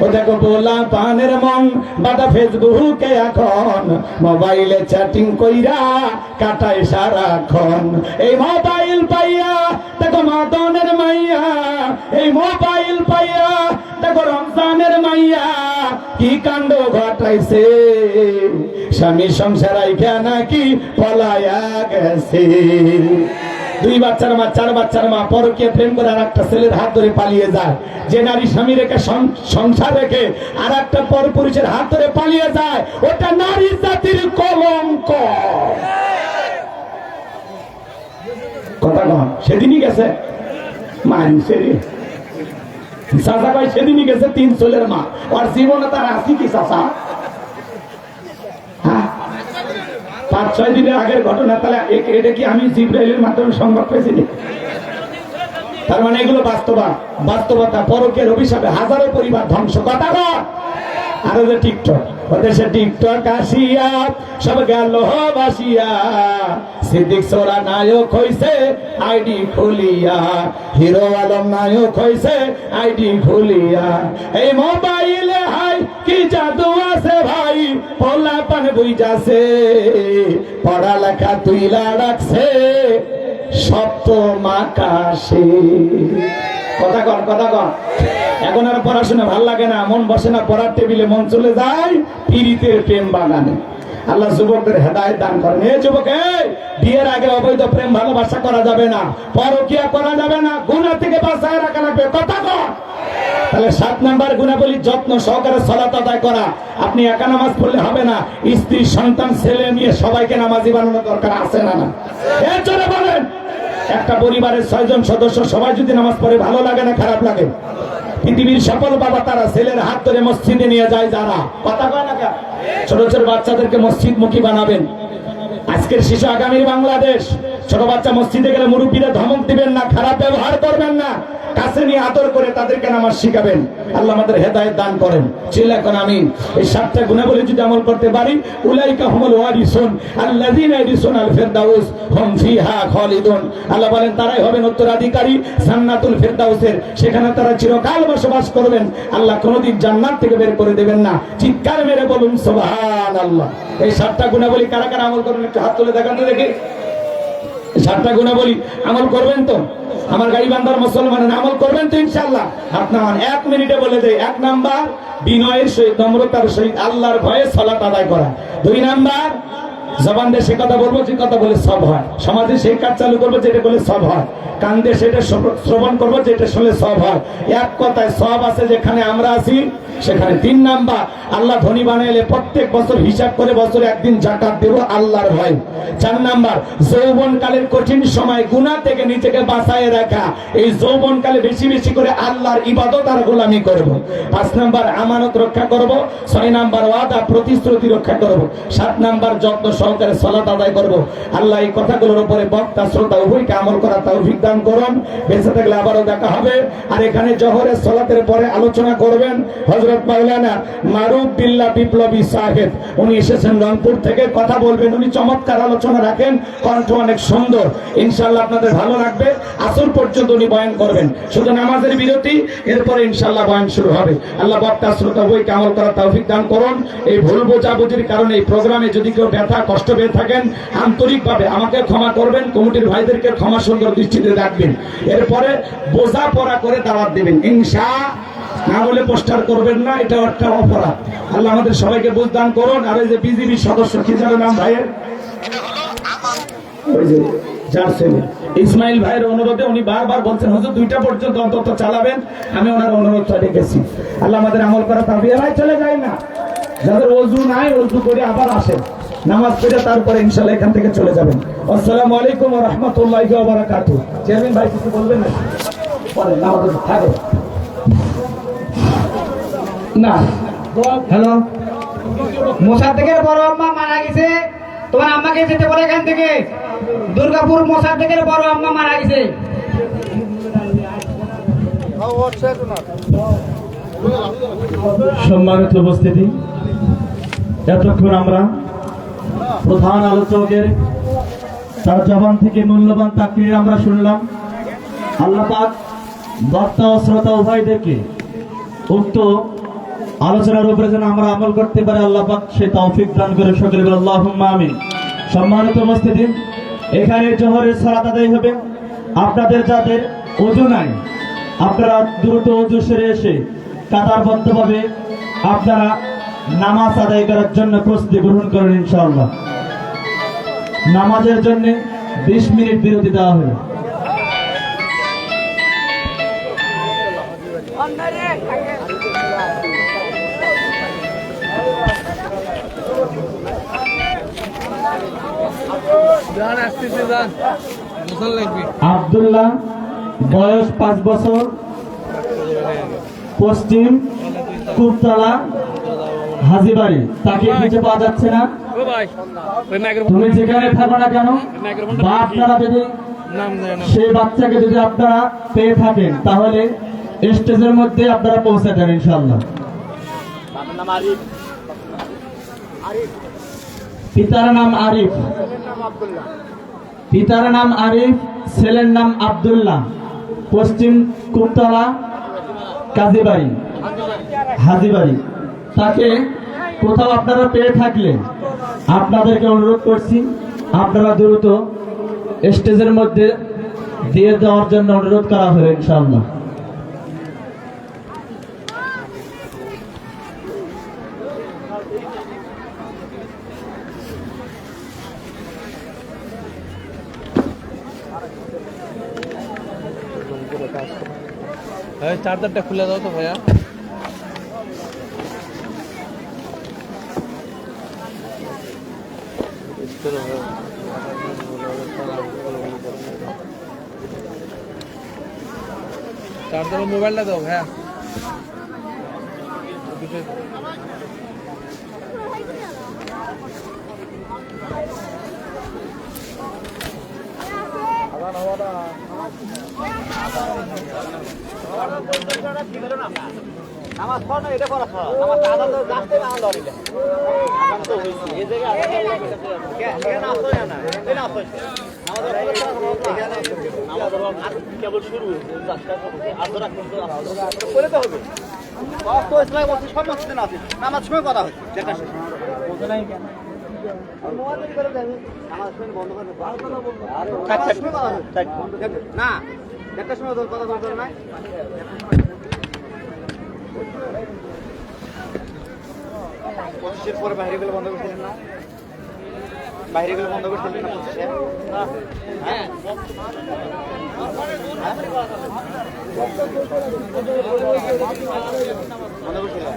ও দেখো ভোলা পানের মন বাটা ফেসবুকে এখন, মোবাইলে চ্যাটিং কইরা কাটায় সারাক্ষণ। এই মোবাইল পাইয়া দেখো মাদনের মাইয়া, এই মোবাইল পাইয়া দেখো রমজানের মাইয়া কি কাণ্ড ঘটাইছে। স্বামী সংসার আইকা নাকি পলায়া গেছে। 2 বাচ্চার মা, 4 বাচ্চার মা পরকীয়া প্রেম করে আর একটা ছেলের হাত ধরে পালিয়ে যায়। যে নারী স্বামী রেখে সংসার রেখে আর একটা পরপুরুষের হাত ধরে পালিয়ে যায়, ওটা নারী জাতির কলঙ্ক। কথা কম, সেদিনই গেছে মানছে রে চাচা ভাই, সেদিনই গেছে 3 ছেলের মা। আর জীবনে তার আসি কি চাচা? 5-6 দিনের আগের ঘটনা। তাহলে এটা কি আমি জিব্রাইলের মাধ্যমে সংবাদ পেয়েছি? তার মানে এগুলো বাস্তবতা। পরকের অভিশাপে হাজারো পরিবার ধ্বংস। কথা কর। আর যে টিকটক, ওদের সে টিকটক আসিয়া সব গেল বাসিয়া। সিদ্দিক সোরা নায়ক হইছে আইডি খুলিয়া, হিরো আলম নায়ক হইছে আইডি খুলিয়া। এই মোবাইলে হাই কি জাদু আছে ভাই, পোলা পান বুঝাছে, পড়ালেখা তুইলা রাখছে সপ্তম আকাশে। কথা কন, কথা কন। এখন আর পড়াশোনা ভাল লাগে না, মন বসে না পড়ার টেবিলে, মন চলে যায় পীড়িতের প্রেম বাগানে। আল্লাহ যুবকদের হেদায়েত দান করেন। এই যুবক, বিয়ের আগে অবৈধ প্রেম ভালোবাসা করা যাবে না, পরকীয়া করা যাবে না, গুনাহ থেকে বাঁচায় রাখা লাগবে। কথা কন। তাহলে 7 নাম্বার গুণাবলী, যত্ন সহকারে সালাত আদায় করা। আপনি একা নামাজ পড়লে হবে না, স্ত্রী সন্তান ছেলে নিয়ে সবাইকে নামাজি বানানো দরকার, আছে না না? এর জন্য বলেন, একটা পরিবারের 6 জন সদস্য সবাই যদি নামাজ পড়ে, ভালো লাগে না খারাপ লাগে? পৃথিবীর সফল বাবা তারা ছেলের হাত ধরে মসজিদে নিয়ে যায় যারা। কথা কয় না কেন? ছোট ছোট বাচ্চাদেরকে মসজিদ মুখী বানাবেন। আজকের শিশু আগামীর বাংলাদেশ। ছোট বাচ্চা মসজিদে গেলে মুরব্বীরা ধমক দিবেন না, খারাপ ব্যবহার করবেন না, কাছে নিয়ে আদর করে তাদেরকে নামাজ শিখাবেন। আল্লাহ আমাদের হেদায়েত দান করেন। চিল্লা এখন আমিন। এই 7টা গুণাবলী যদি আমল করতে পারি, উলাইকা হুমুল ওয়ারিসুন আল্লাযীনা ইয়ারিসুনাল ফিরদাউস হুম ফিহা খালিদুন। আল্লাহ বলেন তারাই হবেন উত্তরাধিকারী জান্নাতুল ফিরদাউসের, সেখানে তারা চিরকাল বসবাস করবেন। আল্লাহ কোনোদিন জান্নাত থেকে বের করে দেবেন না। চিৎকার মেরে বলুন সুবহানাল্লাহ। এই 7টা গুণাবলী কারা কারা আমল করবেন একটু হাত তুলে দেখান তো দেখি। 7টা গুণাবলী আমল করবেন তো? আমার গাইবান্ধার মুসলমানের আমল করবেন তো ইনশাআল্লাহ? হাত নামান। 1 মিনিটে বলে দেই। 1 নাম্বার বিনয়ের সহিত নম্রতার সহিত আল্লাহর ভয়ে সালাত আদায় করা। 2 নাম্বার জবান দিয়ে সে কথা বলবো যে কথা বলে সব হয়। সমাজে সেই কাজ চালু করবো যেটা বলে সব হয়। কান দিয়ে সেটা শ্রবণ করবো যেটা শুনলে সব হয়। এক কথায় সব আছে যেখানে আমরা আছি সেখানে। 3 নাম্বার আল্লাহ ধনী বানাইলে প্রত্যেক বছর হিসাব করে বছরে একদিন যাকাত দেব আল্লাহর ভয়। 4 নাম্বার যৌবনকালের কঠিন সময় গুনাহ থেকে নিজেকে বাঁচায় রাখা। এই যৌবনকালে বেশি বেশি করে আল্লাহর ইবাদত আর গোলামি করব। 5 নাম্বার আমানত রক্ষা করব। 6 নাম্বার ওয়াদা প্রতিশ্রুতি রক্ষা করব। 7 নাম্বার যত্ন সহকারে সালাত আদায় করব। আল্লাহ এই কথাগুলোর উপরে বক্তা শ্রোতা উভয়কে আমল করা তৌফিক দান করুন। বেঁচে থাকলে আবারও দেখা হবে। আর এখানে জোহরের সালাতের পরে আলোচনা করবেন হযরত মাওলানা মারুফ বিল্লাহ বিপ্লবী সাহেব। উনি এসেছেন রংপুর থেকে, কথা বলবেন। উনি চমৎকার আলোচনা রাখেন, কণ্ঠ অনেক সুন্দর। ইনশাআল্লাহ আপনাদের ভালো লাগবে। আসর পর্যন্ত উনি বয়ান করবেন, শুধু নামাজের বিরতি, এরপরে ইনশাআল্লাহ বয়ান শুরু হবে। আল্লাহ বক্তা শ্রোতা উভয়কে আমল করা তৌফিক দান করুন। এই ভুল বোঝাবুঝির কারণে এই প্রোগ্রামে যদি কেউ ব্যথা কষ্ট পেয়ে থাকেন আন্তরিকভাবে আমাকে ক্ষমা করবেন, কমিটির ভাইদেরকে ক্ষমা সুন্দর দৃষ্টিতে রাখবেন। এরপরে বোঝাপড়া করে দাওয়াত দিবেন ইনশাআল্লাহ। না বলে পোস্টার করবেন না, এটা একটা অপরাধ। আল্লাহ আমাদের সবাইকে বুঝদান করুন। আর এই যে বিজিবি সদস্য কি যেন নাম ভাইয়ের, ওই যে যার ছেলে ইসমাইল ভাইয়ের অনুরোধে উনি বারবার বলছেন হুজুর 2টা পর্যন্ত অন্তত চালাবেন। আমি ওনার অনুরোধটা রেখেছি। আল্লাহ আমাদের আমল করা তাবিয়া ভাই চলে যায় না, যাদের ওযু নাই ওযু করে আবার আসেন, নামাজ পড়ে তারপরে ইনশাআল্লাহ এখান থেকে চলে যাবেন। আসসালামু আলাইকুম ওয়া রাহমাতুল্লাহি ওয়া বারাকাতুহু। চেয়ারম্যান ভাই কিছু বলবেন না? পরে নামাজ থাকে না। হ্যালো, মোসাদ্দেকের বড় আম্মা মারা গেছে, তোমার আম্মাকে যেতে বলে এখান থেকে। দুর্গাপুর মোসাদ্দেকের বড় আম্মা মারা গেছে। সম্মানিত উপস্থিতি, এতক্ষণ আমরা প্রধান আলোচকের তার জবান থেকে মূল্যবান তাকরীর আমরা শুনলাম। আল্লাহ পাক বক্তা ও শ্রোতা উভয়দেরকে উক্ত আলোচনার উপরে যেন আমরা আমল করতে পারি আল্লাহ পাক সে তৌফিক দান করে সকলে বলি আল্লাহুম্মা আমিন। সম্মানিত উপস্থিতি, এখানে জোহরের সালাত আদায় হবে। আপনাদের যাদের ওযু নাই আপনারা দ্রুত ওযু সেরে এসে কাতারবদ্ধভাবে আপনারা নামাজ আদায় করার জন্য প্রস্তুতি গ্রহণ করেন ইনশাআল্লাহ। নামাজের জন্য 20 মিনিট বিরতি দেওয়া হবে। আব্দুল্লাহ, বয়স 5 বছর, পশ্চিম কুপতলা হাজিবাড়ি। তাকে খুঁজে পাওয়া যাচ্ছে না। তুমি যেখানে থাকো না কেন বা আপনারা যদি সেই বাচ্চাকে যদি আপনারা পেয়ে থাকেন তাহলে স্টেজের মধ্যে আপনারা পৌঁছে দেন ইনশাআল্লাহ। পিতার নাম আরিফ, পিতার নাম আরিফ, ছেলের নাম আব্দুল্লাহ, পশ্চিম কুপতলা কাজীবাড়ি হাজিবাড়ি। তাকে কোথাও আপনারা পেয়ে থাকলে আপনাদেরকে অনুরোধ করছি আপনারা দ্রুত স্টেজের মধ্যে দিয়ে দেওয়ার জন্য অনুরোধ করা হলো ইনশাআল্লাহ। চার্জারটা খুলে দাও তো ভাইয়া। চার্জার মোবাইলটা দাও ভাইয়া। নামাজ পড় না এটা পড়া নামাজ আদা তো রাস্তে না হলো এটা আদা তো হইছে এই জায়গা কে না আসো না এই না আসো আমাদের আর কেবল শুরু যাত্রা আদরা কিন্তু করে তো হবে বাপ তো ইসলাম বলছে সব মসজিদে না আছে নামাজ সময় কথা হচ্ছে যেটা বলতে নাই কেন মোয়াজ্জিন করে দেন নামাজ সময় বন্ধ করে না একটা সময় কথা বলতে না পঁচিশের পরে বাইরে গেলে বন্ধ করছিলেন না বাইরে গেলে বন্ধ করছিলেন না 25-এ হ্যাঁ বন্ধ করছিলেন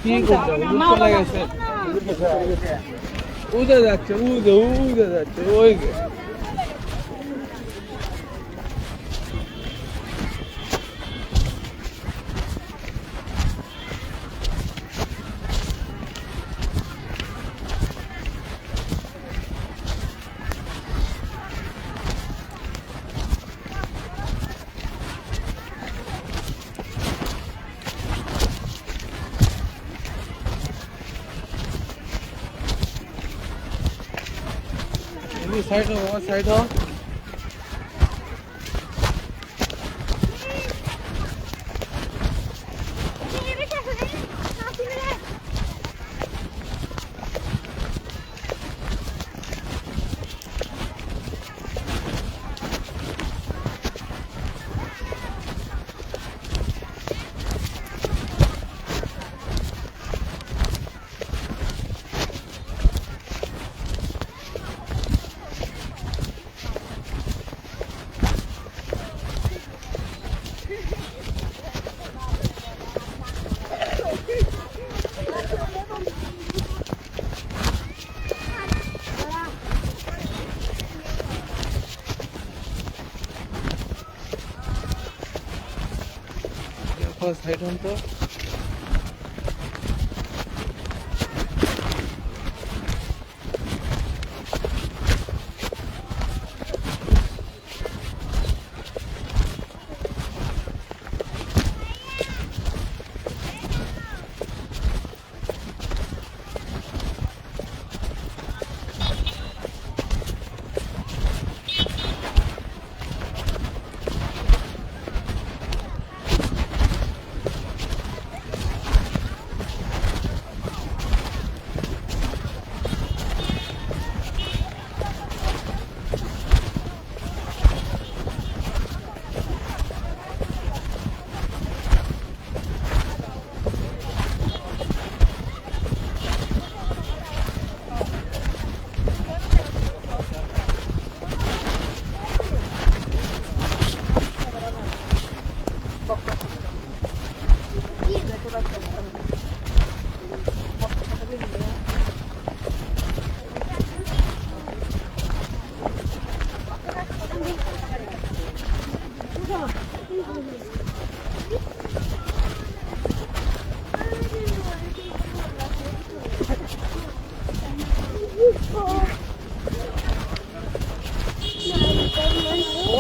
কি করতে হবে চলে গেছে উদে যাচ্ছে উদে যাচ্ছে ওই সাইড হো সাইড হো সাইড হন তো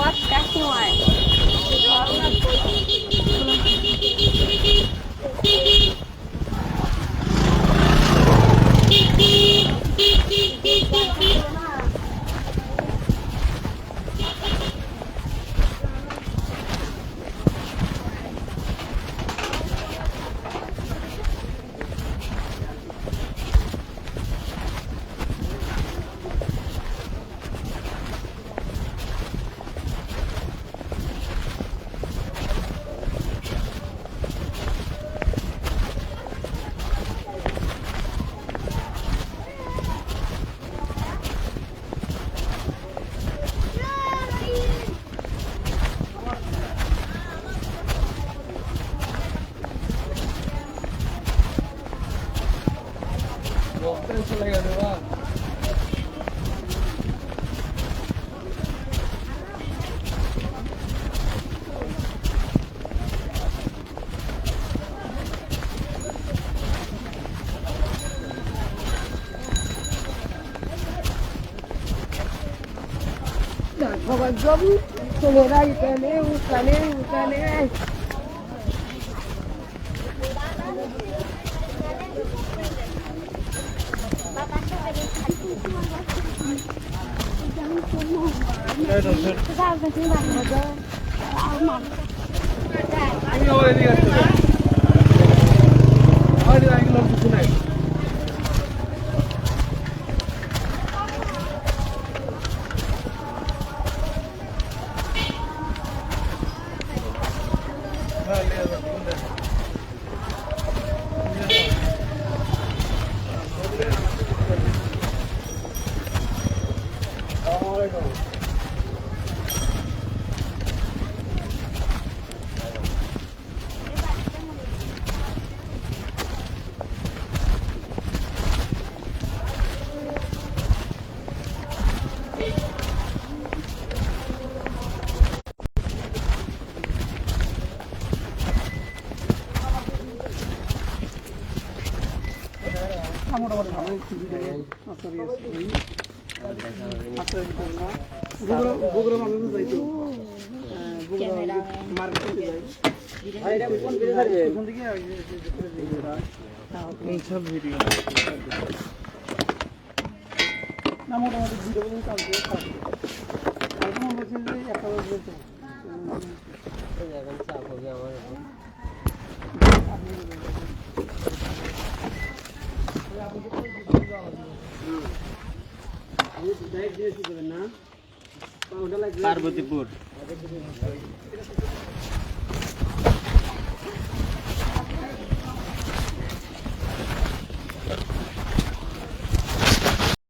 What? That's why. পার্বতীপুর